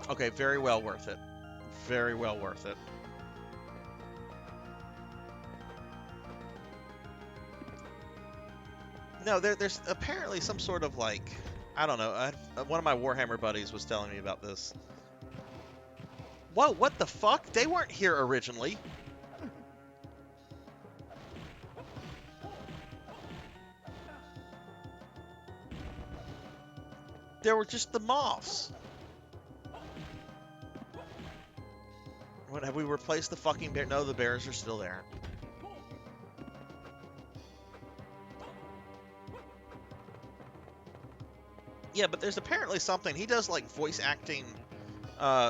Okay, very well worth it. Very well worth it. No, there's apparently some sort of like, I don't know. One of my Warhammer buddies was telling me about this. Whoa, what the fuck? They weren't here originally. They were just the moths. What, have we replaced the fucking bear? No, the bears are still there. Yeah, but there's apparently something. He does like voice acting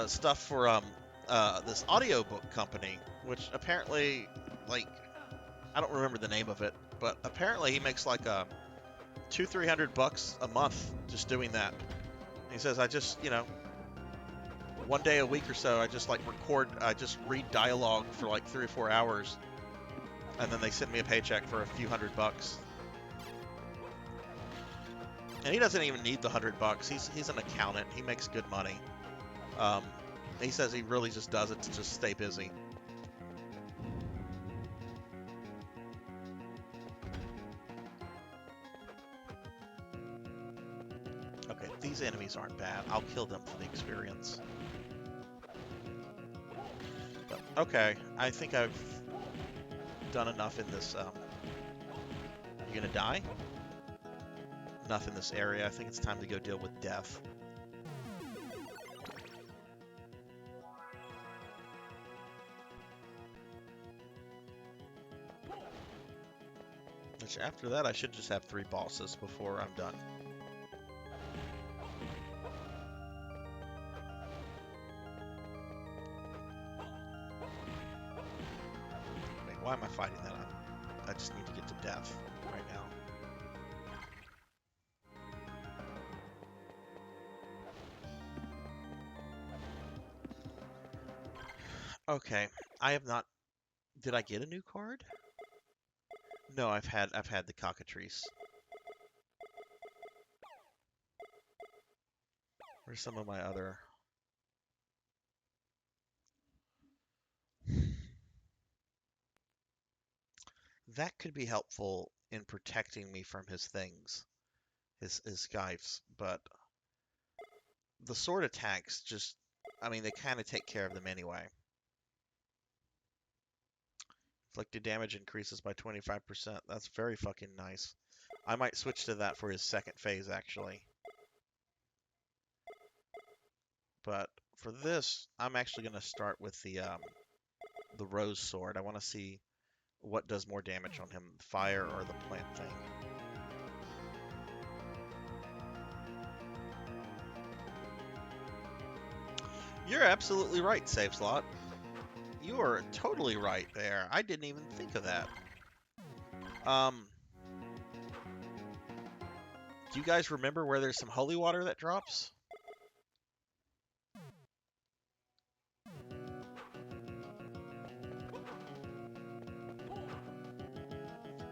stuff for this audiobook company, which apparently, like, I don't remember the name of it, but apparently he makes like $200-300 a month just doing that. And he says, I just, one day a week or so, I just like I just read dialogue for like 3 or 4 hours, and then they send me a paycheck for a few $100. And he doesn't even need the $100. He's an accountant. He makes good money. He says he really just does it to just stay busy. Okay, these enemies aren't bad. I'll kill them for the experience. But, okay, I think I've done enough in this. You gonna die? Enough in this area. I think it's time to go deal with death. Which after that, I should just have 3 bosses before I'm done. Wait, why am I fighting that? I just need to get to death right now. Okay, I have not. Did I get a new card? No, I've had the cockatrice. Where's some of my other? That could be helpful in protecting me from his things, his scythes, but the sword attacks just, I mean, they kind of take care of them anyway. Inflicted damage increases by 25%. That's very fucking nice. I might switch to that for his second phase, actually. But for this, I'm actually going to start with the rose sword. I want to see what does more damage on him, fire or the plant thing. You're absolutely right, Save Slot. You are totally right there. I didn't even think of that. Do you guys remember where there's some holy water that drops?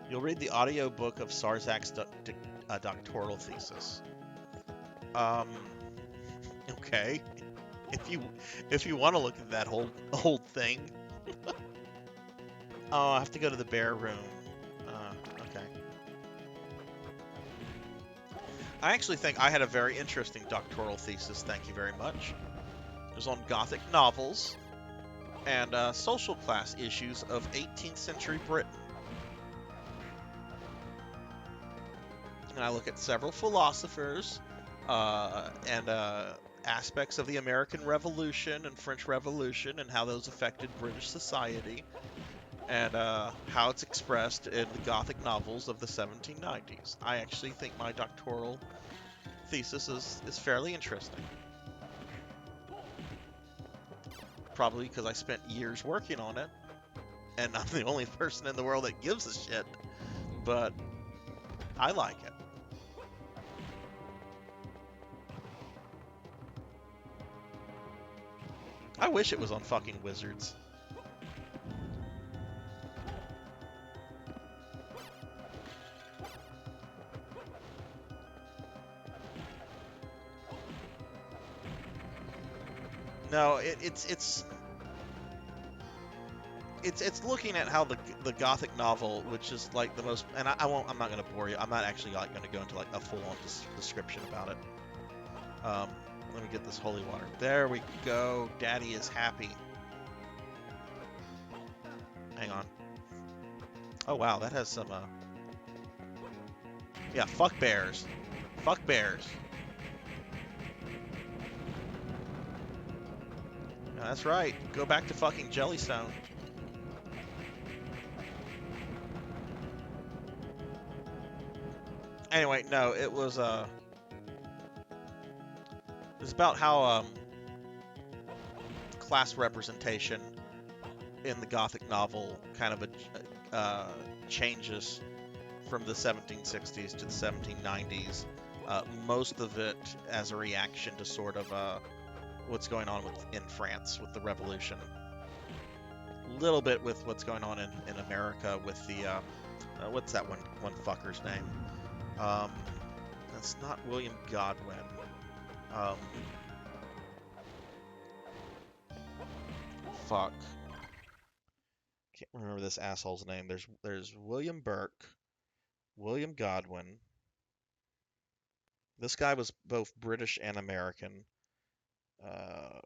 You'll read the audiobook of Sarzac's doctoral thesis. Okay. If you want to look at that whole thing. Oh, I have to go to the bear room. Okay. I actually think I had a very interesting doctoral thesis, thank you very much. It was on Gothic novels and social class issues of 18th century Britain. And I look at several philosophers and aspects of the American Revolution and French Revolution and how those affected British society and how it's expressed in the Gothic novels of the 1790s. I actually think my doctoral thesis is fairly interesting. Probably because I spent years working on it, and I'm the only person in the world that gives a shit, but I like it. I wish it was on fucking Wizards. No, it's looking at how the Gothic novel, which is like the most, and I'm not gonna bore you. I'm not actually like gonna go into like a full-on description about it. Let me get this holy water. There we go. Daddy is happy. Hang on. Oh wow, that has some. Yeah, fuck bears. Fuck bears. Yeah, that's right. Go back to fucking Jellystone. Anyway, no, it was about how class representation in the Gothic novel kind of changes from the 1760s to the 1790s. Most of it as a reaction to sort of what's going on in France with the revolution. A little bit with what's going on in America with the what's that one fucker's name? That's not William Godwin. Fuck. Can't remember this asshole's name. There's William Burke, William Godwin. This guy was both British and American.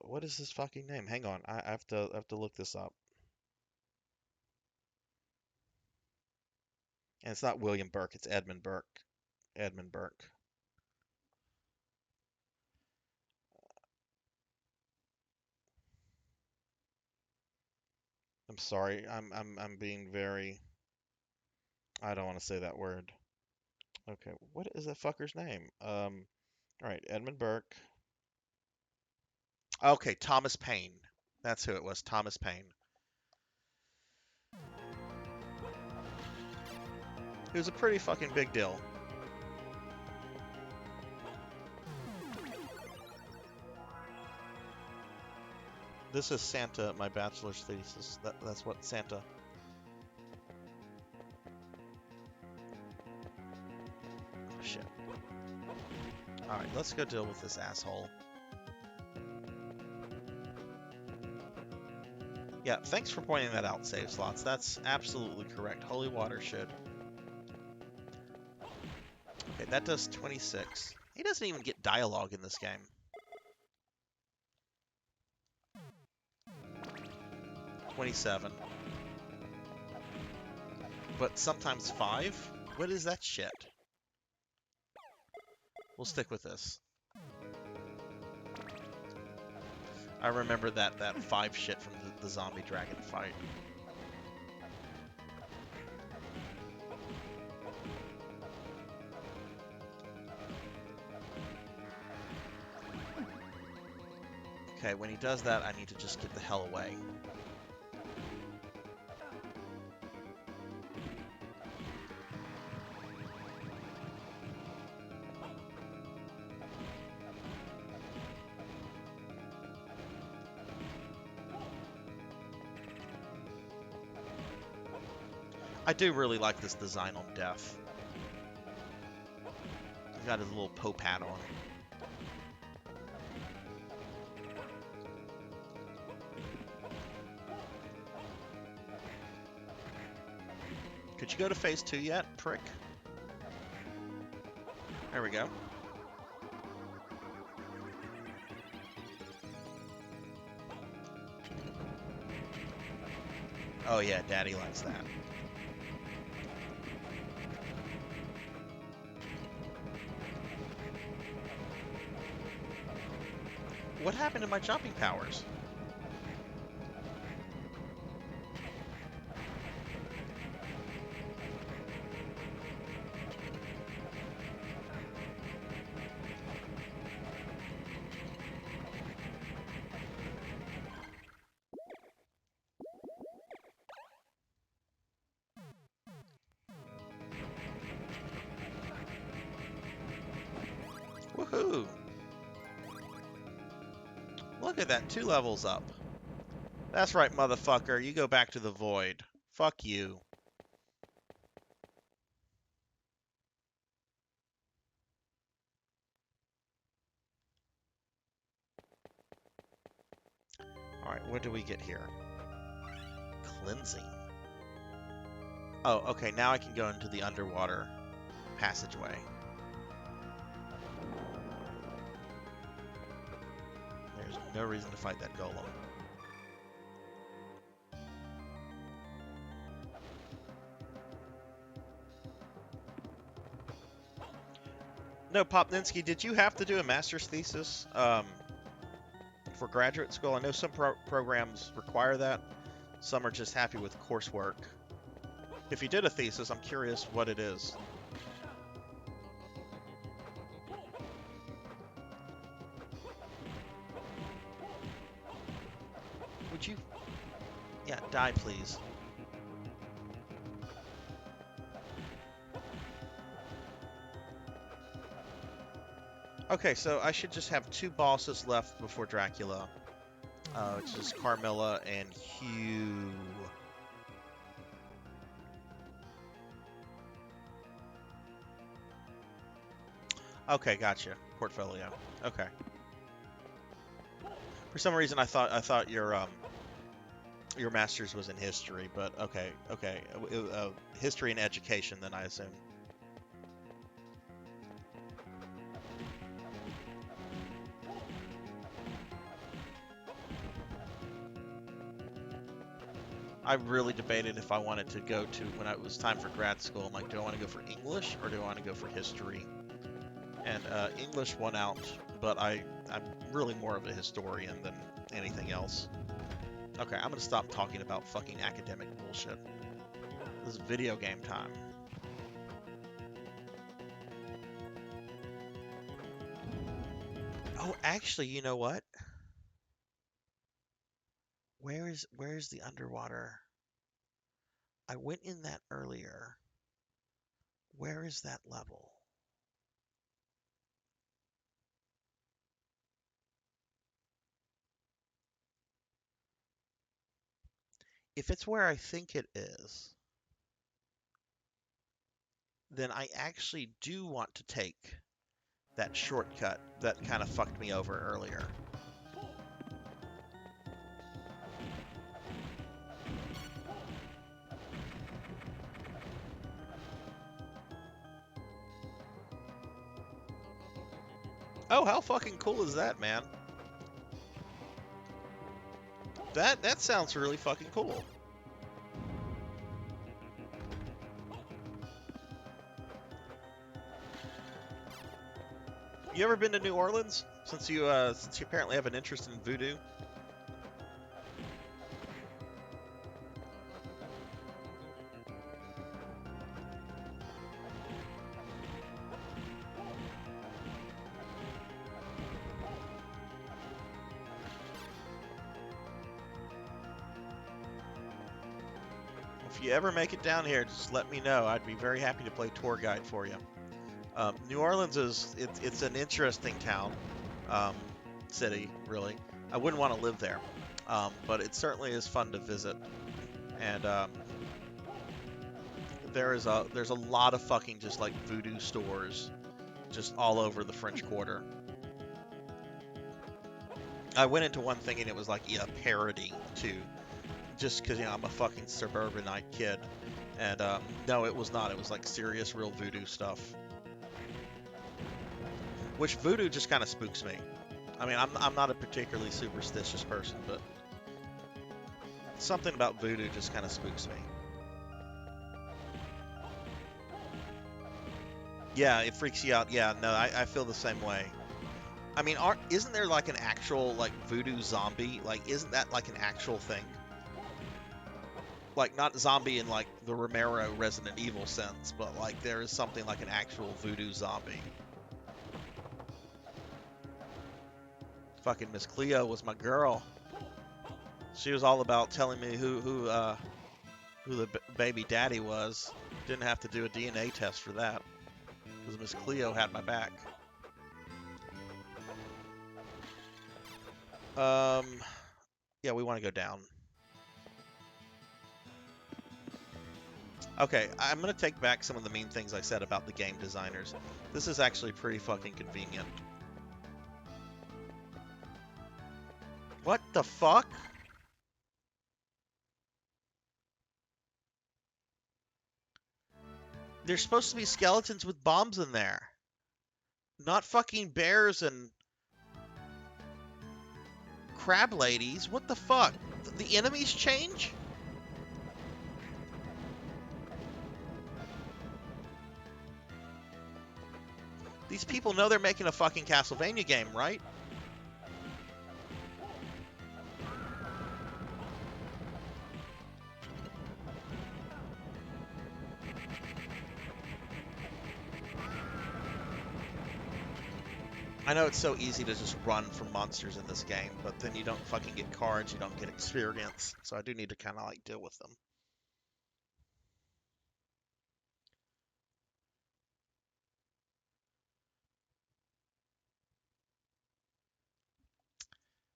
What is his fucking name? Hang on, I have to look this up. And it's not William Burke, it's Edmund Burke. Edmund Burke. I'm sorry. I'm being very. I don't want to say that word. Okay, what is that fucker's name? All right, Edmund Burke. Okay, Thomas Paine. That's who it was, Thomas Paine. He was a pretty fucking big deal. This is Santa, my bachelor's thesis. That's what Santa. Oh, shit. Alright, let's go deal with this asshole. Yeah, thanks for pointing that out, Save Slots. That's absolutely correct. Holy water should. Okay, that does 26. He doesn't even get dialogue in this game. 27. But sometimes 5? What is that shit? We'll stick with this. I remember that 5 shit from the zombie dragon fight. Okay, when he does that, I need to just get the hell away. I do really like this design on Death. He's got his little Pope hat on. Could you go to phase 2 yet, prick? There we go. Oh yeah, Daddy likes that. What happened to my jumping powers? Woohoo! Look at that, 2 levels up. That's right, motherfucker. You go back to the void. Fuck you. Alright, what do we get here? Cleansing. Oh, okay, now I can go into the underwater passageway. There's no reason to fight that golem. No, Popninsky, did you have to do a master's thesis for graduate school? I know some programs require that. Some are just happy with coursework. If you did a thesis, I'm curious what it is. Would you... Yeah, die, please. Okay, so I should just have 2 bosses left before Dracula. Which is Carmilla and Hugh. Okay, gotcha. Portfolio. Okay. For some reason, I thought your master's was in history, but okay. History and education, then I assume. I really debated if I wanted to go to, when it was time for grad school, I'm like, do I want to go for English or do I want to go for history? And English won out, but I'm really more of a historian than anything else. Okay, I'm going to stop talking about fucking academic bullshit. This is video game time. Oh, actually, you know what? Where's the underwater? I went in that earlier. Where is that level? If it's where I think it is, then I actually do want to take that shortcut that kind of fucked me over earlier. Oh, how fucking cool is that, man? That sounds really fucking cool. You ever been to New Orleans? Since you apparently have an interest in voodoo. If you ever make it down here, just let me know. I'd be very happy to play tour guide for you. New Orleans it's an interesting town, city, really. I wouldn't want to live there, but it certainly is fun to visit. And there's a lot of fucking just like voodoo stores just all over the French Quarter. I went into one thinking it was like a parody too, just because I'm a fucking suburbanite kid, and no, it was not. It was like serious, real voodoo stuff. Which voodoo just kind of spooks me. I mean, I'm not a particularly superstitious person, but something about voodoo just kind of spooks me. Yeah, it freaks you out. Yeah, no, I feel the same way. I mean, isn't there like an actual like voodoo zombie? Like, isn't that like an actual thing? Like, not zombie in like the Romero Resident Evil sense, but like there is something like an actual voodoo zombie. Fucking Miss Cleo was my girl. She was all about telling me who the baby daddy was. Didn't have to do a DNA test for that, because Miss Cleo had my back. Yeah, we want to go down. Okay, I'm gonna take back some of the mean things I said about the game designers. This is actually pretty fucking convenient. What the fuck? There's supposed to be skeletons with bombs in there. Not fucking bears and crab ladies. What the fuck? The enemies change? These people know they're making a fucking Castlevania game, right? I know it's so easy to just run from monsters in this game, but then you don't fucking get cards, you don't get experience, so I do need to kind of like deal with them.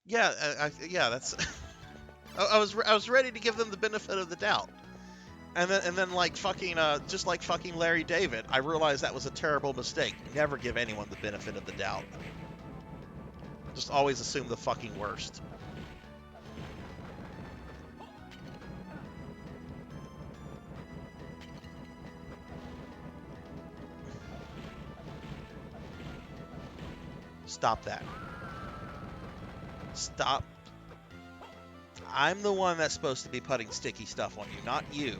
Yeah, yeah, that's. I was ready to give them the benefit of the doubt, and then like fucking just like fucking Larry David, I realized that was a terrible mistake. Never give anyone the benefit of the doubt. Just always assume the fucking worst. Stop that. Stop. I'm the one that's supposed to be putting sticky stuff on you, not you.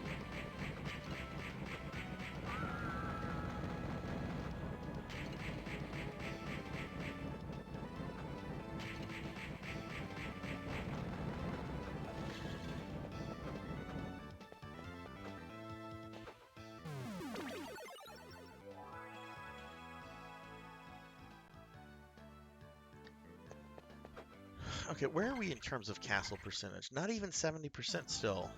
Okay, where are we in terms of castle percentage? Not even 70% still.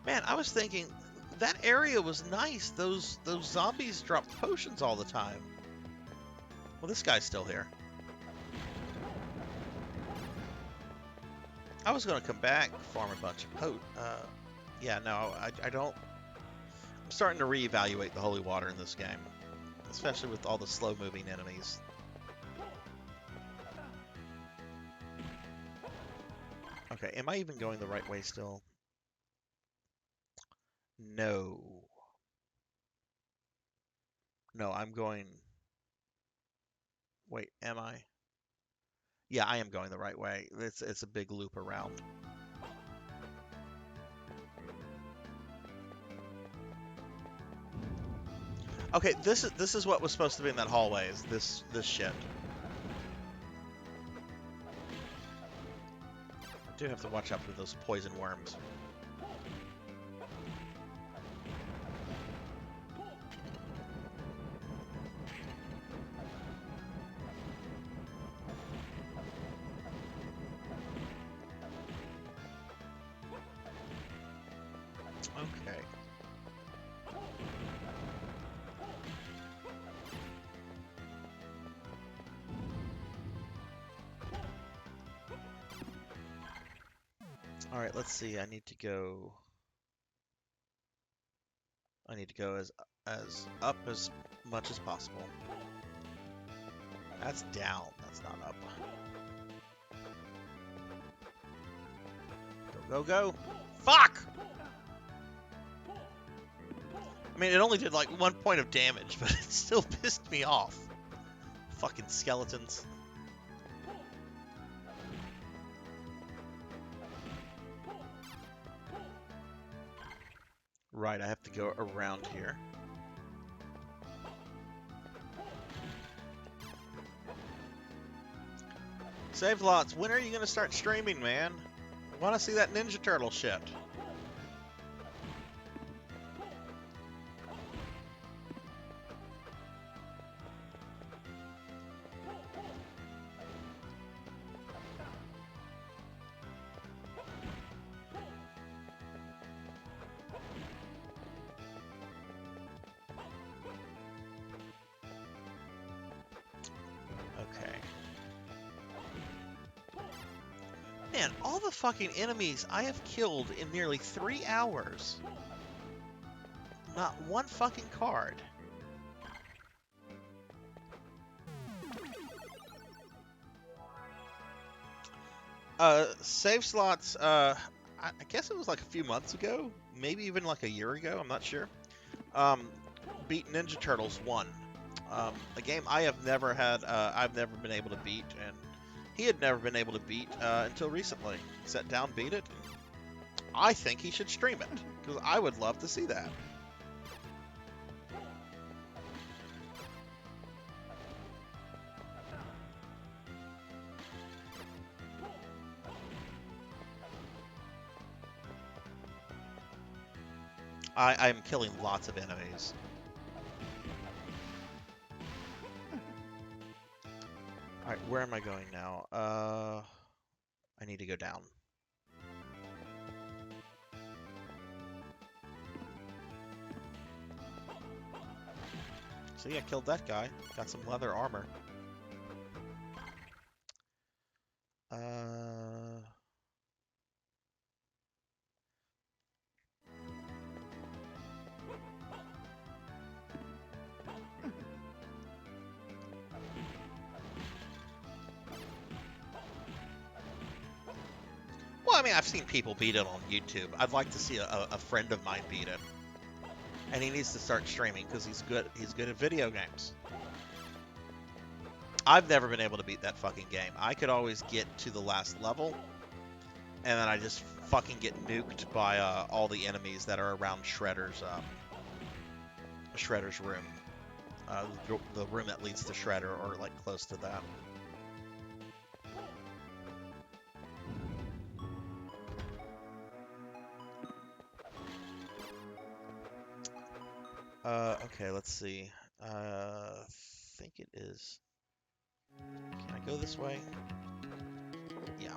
Man, I was thinking that area was nice. Those zombies dropped potions all the time. Well, this guy's still here. I was going to come back, farm a bunch of yeah, no, I don't. I'm starting to reevaluate the holy water in this game, especially with all the slow-moving enemies. Okay, am I even going the right way still? No. No, I'm going... Wait, am I? Yeah, I am going the right way. It's a big loop around. Okay, this is what was supposed to be in that hallway, is this shit. I do have to watch out for those poison worms. Okay. All right, let's see. I need to go. I need to go as up as much as possible. That's down. That's not up. Go, go, go. Fuck! I mean, it only did like 1 point of damage, but it still pissed me off. Fucking skeletons. Right, I have to go around here. Save lots. When are you going to start streaming, man? I want to see that Ninja Turtle shit. Okay. Man, all the fucking enemies I have killed in nearly 3 hours. Not one fucking card. Save slots, I guess it was like a few months ago, maybe even like a year ago, I'm not sure. Beat Ninja Turtles 1. A game I have never had, I've never been able to beat, and he had never been able to beat until recently. Sat down, beat it. I think he should stream it, because I would love to see that. I'm killing lots of enemies. Alright, where am I going now? I need to go down. See, I killed that guy. Got some leather armor. Well, I mean, I've seen people beat it on YouTube. I'd like to see a friend of mine beat it. And he needs to start streaming because he's good. He's good at video games. I've never been able to beat that fucking game. I could always get to the last level, and then I just fucking get nuked by all the enemies that are around Shredder's room. The room that leads to Shredder, or like close to that. Okay, let's see. I think it is. Can I go this way? Yeah.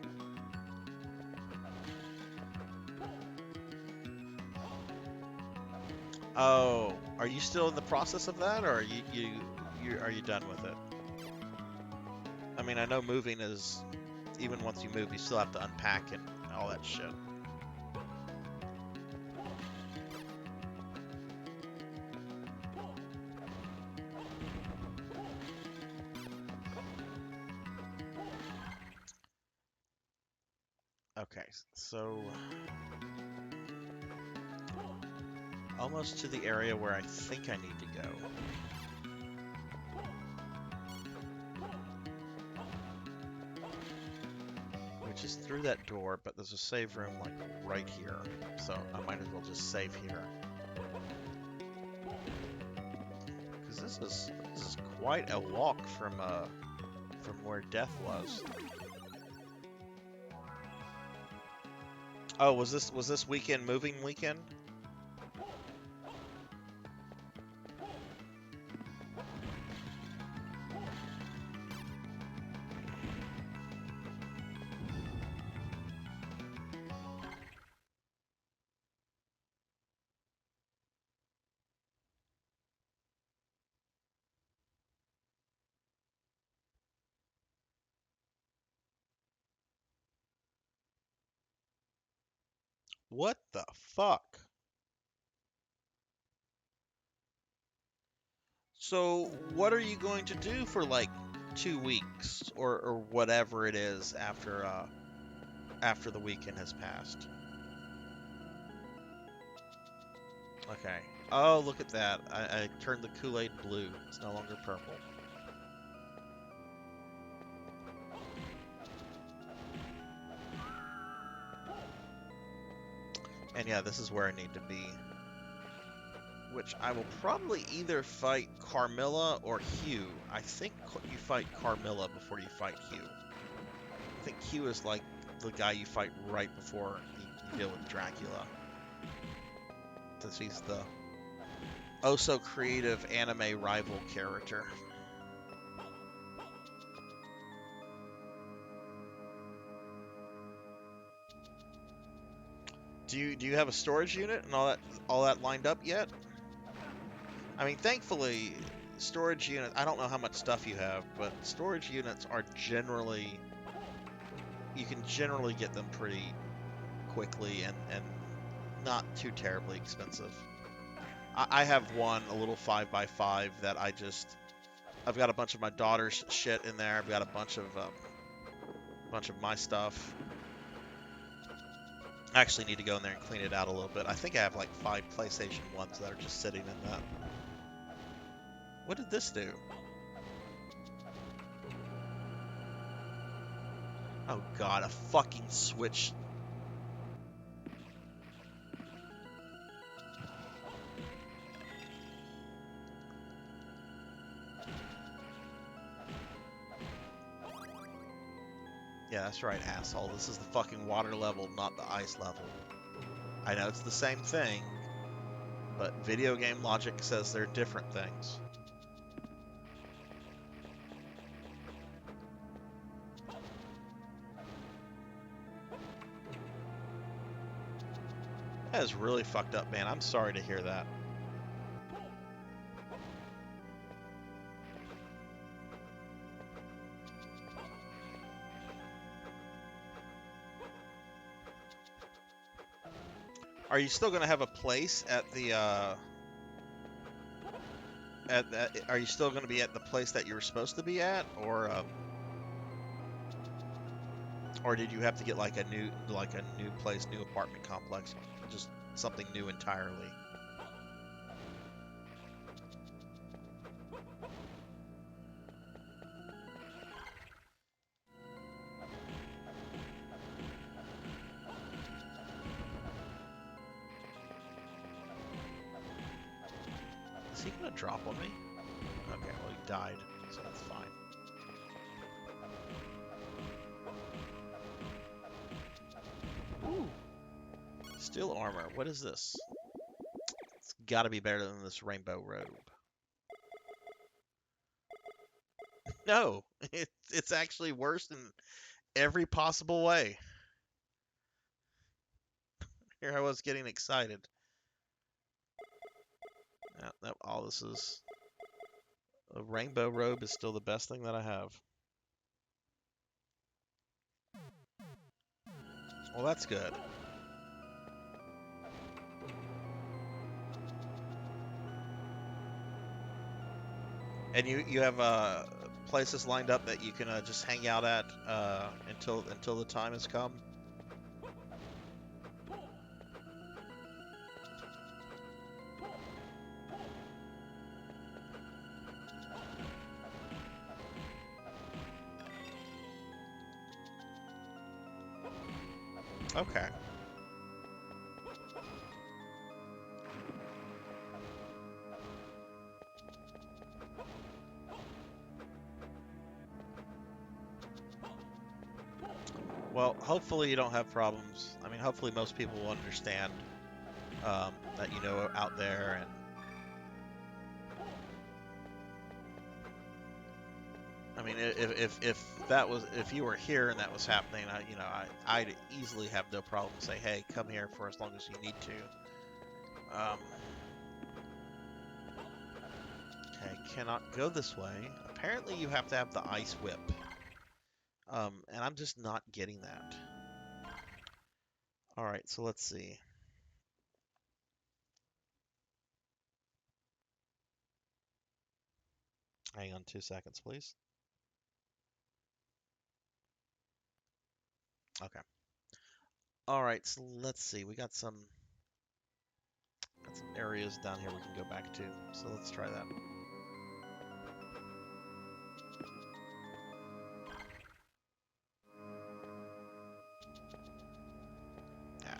Oh, are you still in the process of that, or are you done with it? I mean, I know moving is, even once you move, you still have to unpack and all that shit. Okay, so almost to the area where I think I need to go. Which is through that door, but there's a save room like right here, so I might as well just save here. Because this is quite a walk from where death was. Oh, was this weekend moving weekend? What the fuck? So, what are you going to do for like 2 weeks or whatever it is after the weekend has passed? Okay. Oh, look at that. I turned the Kool-Aid blue. It's no longer purple. And yeah, this is where I need to be. Which I will probably either fight Carmilla or Hugh. I think you fight Carmilla before you fight Hugh. I think Hugh is like the guy you fight right before you deal with Dracula. Since he's the oh so creative anime rival character. Do you have a storage unit and all that lined up yet? I mean, thankfully, storage unit. I don't know how much stuff you have, but storage units are generally you can generally get them pretty quickly and not too terribly expensive. I have one, a little 5x5 that I've got a bunch of my daughter's shit in there. I've got a bunch of my stuff. I actually need to go in there and clean it out a little bit. I think I have like 5 PlayStation 1s that are just sitting in that. What did this do? Oh god, a fucking switch. Yeah, that's right, asshole. This is the fucking water level, not the ice level. I know it's the same thing, but video game logic says they're different things. That is really fucked up, man. I'm sorry to hear that. Are you still gonna have a place at the are you still gonna be at the place that you were supposed to be at, or did you have to get like a new place, new apartment complex, just something new entirely? Is he gonna drop on me? Okay, well he died, so that's fine. Ooh. Steel armor. What is this? It's gotta be better than this rainbow robe. No, it's actually worse in every possible way. Here I was getting excited. No, all this is a rainbow robe is still the best thing that I have. Well, that's good. And you have places lined up that you can just hang out at until the time has come. Okay. Well, hopefully you don't have problems. I mean, hopefully most people will understand that you know out there, and I mean, if you were here and that was happening, I'd easily have no problem say, hey, come here for as long as you need to. Okay, cannot go this way. Apparently, you have to have the ice whip. And I'm just not getting that. All right, so let's see. Hang on 2 seconds, please. Okay. All right, so let's see. We got some areas down here we can go back to. So let's try that. Yeah.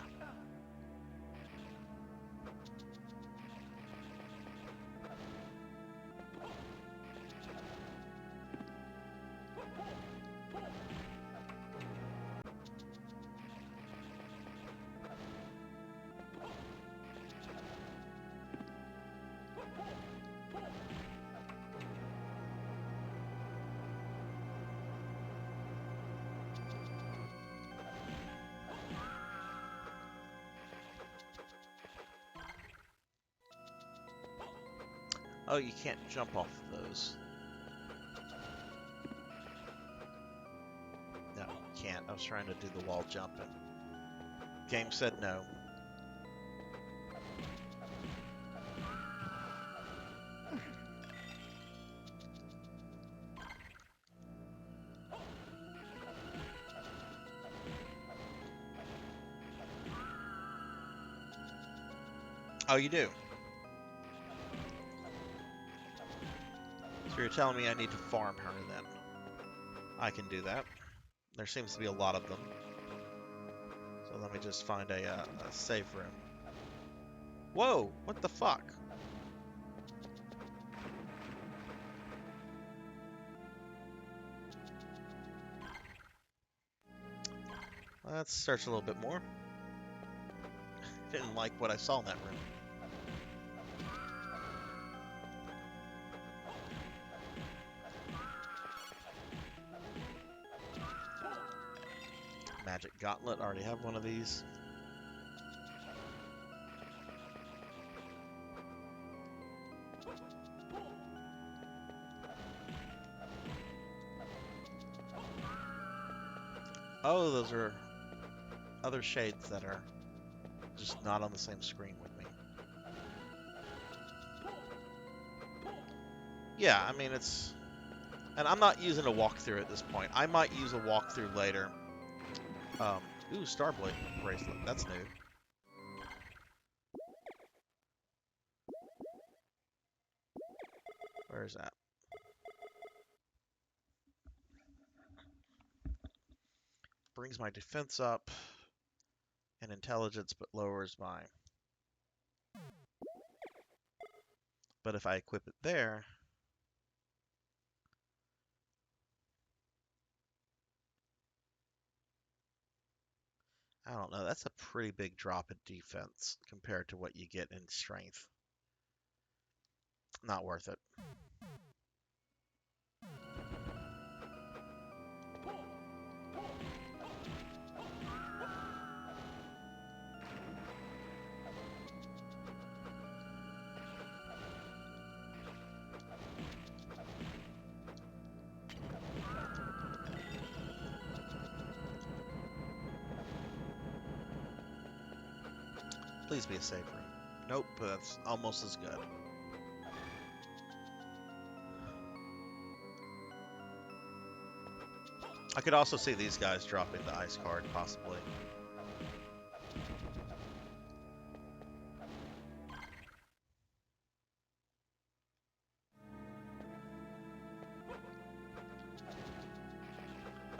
Oh, you can't jump off of those. No, you can't. I was trying to do the wall jumping. Game said no. Oh, you do? So you're telling me I need to farm her then? I can do that. There seems to be a lot of them. So let me just find a save room. Whoa! What the fuck? Let's search a little bit more. Didn't like what I saw in that room. Magic Gauntlet, already have one of these. Oh, those are other shades that are just not on the same screen with me. Yeah, I mean, it's... And I'm not using a walkthrough at this point. I might use a walkthrough later. Ooh, Starblade bracelet. That's new. Where is that? Brings my defense up and intelligence, but lowers my... But if I equip it there... I don't know. That's a pretty big drop in defense compared to what you get in strength. Not worth it. Please be a save room. Nope, but that's almost as good. I could also see these guys dropping the ice card, possibly.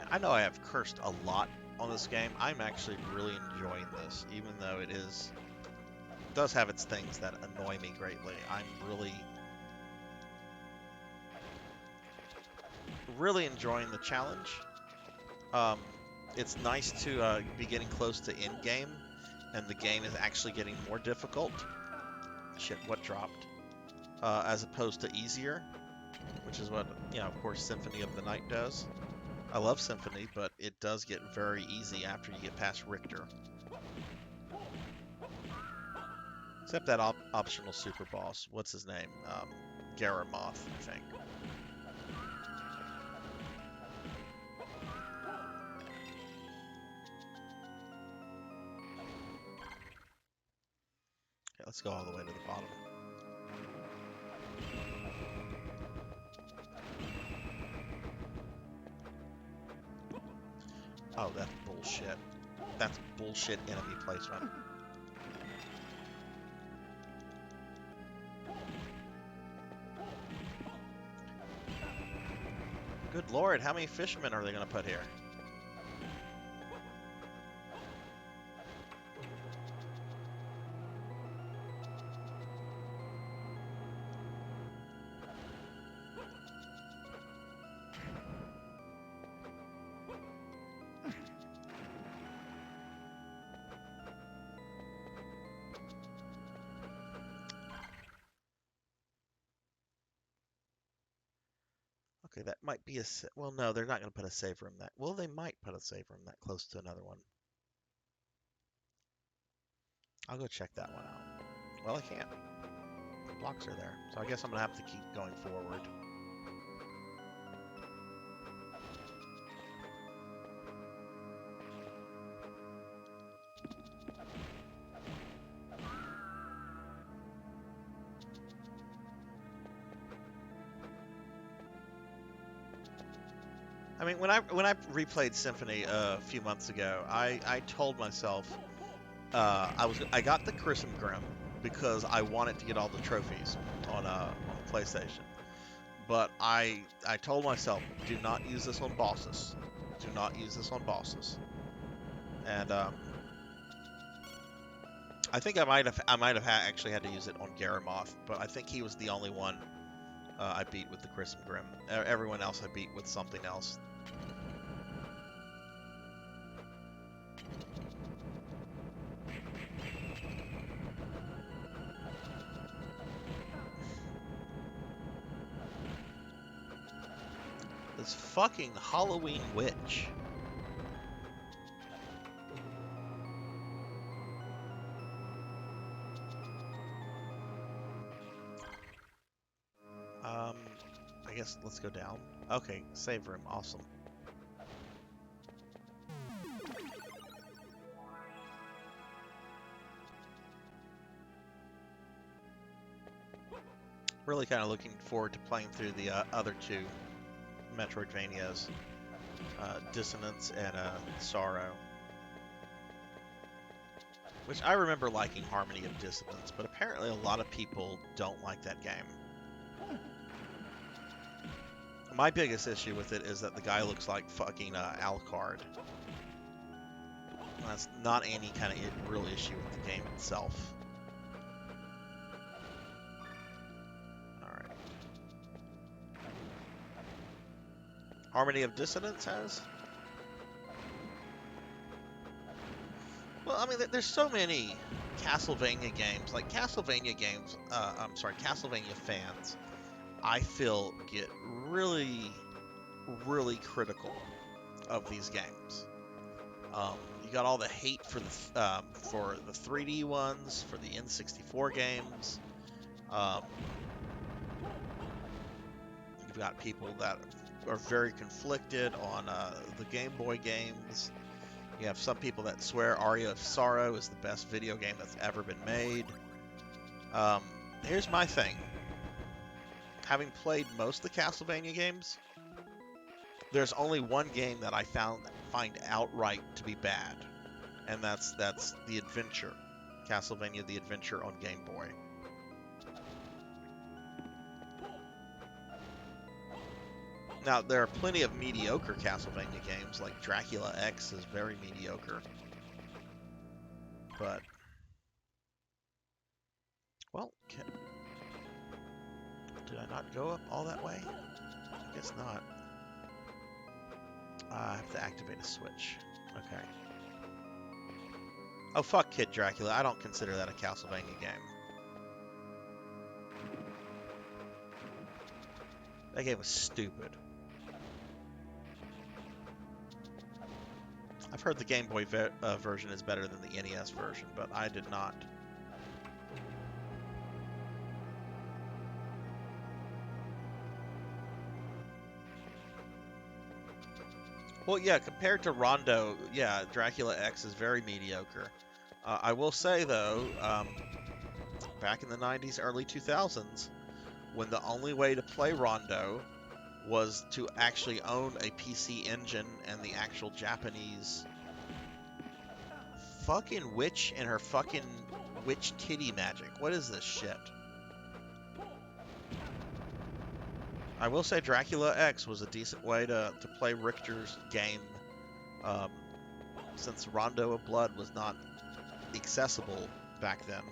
I know I have cursed a lot on this game. I'm actually really enjoying this, even though it does have its things that annoy me greatly. I'm really enjoying the challenge. It's nice to be getting close to end game, and the game is actually getting more difficult. Shit, what dropped? As opposed to easier, which is what, of course, Symphony of the Night does. I love Symphony, but it does get very easy after you get past Richter. Except that optional super boss. What's his name? Garamoth, I think. Let's go all the way to the bottom. Oh, that's bullshit. That's bullshit enemy placement. Good lord, how many fishermen are they going to put here? Okay, that might be a... Well, no, they're not going to put a save room that... Well, they might put a save room that close to another one. I'll go check that one out. Well, I can't. The blocks are there. So I guess I'm going to have to keep going forward. I mean, when I replayed Symphony a few months ago, I told myself I got the Chrism Grim because I wanted to get all the trophies on PlayStation. But I told myself, do not use this on bosses. Do not use this on bosses. And I think I might have actually had to use it on Garamoth, but I think he was the only one I beat with the Chrism Grim. Everyone else I beat with something else. This fucking Halloween witch. I guess let's go down. Okay, save room, awesome. Really kind of looking forward to playing through the other two Metroidvanias, Dissonance and Sorrow. Which I remember liking Harmony of Dissonance, but apparently a lot of people don't like that game. My biggest issue with it is that the guy looks like fucking Alucard. That's not any kind of real issue with the game itself. Alright. Harmony of Dissonance has? Well, I mean, there's so many Castlevania games. Like, Castlevania games, Castlevania fans, I feel, get really, really critical of these games. You got all the hate for the 3D ones, for the N64 games. You've got people that are very conflicted on the Game Boy games. You have some people that swear Aria of Sorrow is the best video game that's ever been made. Here's my thing. Having played most of the Castlevania games, there's only one game that I find outright to be bad, and that's The Adventure, Castlevania The Adventure on Game Boy. Now, there are plenty of mediocre Castlevania games, like Dracula X is very mediocre. But, well, did I not go up all that way? I guess not. I have to activate a switch. Okay. Oh, fuck Kid Dracula. I don't consider that a Castlevania game. That game was stupid. I've heard the Game Boy version is better than the NES version, but I did not. Well, yeah, compared to Rondo, yeah, Dracula X is very mediocre. I will say, though, back in the 90s, early 2000s, when the only way to play Rondo was to actually own a PC engine and the actual Japanese fucking witch and her fucking witch titty magic. What is this shit? I will say Dracula X was a decent way to play Richter's game, since Rondo of Blood was not accessible back then.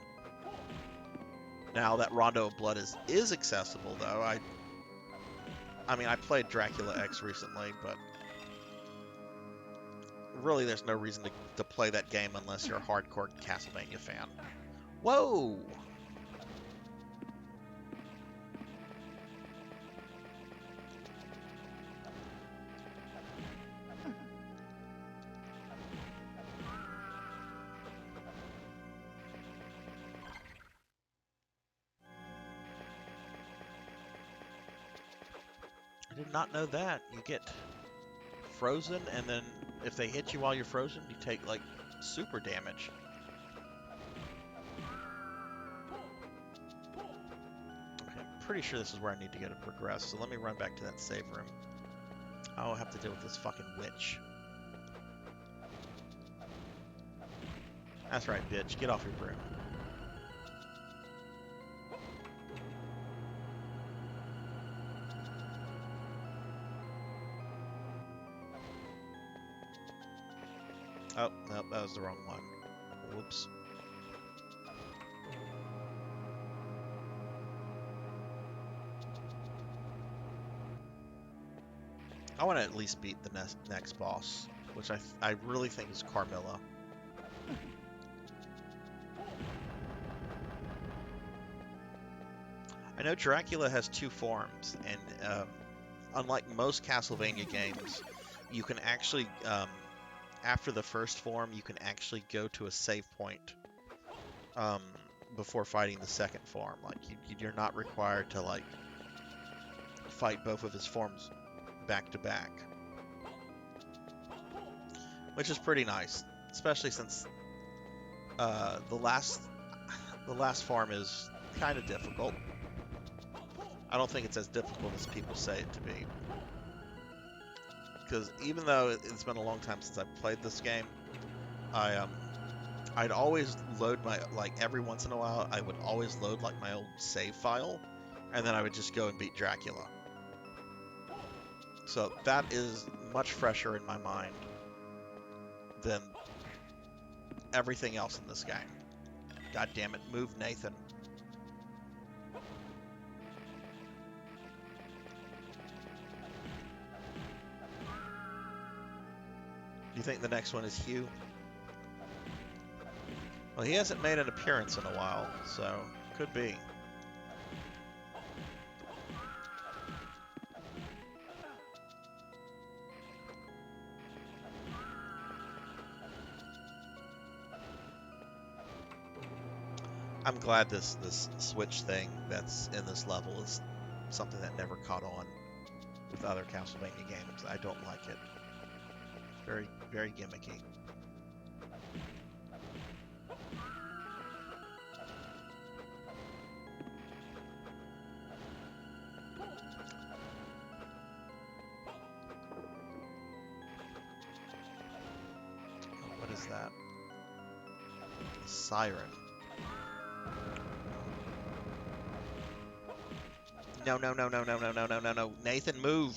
Now that Rondo of Blood is accessible, though, I mean, I played Dracula X recently, but really there's no reason to play that game unless you're a hardcore Castlevania fan. Whoa! I did not know that. You get frozen, and then if they hit you while you're frozen, you take, like, super damage. Okay, I'm pretty sure this is where I need to go to progress, so let me run back to that save room. I'll have to deal with this fucking witch. That's right, bitch. Get off your broom. Oh, no, that was the wrong one. Whoops. I want to at least beat the next boss, which I really think is Carmilla. I know Dracula has two forms, and unlike most Castlevania games, you can actually, after the first form, you can actually go to a save point before fighting the second form. Like, you're not required to, like, fight both of his forms back to back, which is pretty nice, especially since the last form is kind of difficult. I don't think it's as difficult as people say it to be, because even though it's been a long time since I've played this game, I'd always load my, like, every once in a while I would always load, like, my old save file, and then I would just go and beat Dracula. So that is much fresher in my mind than everything else in this game. God damn it, move, Nathan. Do you think the next one is Hugh? Well, he hasn't made an appearance in a while, so could be. I'm glad this switch thing that's in this level is something that never caught on with other Castlevania games. I don't like it. Very, very gimmicky. What is that? A siren. No, no, no, no, no, no, no, no, no, no. Nathan, move!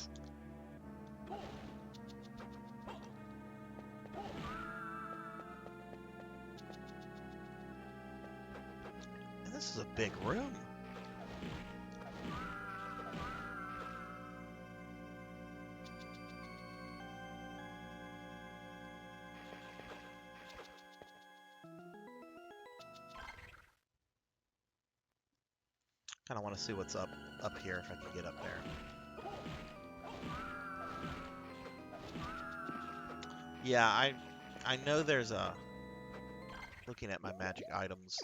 And this is a big room. Kind of want to see what's up here if I can get up there. Yeah, I know there's a... Looking at my magic items,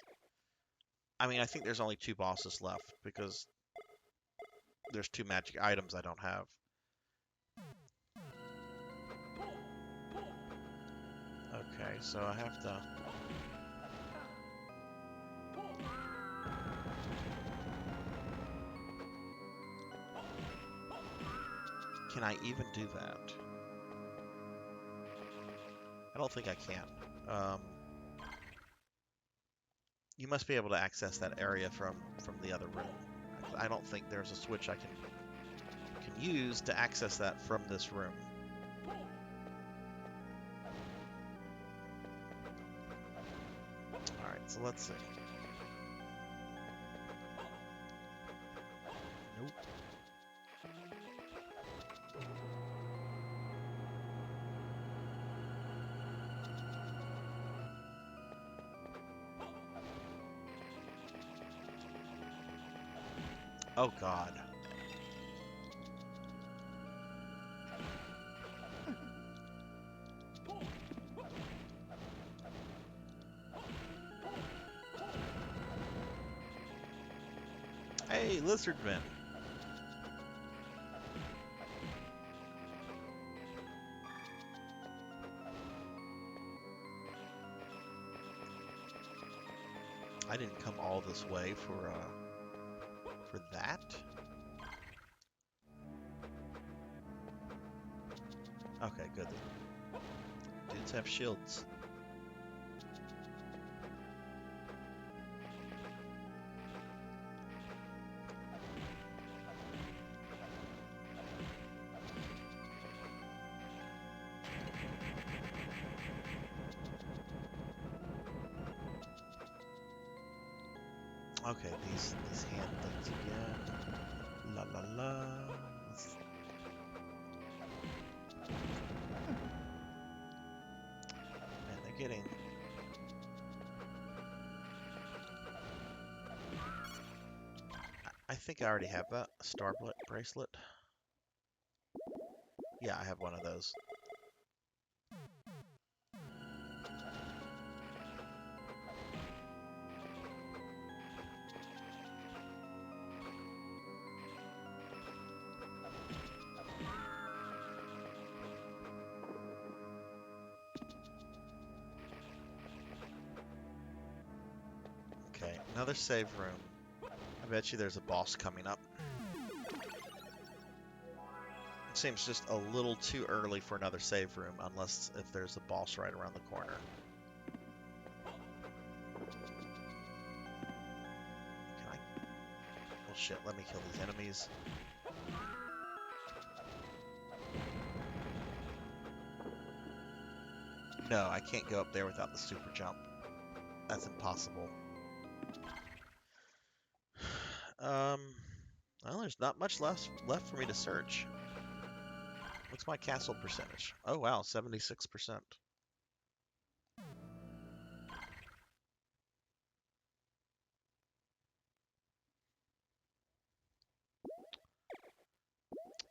I mean, I think there's only 2 bosses left because there's 2 magic items I don't have. Okay, so I have to... Can I even do that? I don't think I can. You must be able to access that area from the other room. I don't think there's a switch I can use to access that from this room. All right, so let's see. Nope. Oh God. Hey, lizardmen. I didn't come all this way for that. Okay, good. Dudes have shields. Okay, these hand things again. La la la. Man, they're getting. I think I already have that star bracelet. Yeah, I have one of those. Okay, another save room. I bet you there's a boss coming up. It seems just a little too early for another save room, unless if there's a boss right around the corner. Can I? Oh shit, let me kill these enemies. No, I can't go up there without the super jump. That's impossible. Well, there's not much left for me to search. What's my castle percentage? Oh wow, 76%.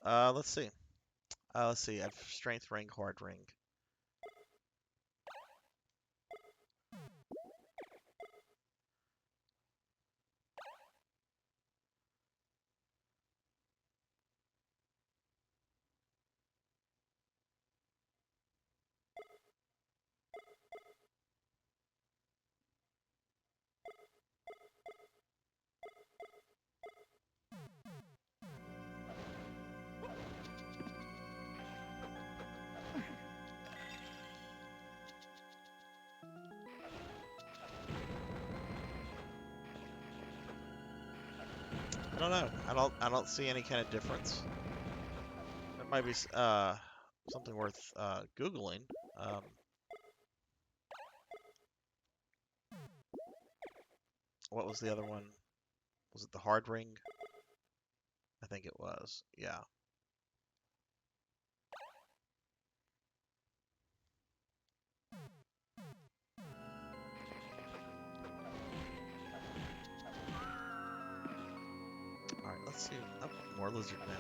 Let's see. Let's see. I have strength ring, hard ring. I don't know. I don't see any kind of difference. That might be something worth Googling. What was the other one? Was it the hard ring? I think it was. Yeah. All right. Let's see. Oh, more lizard men.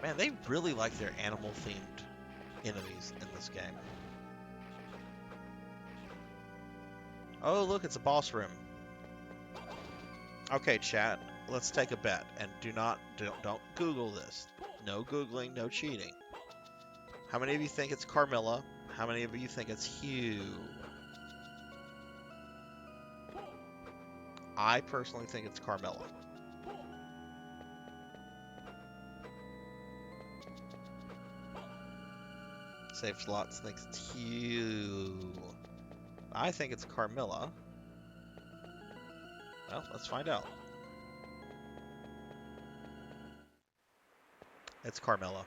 Man, they really like their animal-themed enemies in this game. Oh, look, it's a boss room. Okay, chat, let's take a bet, and don't Google this. No Googling, no cheating. How many of you think it's Carmilla? How many of you think it's Hugh? I personally think it's Carmilla. Save Slots thinks it's Hugh. I think it's Carmilla. Well, let's find out. It's Carmilla.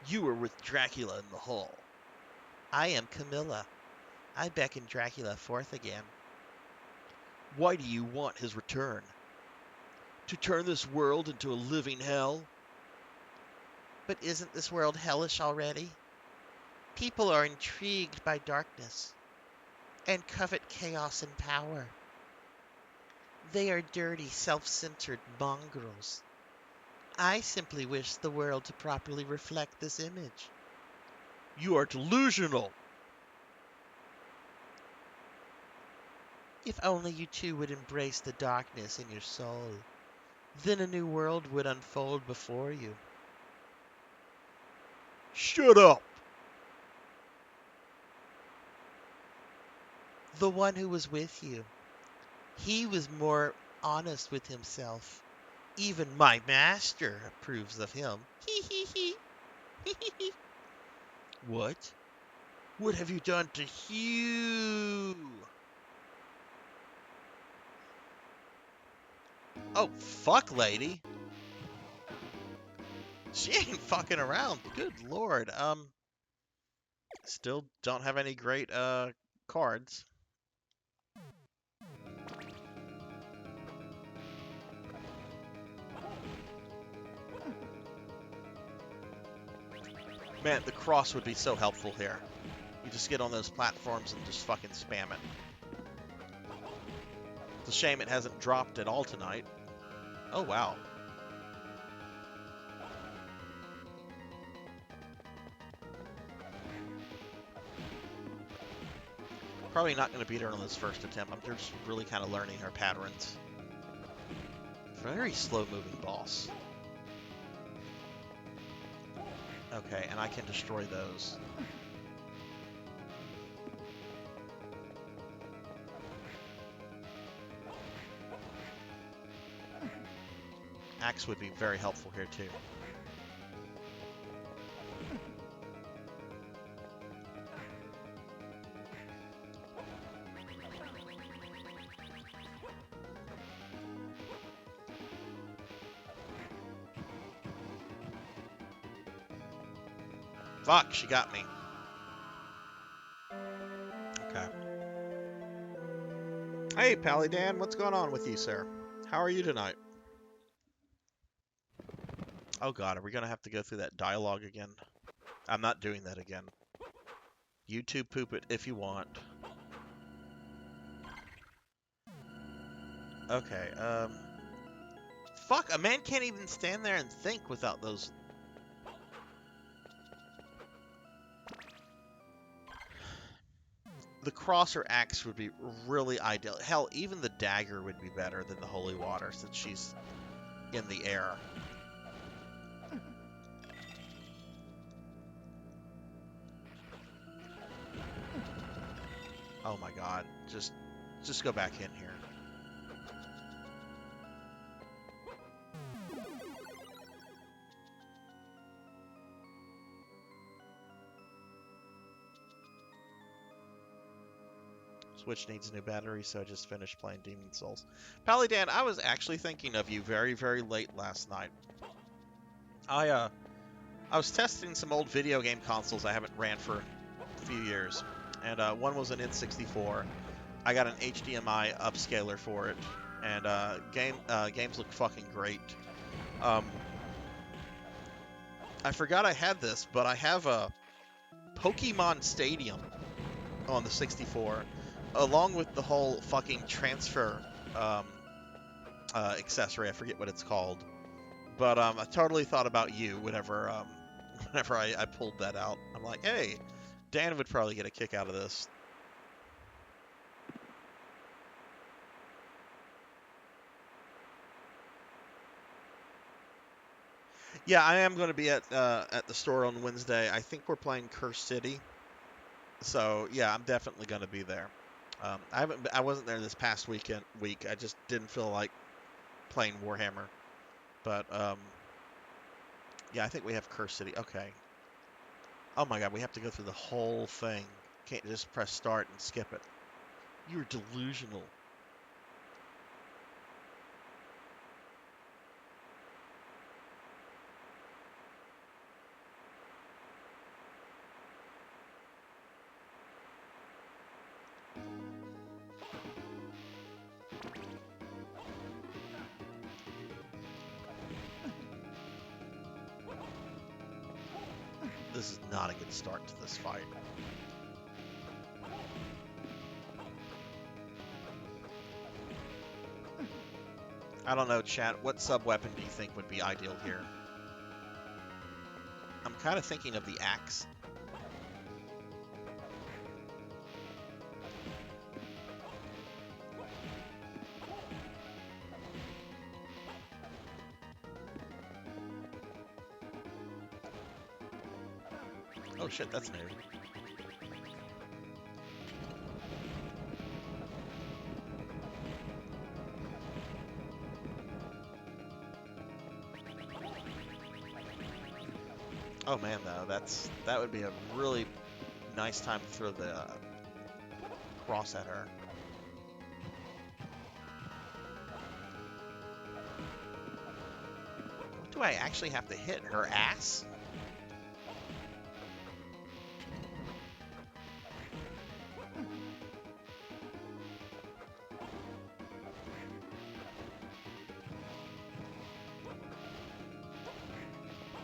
You were with Dracula in the hall. I am Camilla. I beckon Dracula forth again. Why do you want his return? To turn this world into a living hell? But isn't this world hellish already? People are intrigued by darkness and covet chaos and power. They are dirty, self-centered mongrels. I simply wish the world to properly reflect this image. You are delusional. If only you too would embrace the darkness in your soul, then a new world would unfold before you. Shut up! The one who was with you, he was more honest with himself. Even my master approves of him. Hee hee hee. Hee hee hee. What? What have you done to Hugh? Oh, fuck, lady. She ain't fucking around. Good lord. Still don't have any great, cards. Man, the cross would be so helpful here. You just get on those platforms and just fucking spam it. It's a shame it hasn't dropped at all tonight. Oh, wow. Probably not going to beat her on this first attempt. I'm just really kind of learning her patterns. Very slow-moving boss. Okay, and I can destroy those. Axe would be very helpful here, too. Fuck, she got me. Okay. Hey, Pally Dan, what's going on with you, sir? How are you tonight? Oh god, are we gonna have to go through that dialogue again? I'm not doing that again. YouTube poop it if you want. Okay, fuck, a man can't even stand there and think without those. The cross or axe would be really ideal. Hell, even the dagger would be better than the holy water since she's in the air. Oh my god, just go back in here. Switch needs a new battery, so I just finished playing Demon Souls. Pally Dan, I was actually thinking of you very, very late last night. I was testing some old video game consoles I haven't ran for a few years, and one was an N64. I got an HDMI upscaler for it, and games look fucking great. I forgot I had this, but I have a Pokemon Stadium on the 64, along with the whole fucking transfer accessory. I forget what it's called, but I totally thought about you whenever I pulled that out. I'm like, hey, Dan would probably get a kick out of this. Yeah, I am going to be at the store on Wednesday. I think we're playing Curse City, so yeah, I'm definitely going to be there. I wasn't there this past week. I just didn't feel like playing Warhammer, but yeah, I think we have Curse City. Okay. Oh my God, we have to go through the whole thing. Can't just press start and skip it. You're delusional. This is not a good start to this fight. I don't know, chat. What sub-weapon do you think would be ideal here? I'm kind of thinking of the axe. Oh shit, that's new. Oh man, though, that would be a really nice time to throw the cross at her. What do I actually have to hit? Her ass?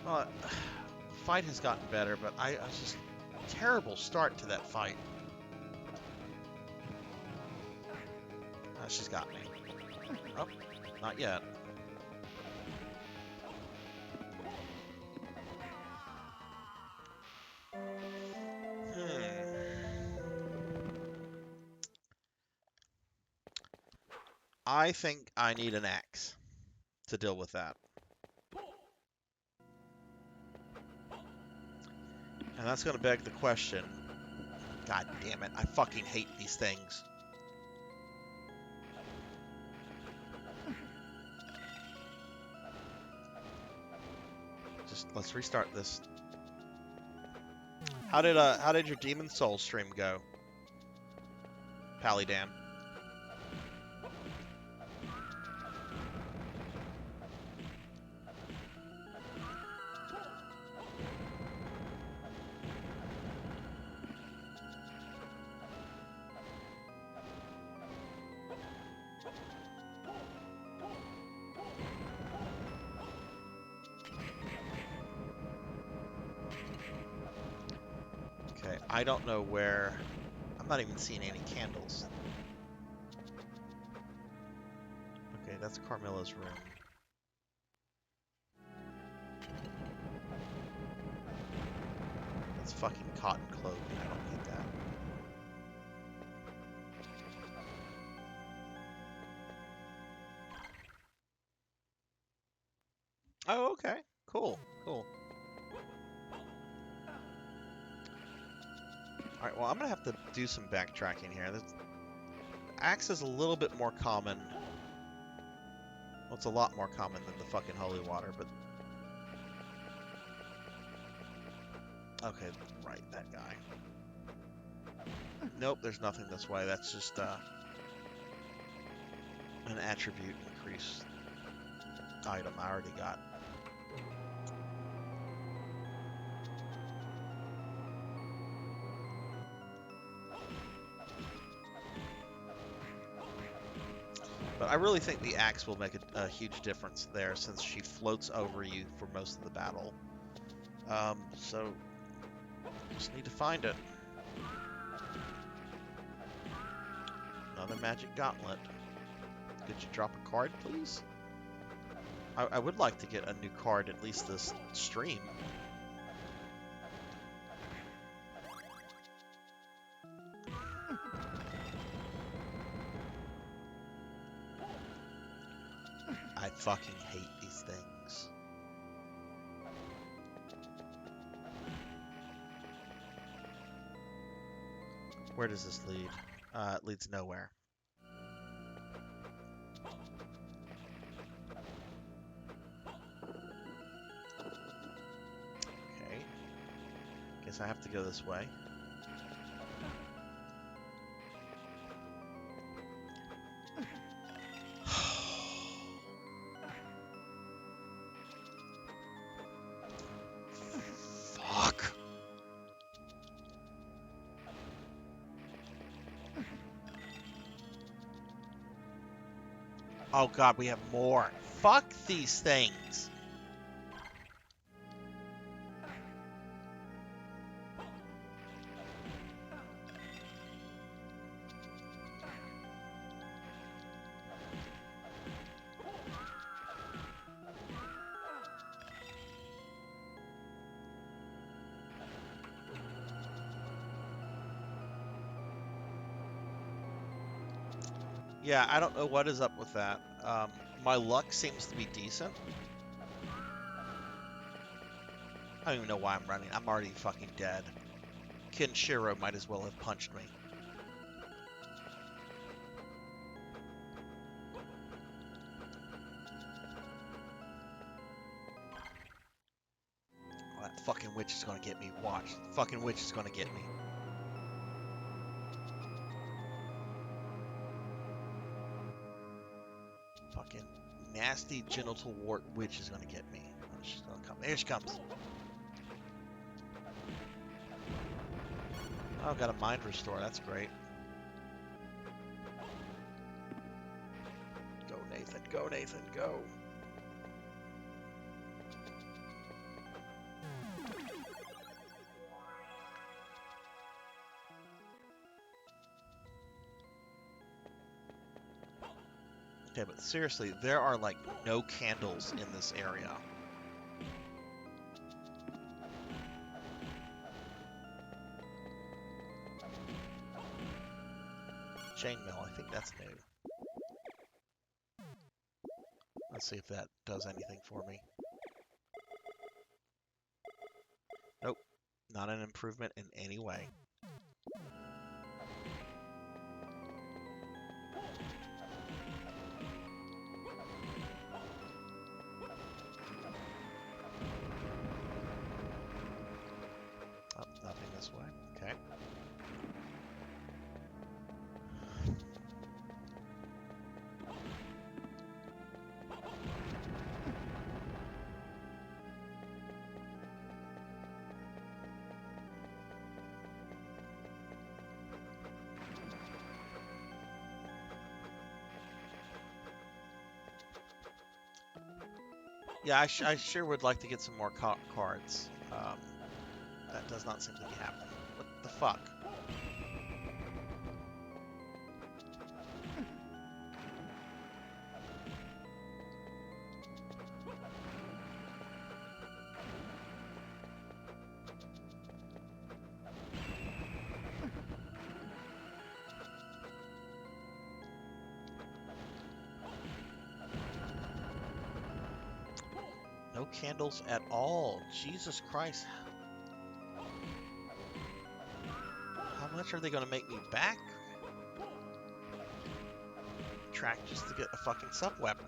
Well, fight has gotten better, but I was just terrible start to that fight. She's got me. Oh, not yet. I think I need an axe to deal with that. And that's going to beg the question. God damn it, I fucking hate these things. Just let's restart this. How did your Demon Soul stream go? Pallydan. Okay, I don't know where. I'm not even seeing any candles. Okay, that's Carmilla's room. That's fucking cotton clothing. I don't need that. Oh, okay. Cool. Cool. Alright, well, I'm gonna have to do some backtracking here. The axe is a little bit more common. Well, it's a lot more common than the fucking holy water, but... Okay, right, that guy. Nope, there's nothing this way. That's just, an attribute increase item I already got. But I really think the axe will make a huge difference there, since she floats over you for most of the battle. So just need to find it. Another magic gauntlet. Could you drop a card, please? I would like to get a new card at least this stream. I fucking hate these things. Where does this lead? It leads nowhere. Okay. Guess I have to go this way. Fuck. Oh god, we have more. Fuck these things. Yeah, I don't know what is up with that. My luck seems to be decent. I don't even know why I'm running. I'm already fucking dead. Kenshiro might as well have punched me. Oh, that fucking witch is gonna get me. Watch. The fucking witch is gonna get me. Fucking nasty genital wart witch is gonna get me. Oh, she's gonna come. There she comes. Oh, got a mind restore. That's great. Go, Nathan. Go, Nathan. Go. Okay, but seriously, there are like no candles in this area. Chainmail, I think that's new. Let's see if that does anything for me. Nope, not an improvement in any way. Oh, nothing this way. Okay. Yeah, I sure would like to get some more cards. That does not seem to be happening. What the fuck? No candles at all. Jesus Christ. How much are they going to make me back? Track just to get a fucking sub-weapon.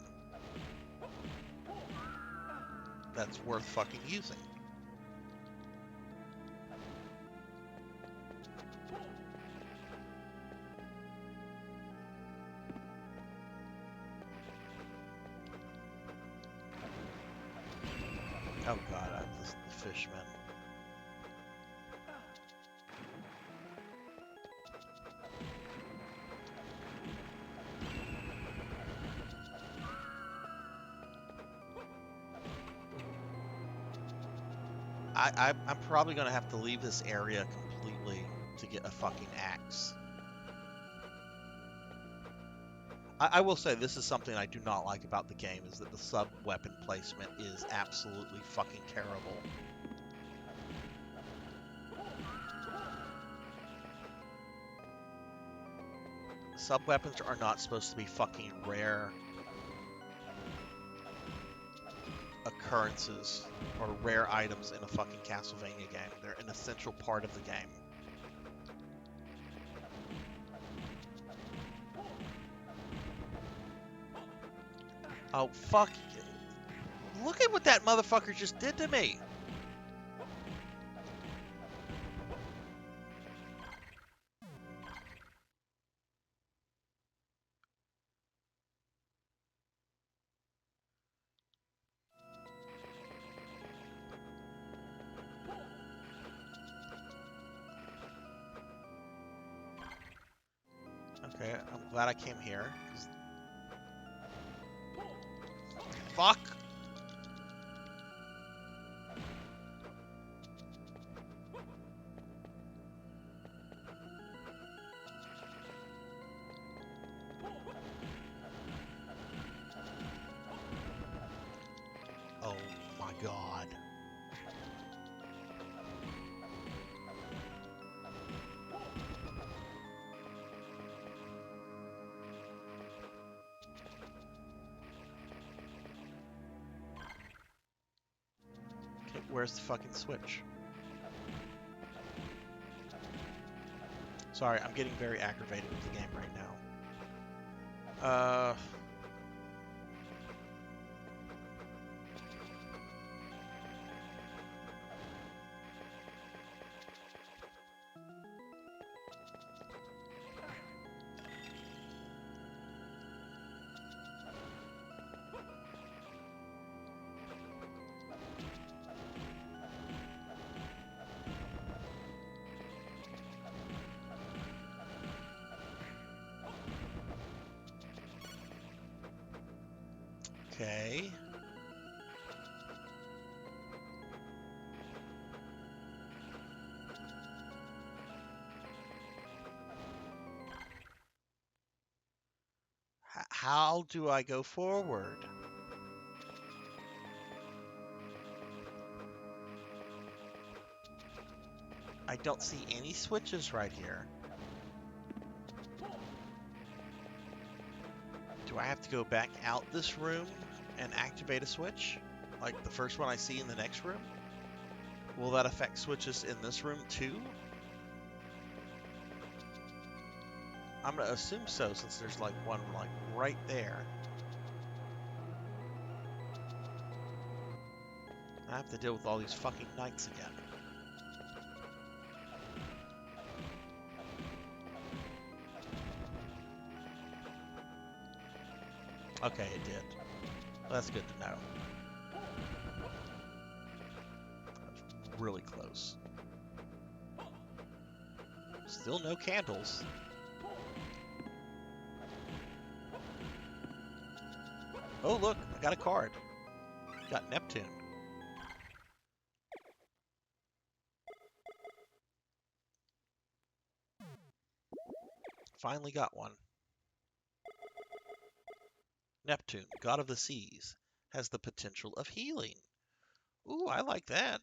That's worth fucking using. Oh god, I'm listening to Fishman. I'm probably going to have to leave this area completely to get a fucking axe. I will say this is something I do not like about the game, is that the sub-weapon placement is absolutely fucking terrible. Sub-weapons are not supposed to be fucking rare occurrences or rare items in a fucking Castlevania game. They're an essential part of the game. Oh, fuck. Look at what that motherfucker just did to me. Okay, I'm glad I came here. Fuck! Oh my god. Okay, where's the fucking switch? Sorry, I'm getting very aggravated with the game right now. Okay. How do I go forward? I don't see any switches right here. Do I have to go back out this room and activate a switch? Like the first one I see in the next room? Will that affect switches in this room too? I'm gonna assume so, since there's like one like right there. I have to deal with all these fucking knights again. Okay, it did. Well, that's good to know. That's really close. Still no candles. Oh, look, I got a card. Got Neptune. Finally got one. Neptune, god of the seas, has the potential of healing. Ooh, I like that.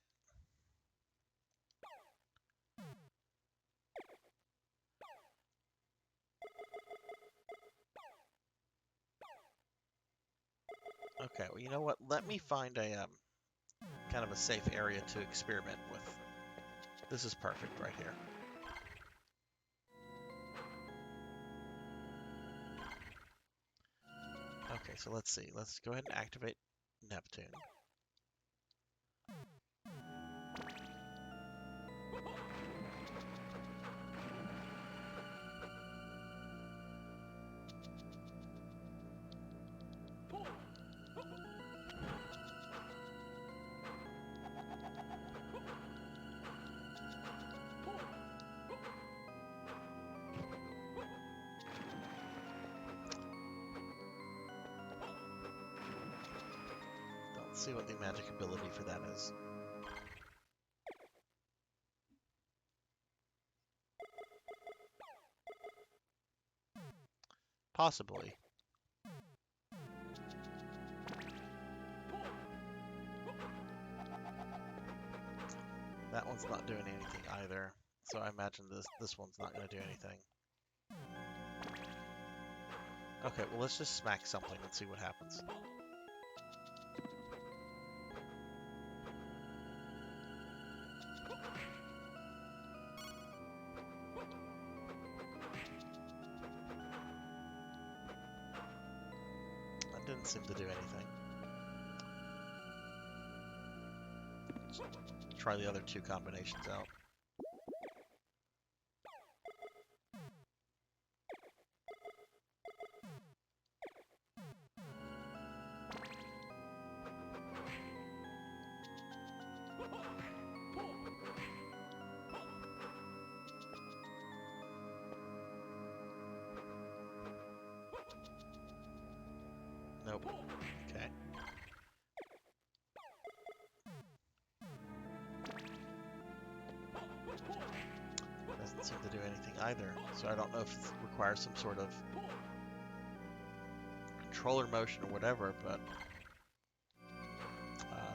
Okay, well, you know what? Let me find a kind of a safe area to experiment with. This is perfect right here. Okay, so let's see. Let's go ahead and activate Neptune. Let's see what the magic ability for that is. Possibly. That one's not doing anything either, so I imagine this one's not going to do anything. Okay, well let's just smack something and see what happens. That didn't seem to do anything. Let's try the other two combinations out. Nope. Okay. Doesn't seem to do anything either. So I don't know if it requires some sort of controller motion or whatever, but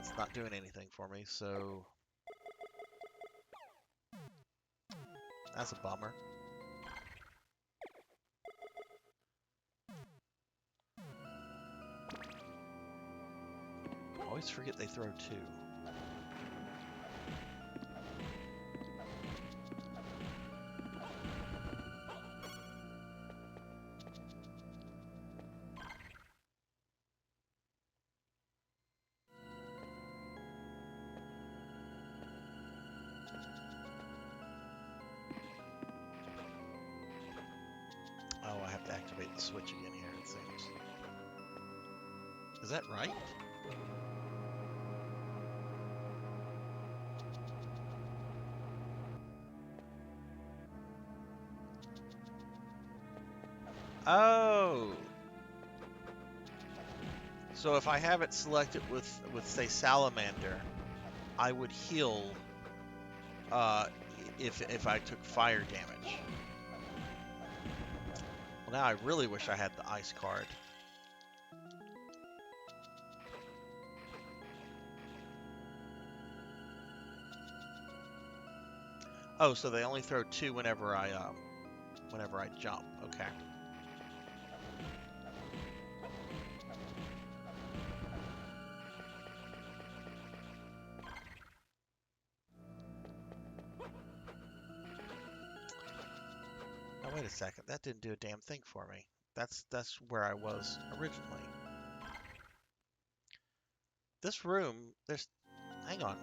it's not doing anything for me, so that's a bummer. I always forget they throw two. Oh, I have to activate the switch again here, it seems. Is that right? Oh! So if I have it selected with say, Salamander, I would heal if I took fire damage. Well, now I really wish I had the ice card. Oh, so they only throw two whenever I jump. Okay. Now wait a second. That didn't do a damn thing for me. That's where I was originally. This room, there's... Hang on.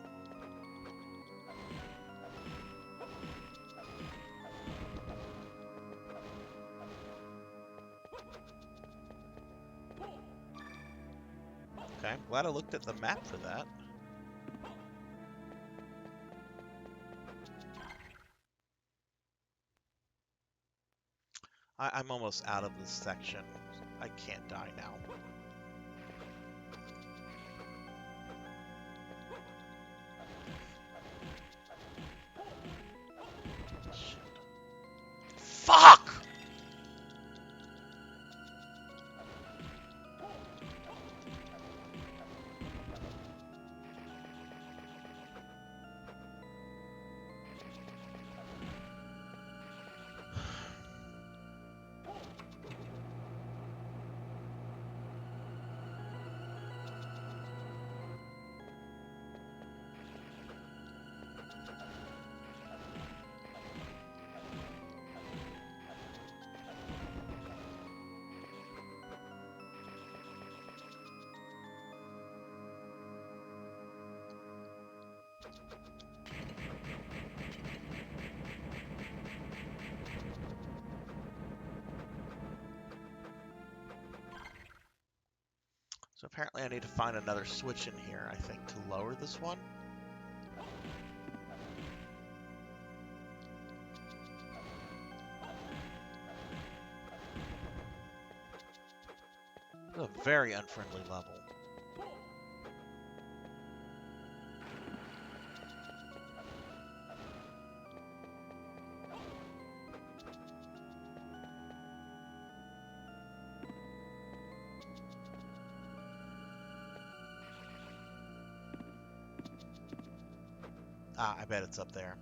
Okay, I'm glad I looked at the map for that. I'm almost out of this section. I can't die now. Shit. Fuck! So apparently I need to find another switch in here, I think, to lower this one. This is a very unfriendly level. Ah, I bet it's up there.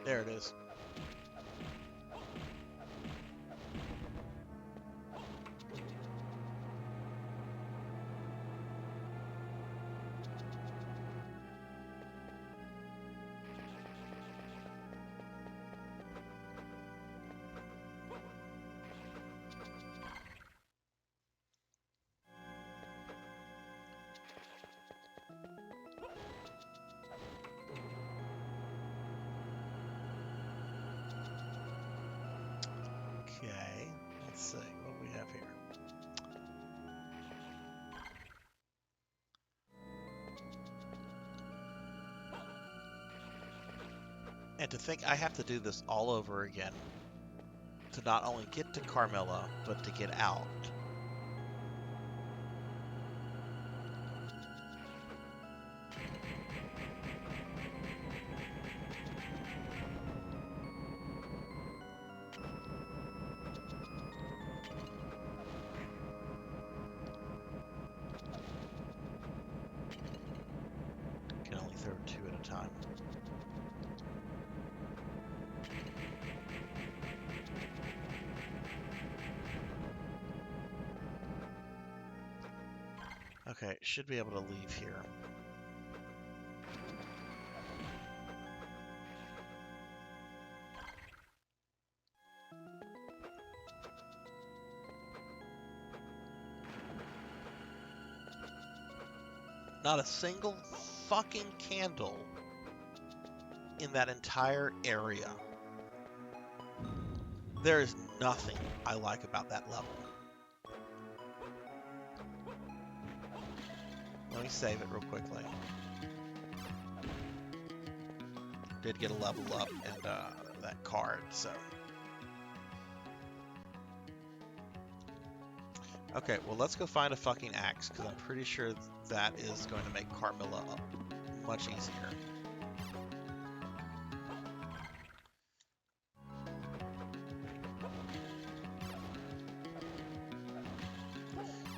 There it is. Okay, let's see what we have here. And to think I have to do this all over again to not only get to Carmilla, but to get out. Can only throw 2 at a time. Okay, should be able to leave here. Not a single fucking candle in that entire area. There is nothing I like about that level. Let me save it real quickly. Did get a level up and that card, so. Okay, well let's go find a fucking axe, because I'm pretty sure that is going to make Carmilla much easier.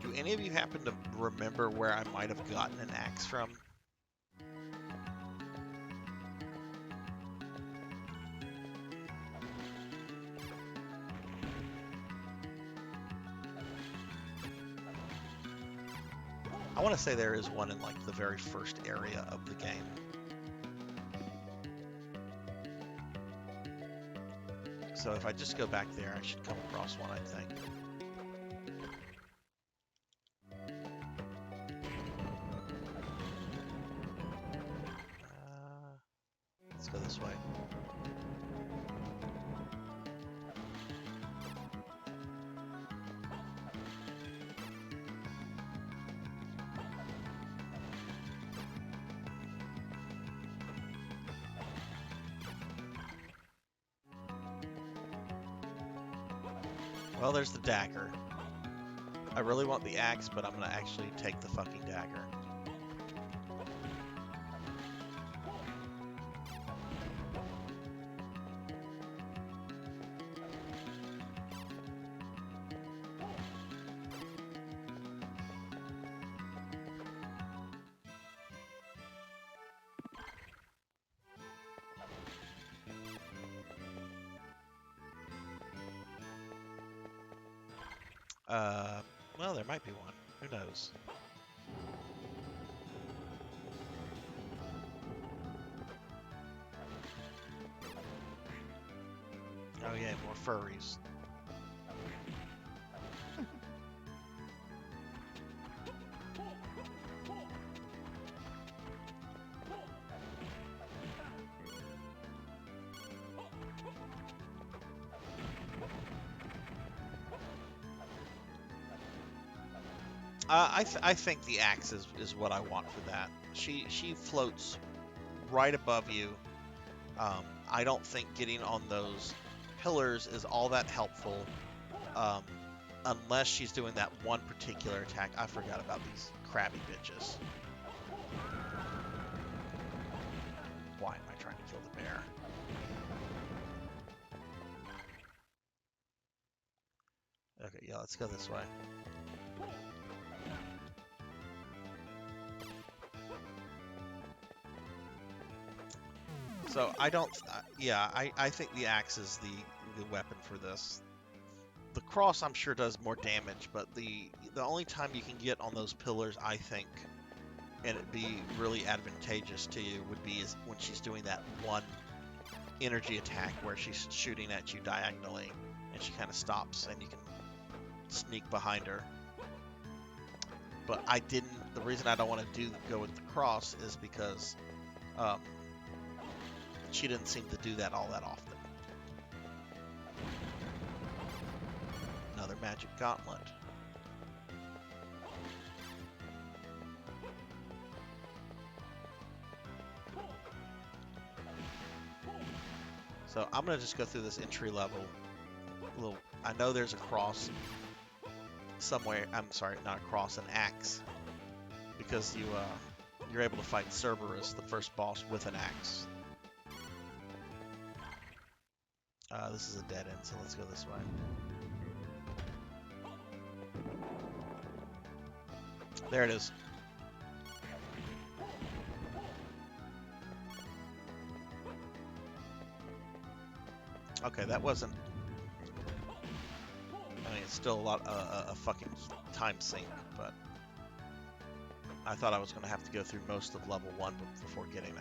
Do any of you happen to remember where I might have gotten an axe from? I want to say there is one in like the very first area of the game. So if I just go back there, I should come across one, I think. Let's go this way. Well, there's the dagger. I really want the axe, but I'm gonna actually take the fucking dagger. Well, there might be one. Who knows? Oh yeah, more furries. I think the axe is what I want for that. She floats right above you. I don't think getting on those pillars is all that helpful, unless she's doing that one particular attack. I forgot about these crabby bitches. Why am I trying to kill the bear? Okay, yeah, let's go this way. So I don't, yeah, I think the axe is the weapon for this. The cross I'm sure does more damage, but the only time you can get on those pillars, I think, and it'd be really advantageous to you, would be is when she's doing that one energy attack where she's shooting at you diagonally, and she kind of stops, and you can sneak behind her. But I didn't. The reason I don't want to go with the cross is because she didn't seem to do that all that often. another magic gauntlet. So I'm gonna just go through this entry level. I know there's a cross somewhere. I'm sorry, not a cross, an axe, because you're able to fight Cerberus, the first boss, with an axe. This is a dead end, so let's go this way. There it is. Okay, that wasn't... I mean, it's still a fucking time sink, but... I thought I was going to have to go through most of level 1 before getting it.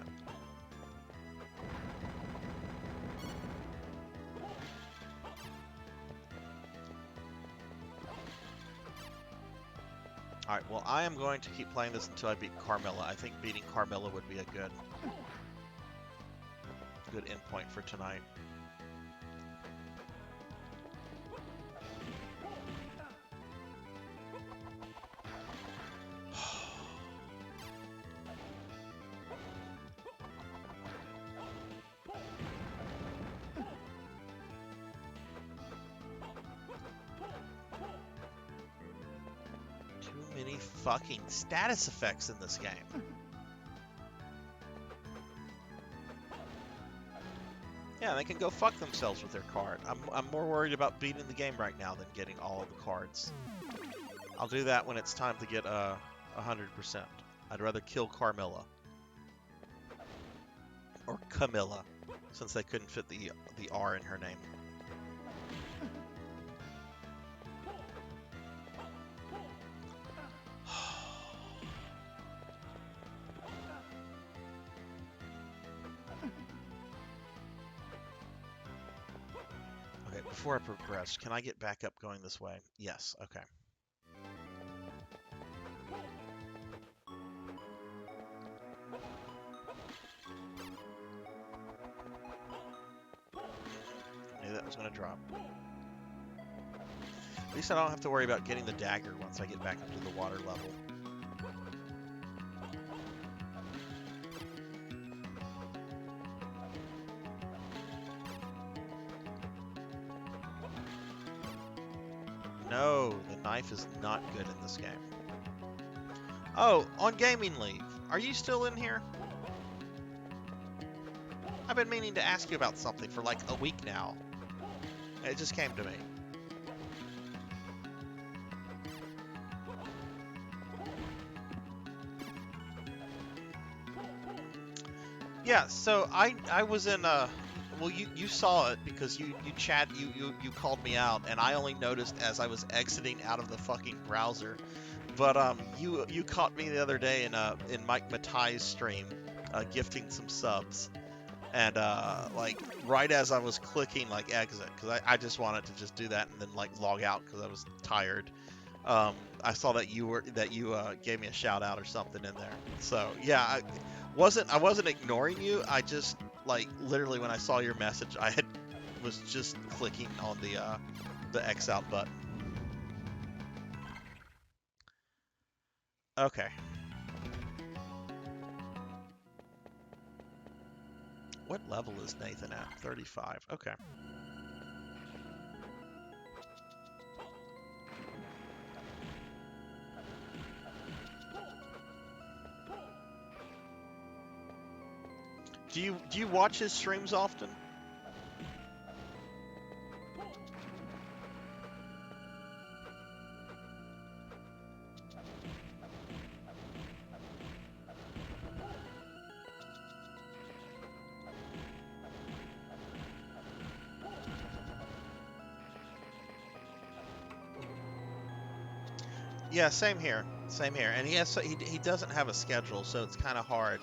Alright, well, I am going to keep playing this until I beat Carmilla. I think beating Carmilla would be a good endpoint for tonight. Many fucking status effects in this game. Yeah, they can go fuck themselves with their card. I'm more worried about beating the game right now than getting all of the cards. I'll do that when it's time to get 100%. I'd rather kill Carmilla. Or Camilla, since they couldn't fit the R in her name. Before I progress, can I get back up going this way? Yes, okay. I knew that was going to drop. At least I don't have to worry about getting the dagger once I get back up to the water level. No, the knife is not good in this game. Oh, on gaming leave. Are you still in here? I've been meaning to ask you about something for like a week now. It just came to me. Yeah, so I was in well, you saw it because you called me out, and I only noticed as I was exiting out of the fucking browser. But you caught me the other day in Mike Matai's stream, gifting some subs, and like right as I was clicking like exit, because I just wanted to just do that and then like log out because I was tired. I saw that you gave me a shout out or something in there. So yeah, I wasn't ignoring you. I just like literally when I saw your message, was just clicking on the X out button. Okay. What level is Nathan at? 35. Okay. Do you watch his streams often? Yeah, same here. Same here. And he doesn't have a schedule, so it's kind of hard.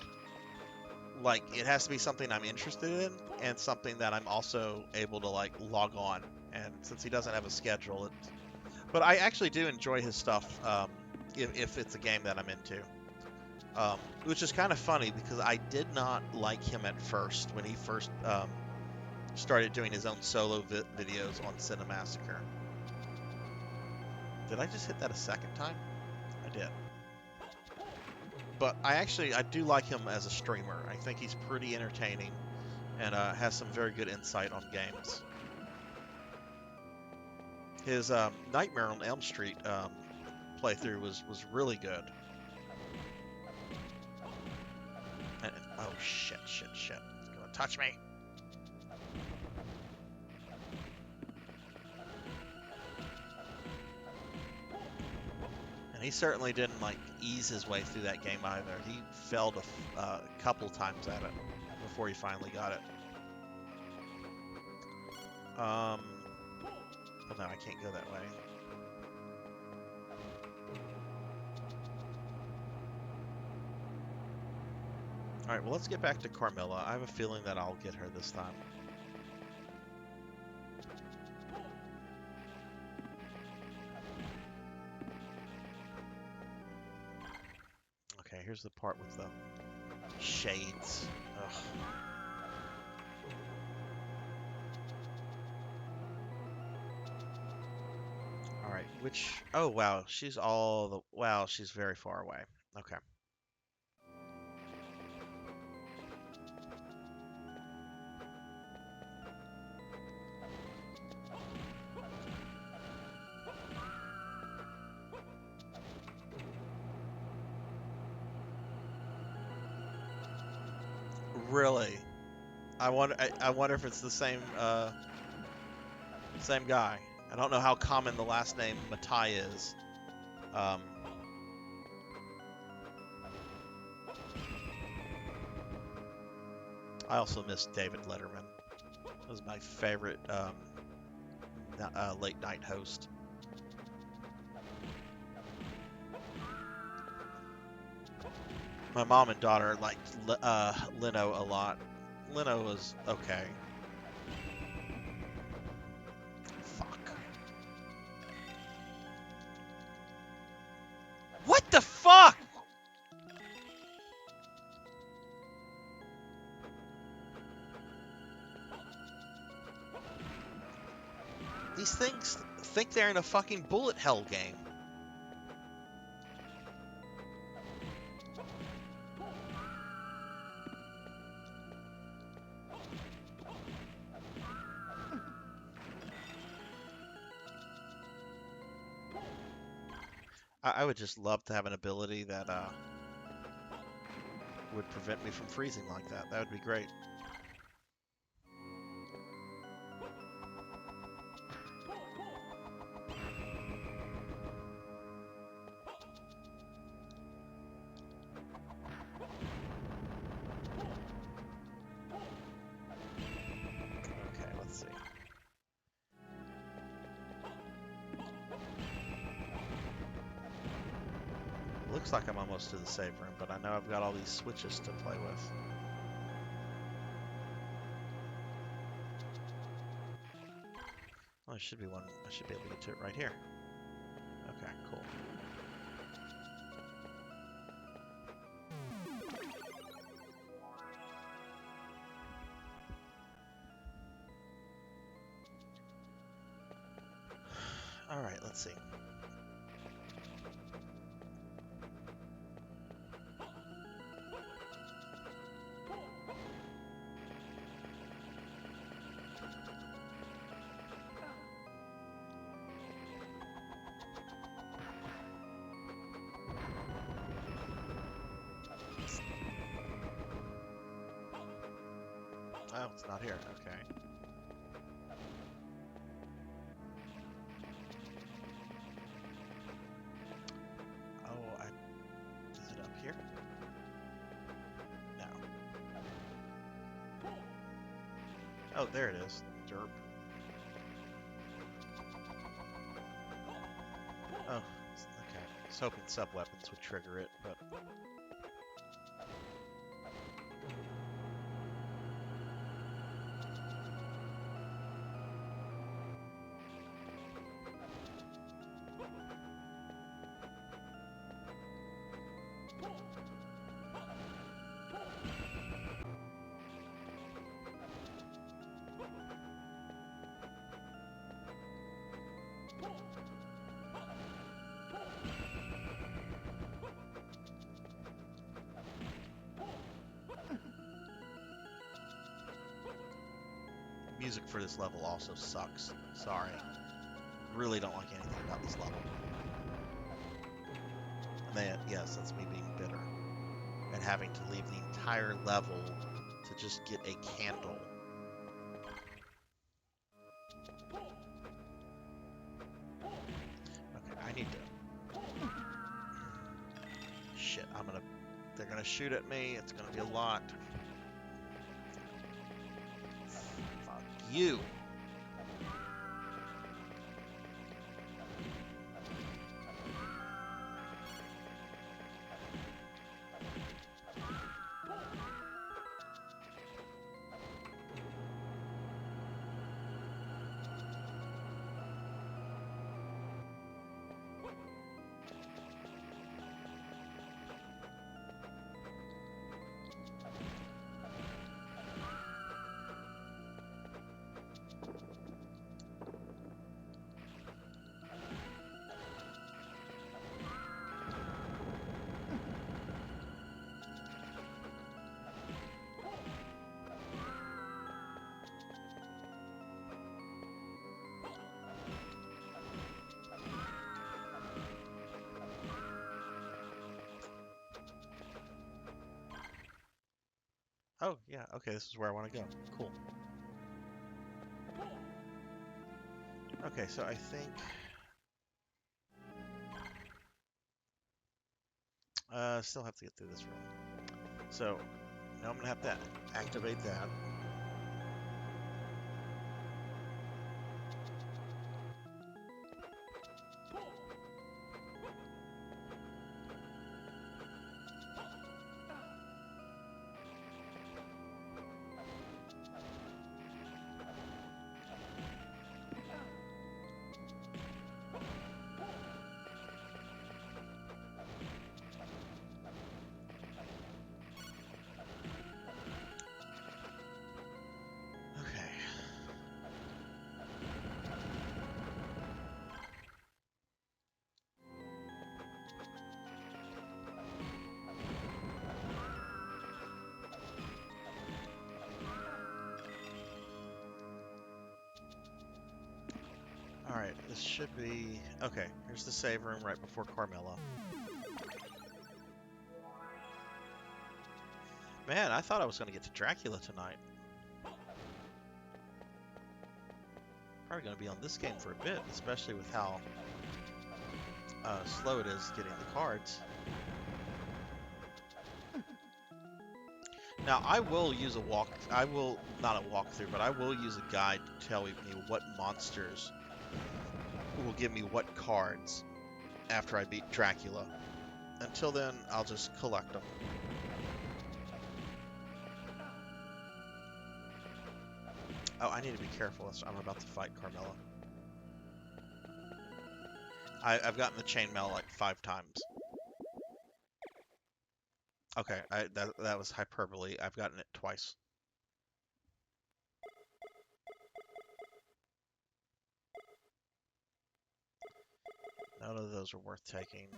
Like, it has to be something I'm interested in and something that I'm also able to like log on. And since he doesn't have a schedule, but I actually do enjoy his stuff if it's a game that I'm into. Which is kind of funny because I did not like him at first when he first started doing his own solo videos on Cinemassacre. Did I just hit that a second time? I did. But I do like him as a streamer. I think he's pretty entertaining and has some very good insight on games. His Nightmare on Elm Street playthrough was really good. And, oh shit! He's gonna touch me. And he certainly didn't like ease his way through that game either. He failed a couple times at it before he finally got it. Oh no, I can't go that way. Alright, well, let's get back to Carmilla. I have a feeling that I'll get her this time. Okay, here's the part with the shades. Ugh. Alright, which... Oh, wow, she's all the... Wow, she's very far away. Okay. Really? I wonder if it's the same same guy. I don't know how common the last name Matai is. I also miss David Letterman. He was my favorite late night host. My mom and daughter liked Leno a lot. Leno was okay. Fuck. What the fuck? These things think they're in a fucking bullet hell game. I would just love to have an ability that would prevent me from freezing like that. That would be great. Okay, let's see. Looks like I'm almost to the save room, but I know I've got all these switches to play with. Oh, there should be one. I should be able to get to it right here. Okay, cool. All right, let's see. Oh, it's not here. Okay. Oh, is it up here? No. Oh, there it is. Derp. Oh, okay. I was hoping sub-weapons would trigger it, but... music for this level also sucks. Sorry. Really don't like anything about this level. And then, yes, that's me being bitter. And having to leave the entire level to just get a candle. Okay, I need to... Shit, they're gonna shoot at me. It's gonna be a lot. Fuck you. Oh, yeah, okay, this is where I want to go. Cool. Okay, so I think... still have to get through this room. So, now I'm going to have to activate that. Alright, this should be... Okay, here's the save room right before Carmilla. Man, I thought I was going to get to Dracula tonight. Probably going to be on this game for a bit, especially with how slow it is getting the cards. Now, I will use not a walkthrough, but I will use a guide to tell me what monsters will give me what cards after I beat Dracula. Until then, I'll just collect them. Oh, I need to be careful. I'm about to fight Carmilla. I've gotten the chainmail like 5 times. Okay, that was hyperbole. I've gotten it twice. None of those are worth taking.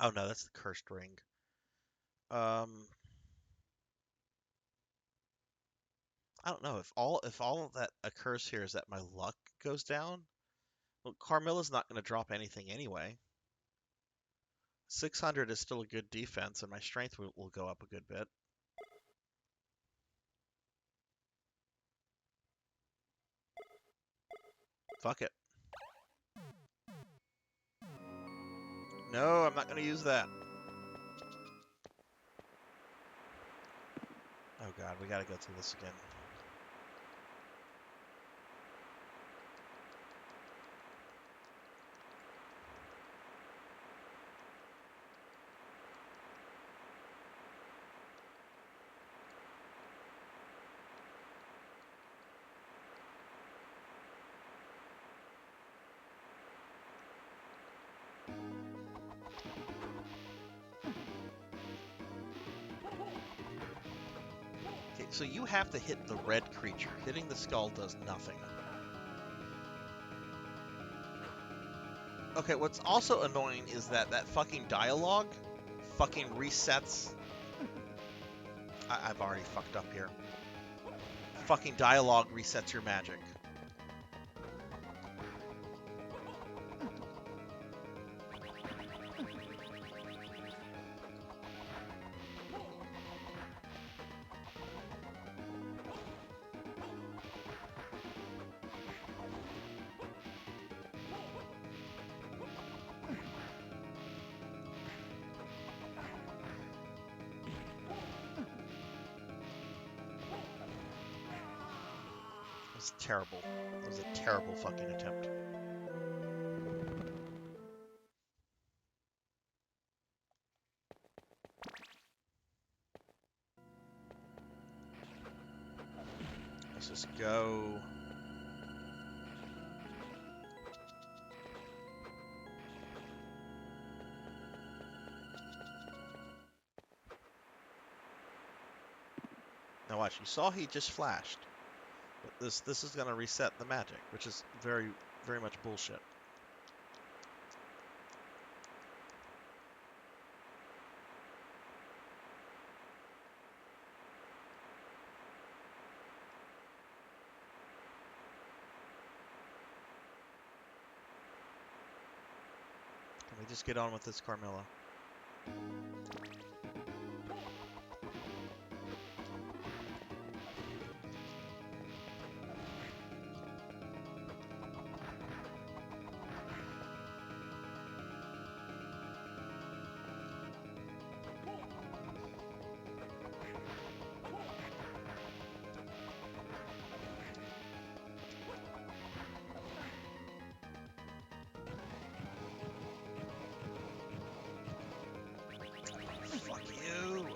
Oh no, that's the cursed ring. I don't know if all of that occurs here is that my luck goes down. Well, Carmilla's not going to drop anything anyway. 600 is still a good defense, and my strength will go up a good bit. Fuck it. No, I'm not going to use that. Oh god, we gotta go through this again. So you have to hit the red creature. Hitting the skull does nothing. Okay, what's also annoying is that fucking dialogue fucking resets. I've already fucked up here. Fucking dialogue resets your magic. It was terrible. It was a terrible fucking attempt. Let's just go. Now watch, you saw he just flashed. But this is gonna reset the magic, which is very, very much bullshit. Can we just get on with this, Carmilla? Fuck you!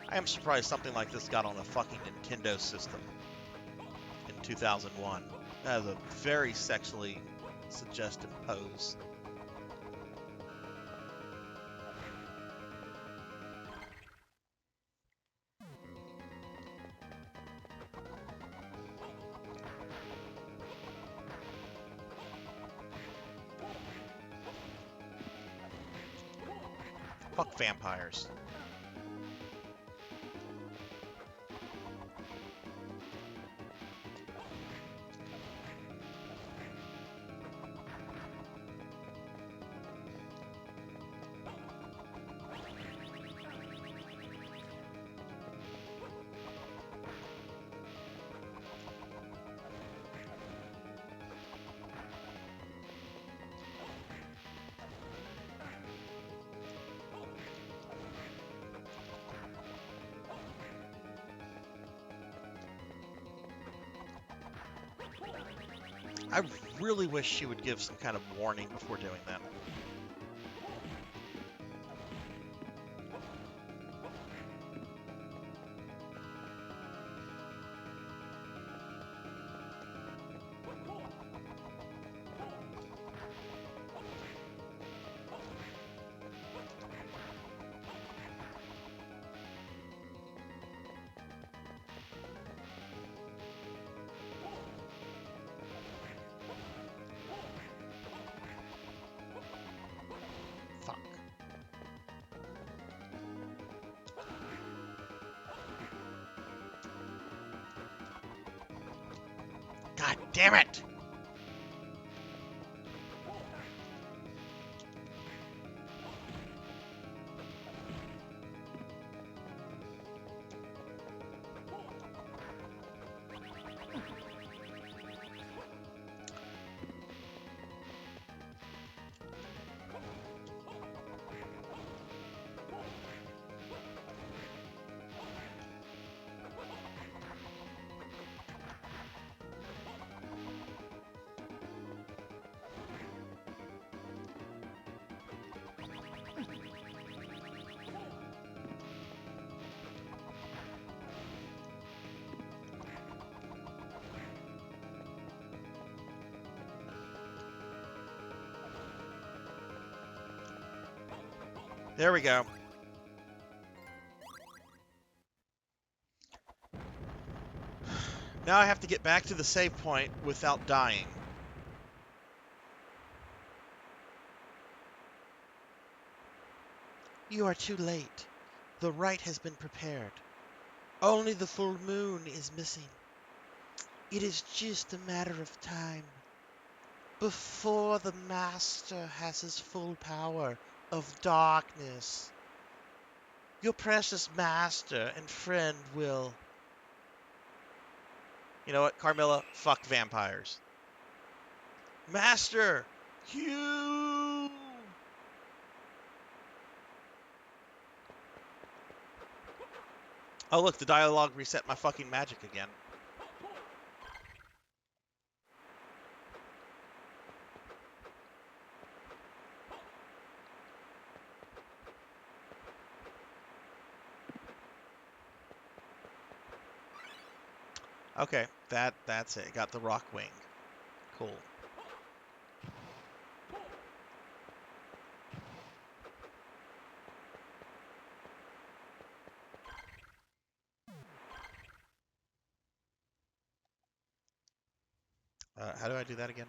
I am surprised something like this got on a fucking Nintendo system in 2001. That is a very sexually suggestive pose. Fuck vampires. I really wish she would give some kind of warning before doing that. Fuck. God damn it! There we go. Now I have to get back to the save point without dying. You are too late. The rite has been prepared. Only the full moon is missing. It is just a matter of time before the Master has his full power of darkness. Your precious Master and friend will... You know what, Carmilla? Fuck vampires. Master! Hugh! Oh look, the dialogue reset my fucking magic again. Okay, that's it. Got the rock wing. Cool. How do I do that again?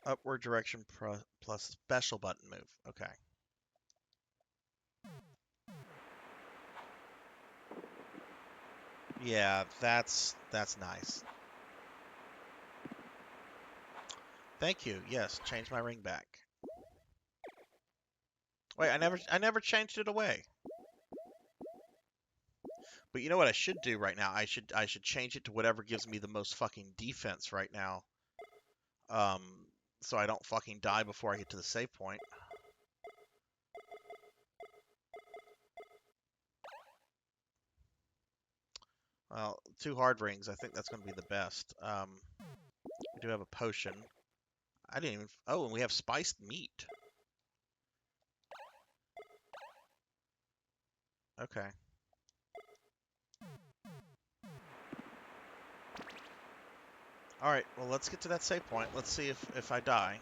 Upward direction plus special button move. Okay. Yeah, that's nice. Thank you. Yes, change my ring back. Wait, I never changed it away. But you know what I should do right now? I should change it to whatever gives me the most fucking defense right now. So I don't fucking die before I get to the save point. Well, 2 hard rings. I think that's going to be the best. We do have a potion. I didn't even... Oh, and we have spiced meat. Okay. Alright, well, let's get to that save point. Let's see if I die.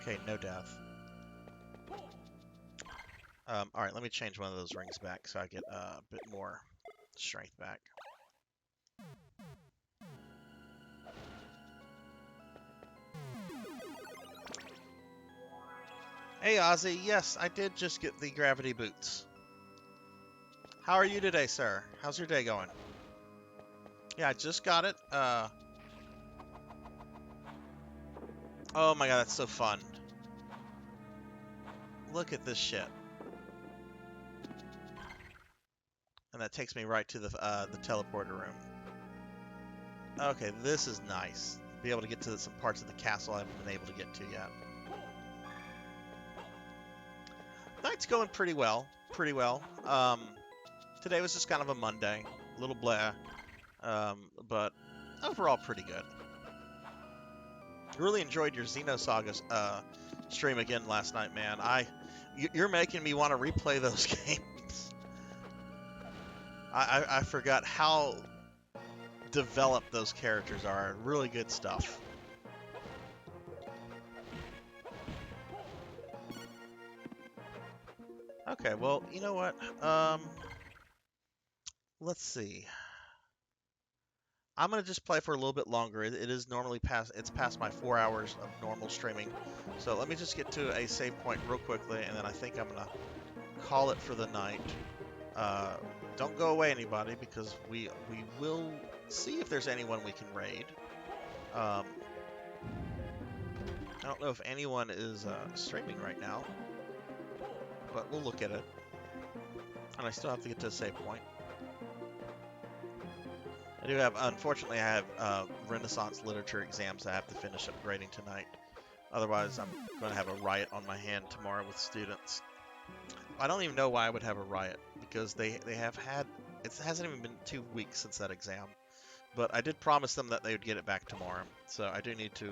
Okay, no death. Alright, let me change one of those rings back so I get a bit more strength back. Hey, Ozzy. Yes, I did just get the gravity boots. How are you today, sir? How's your day going? Yeah, I just got it. Oh my god, that's so fun. Look at this shit. And that takes me right to the teleporter room. Okay, this is nice. Be able to get to some parts of the castle I haven't been able to get to yet. Night's going pretty well. Pretty well. Today was just kind of a Monday. A little blah. But overall pretty good. Really enjoyed your Xenosaga stream again last night, man. You're making me want to replay those games. I forgot how developed those characters are. Really good stuff. Okay, well, you know what? Let's see. I'm gonna just play for a little bit longer. It is normally past my 4 hours of normal streaming. So let me just get to a save point real quickly, and then I think I'm gonna call it for the night. Don't go away, anybody, because we will see if there's anyone we can raid. I don't know if anyone is streaming right now, but we'll look at it. And I still have to get to a save point. I do have, unfortunately, I have Renaissance literature exams I have to finish up grading tonight. Otherwise, I'm going to have a riot on my hand tomorrow with students. I don't even know why I would have a riot because they have had it hasn't even been 2 weeks since that exam. But I did promise them that they would get it back tomorrow, so I do need to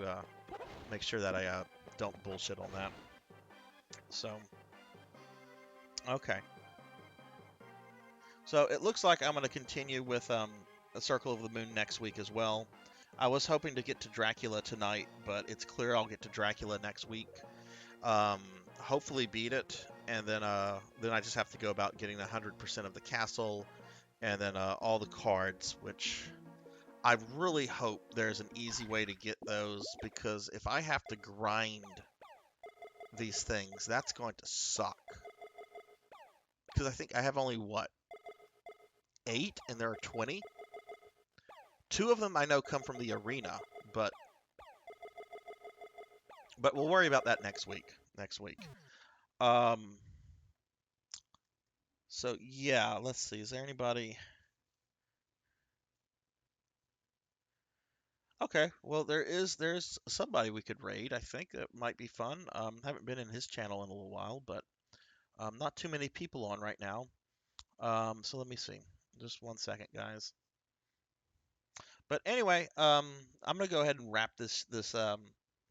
make sure that I don't bullshit on that. So okay, so it looks like I'm going to continue with a Circle of the Moon next week as well. I was hoping to get to Dracula tonight, but it's clear I'll get to Dracula next week. Um, Hopefully beat it, and then I just have to go about getting 100% of the castle, and then all the cards, which I really hope there's an easy way to get those, because if I have to grind these things, that's going to suck. Because I think I have only, what, 8, and there are 20? 2 of them I know come from the arena, but we'll worry about that next week. Um, so yeah, let's see. Is there anybody? Okay, well there's somebody we could raid. I think that might be fun. Haven't been in his channel in a little while, but not too many people on right now. So let me see. Just 1 second, guys. But anyway, I'm gonna go ahead and wrap this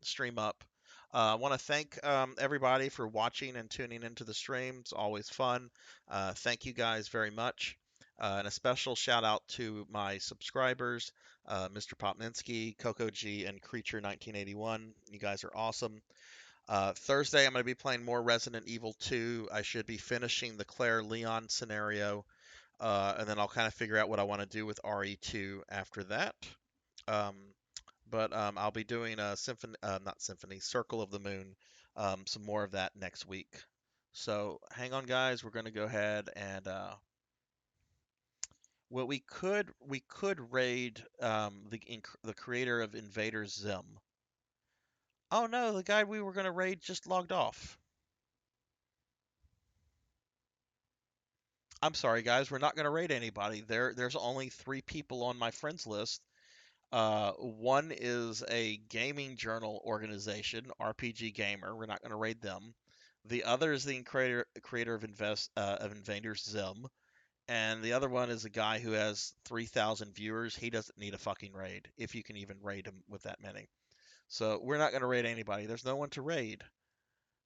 stream up. I want to thank everybody for watching and tuning into the stream. It's always fun. Thank you guys very much. And a special shout out to my subscribers, Mr. Popminski, Coco G, and Creature 1981. You guys are awesome. Thursday, I'm going to be playing more Resident Evil 2. I should be finishing the Claire Leon scenario, and then I'll kind of figure out what I want to do with RE2 after that. Um, but I'll be doing a not symphony, Circle of the Moon, some more of that next week. So hang on, guys. We're going to go ahead and well, we could raid the creator of Invader Zim. Oh no, the guy we were going to raid just logged off. I'm sorry, guys. We're not going to raid anybody. There's only 3 people on my friends list. One is a gaming journal organization, RPG Gamer. We're not going to raid them. The other is the creator of Invaders Zim, and the other one is a guy who has 3,000 viewers. He doesn't need a fucking raid, if you can even raid him with that many. So we're not going to raid anybody. There's no one to raid.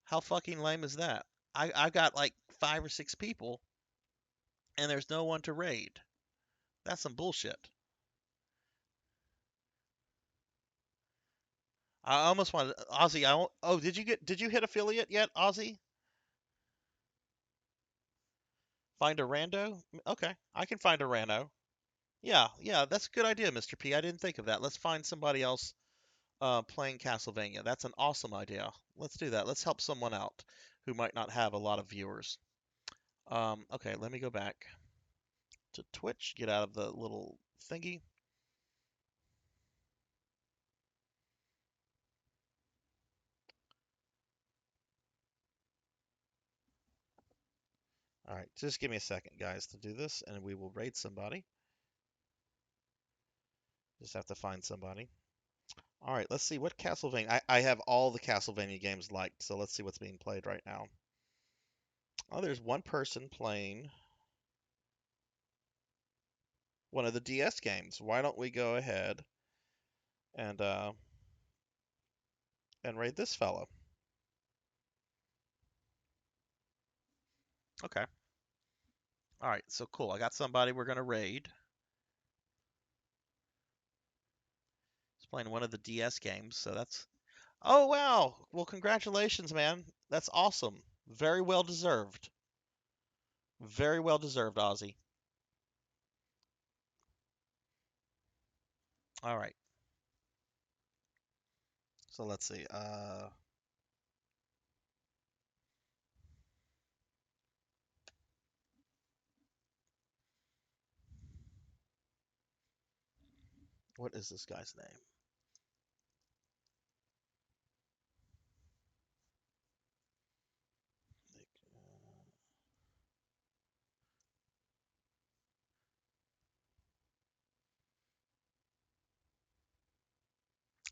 How fucking lame is that? I got like 5 or 6 people, and there's no one to raid. That's some bullshit. I almost wanted Ozzy. Oh, did you hit affiliate yet, Ozzy? Find a rando? Okay, I can find a rando. Yeah, yeah, that's a good idea, Mr. P. I didn't think of that. Let's find somebody else playing Castlevania. That's an awesome idea. Let's do that. Let's help someone out who might not have a lot of viewers. Okay, let me go back to Twitch. Get out of the little thingy. All right, just give me a second, guys, to do this, and we will raid somebody. Just have to find somebody. All right, let's see what Castlevania. I have all the Castlevania games liked, so let's see what's being played right now. Oh, there's one person playing one of the DS games. Why don't we go ahead and raid this fellow? Okay. All right, so cool. I got somebody we're gonna raid. He's playing one of the DS games, so that's. Oh wow! Well, congratulations, man. That's awesome. Very well deserved. Very well deserved, Ozzy. All right. So let's see. What is this guy's name?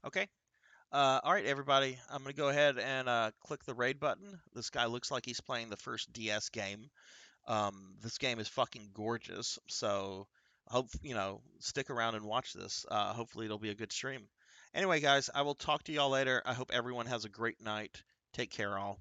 Okay. All right, everybody. I'm gonna go ahead and click the raid button. This guy looks like he's playing the first DS game. This game is fucking gorgeous. So hope stick around and watch this. Hopefully it'll be a good stream. Anyway, guys, I will talk to y'all later. I hope everyone has a great night. Take care, all.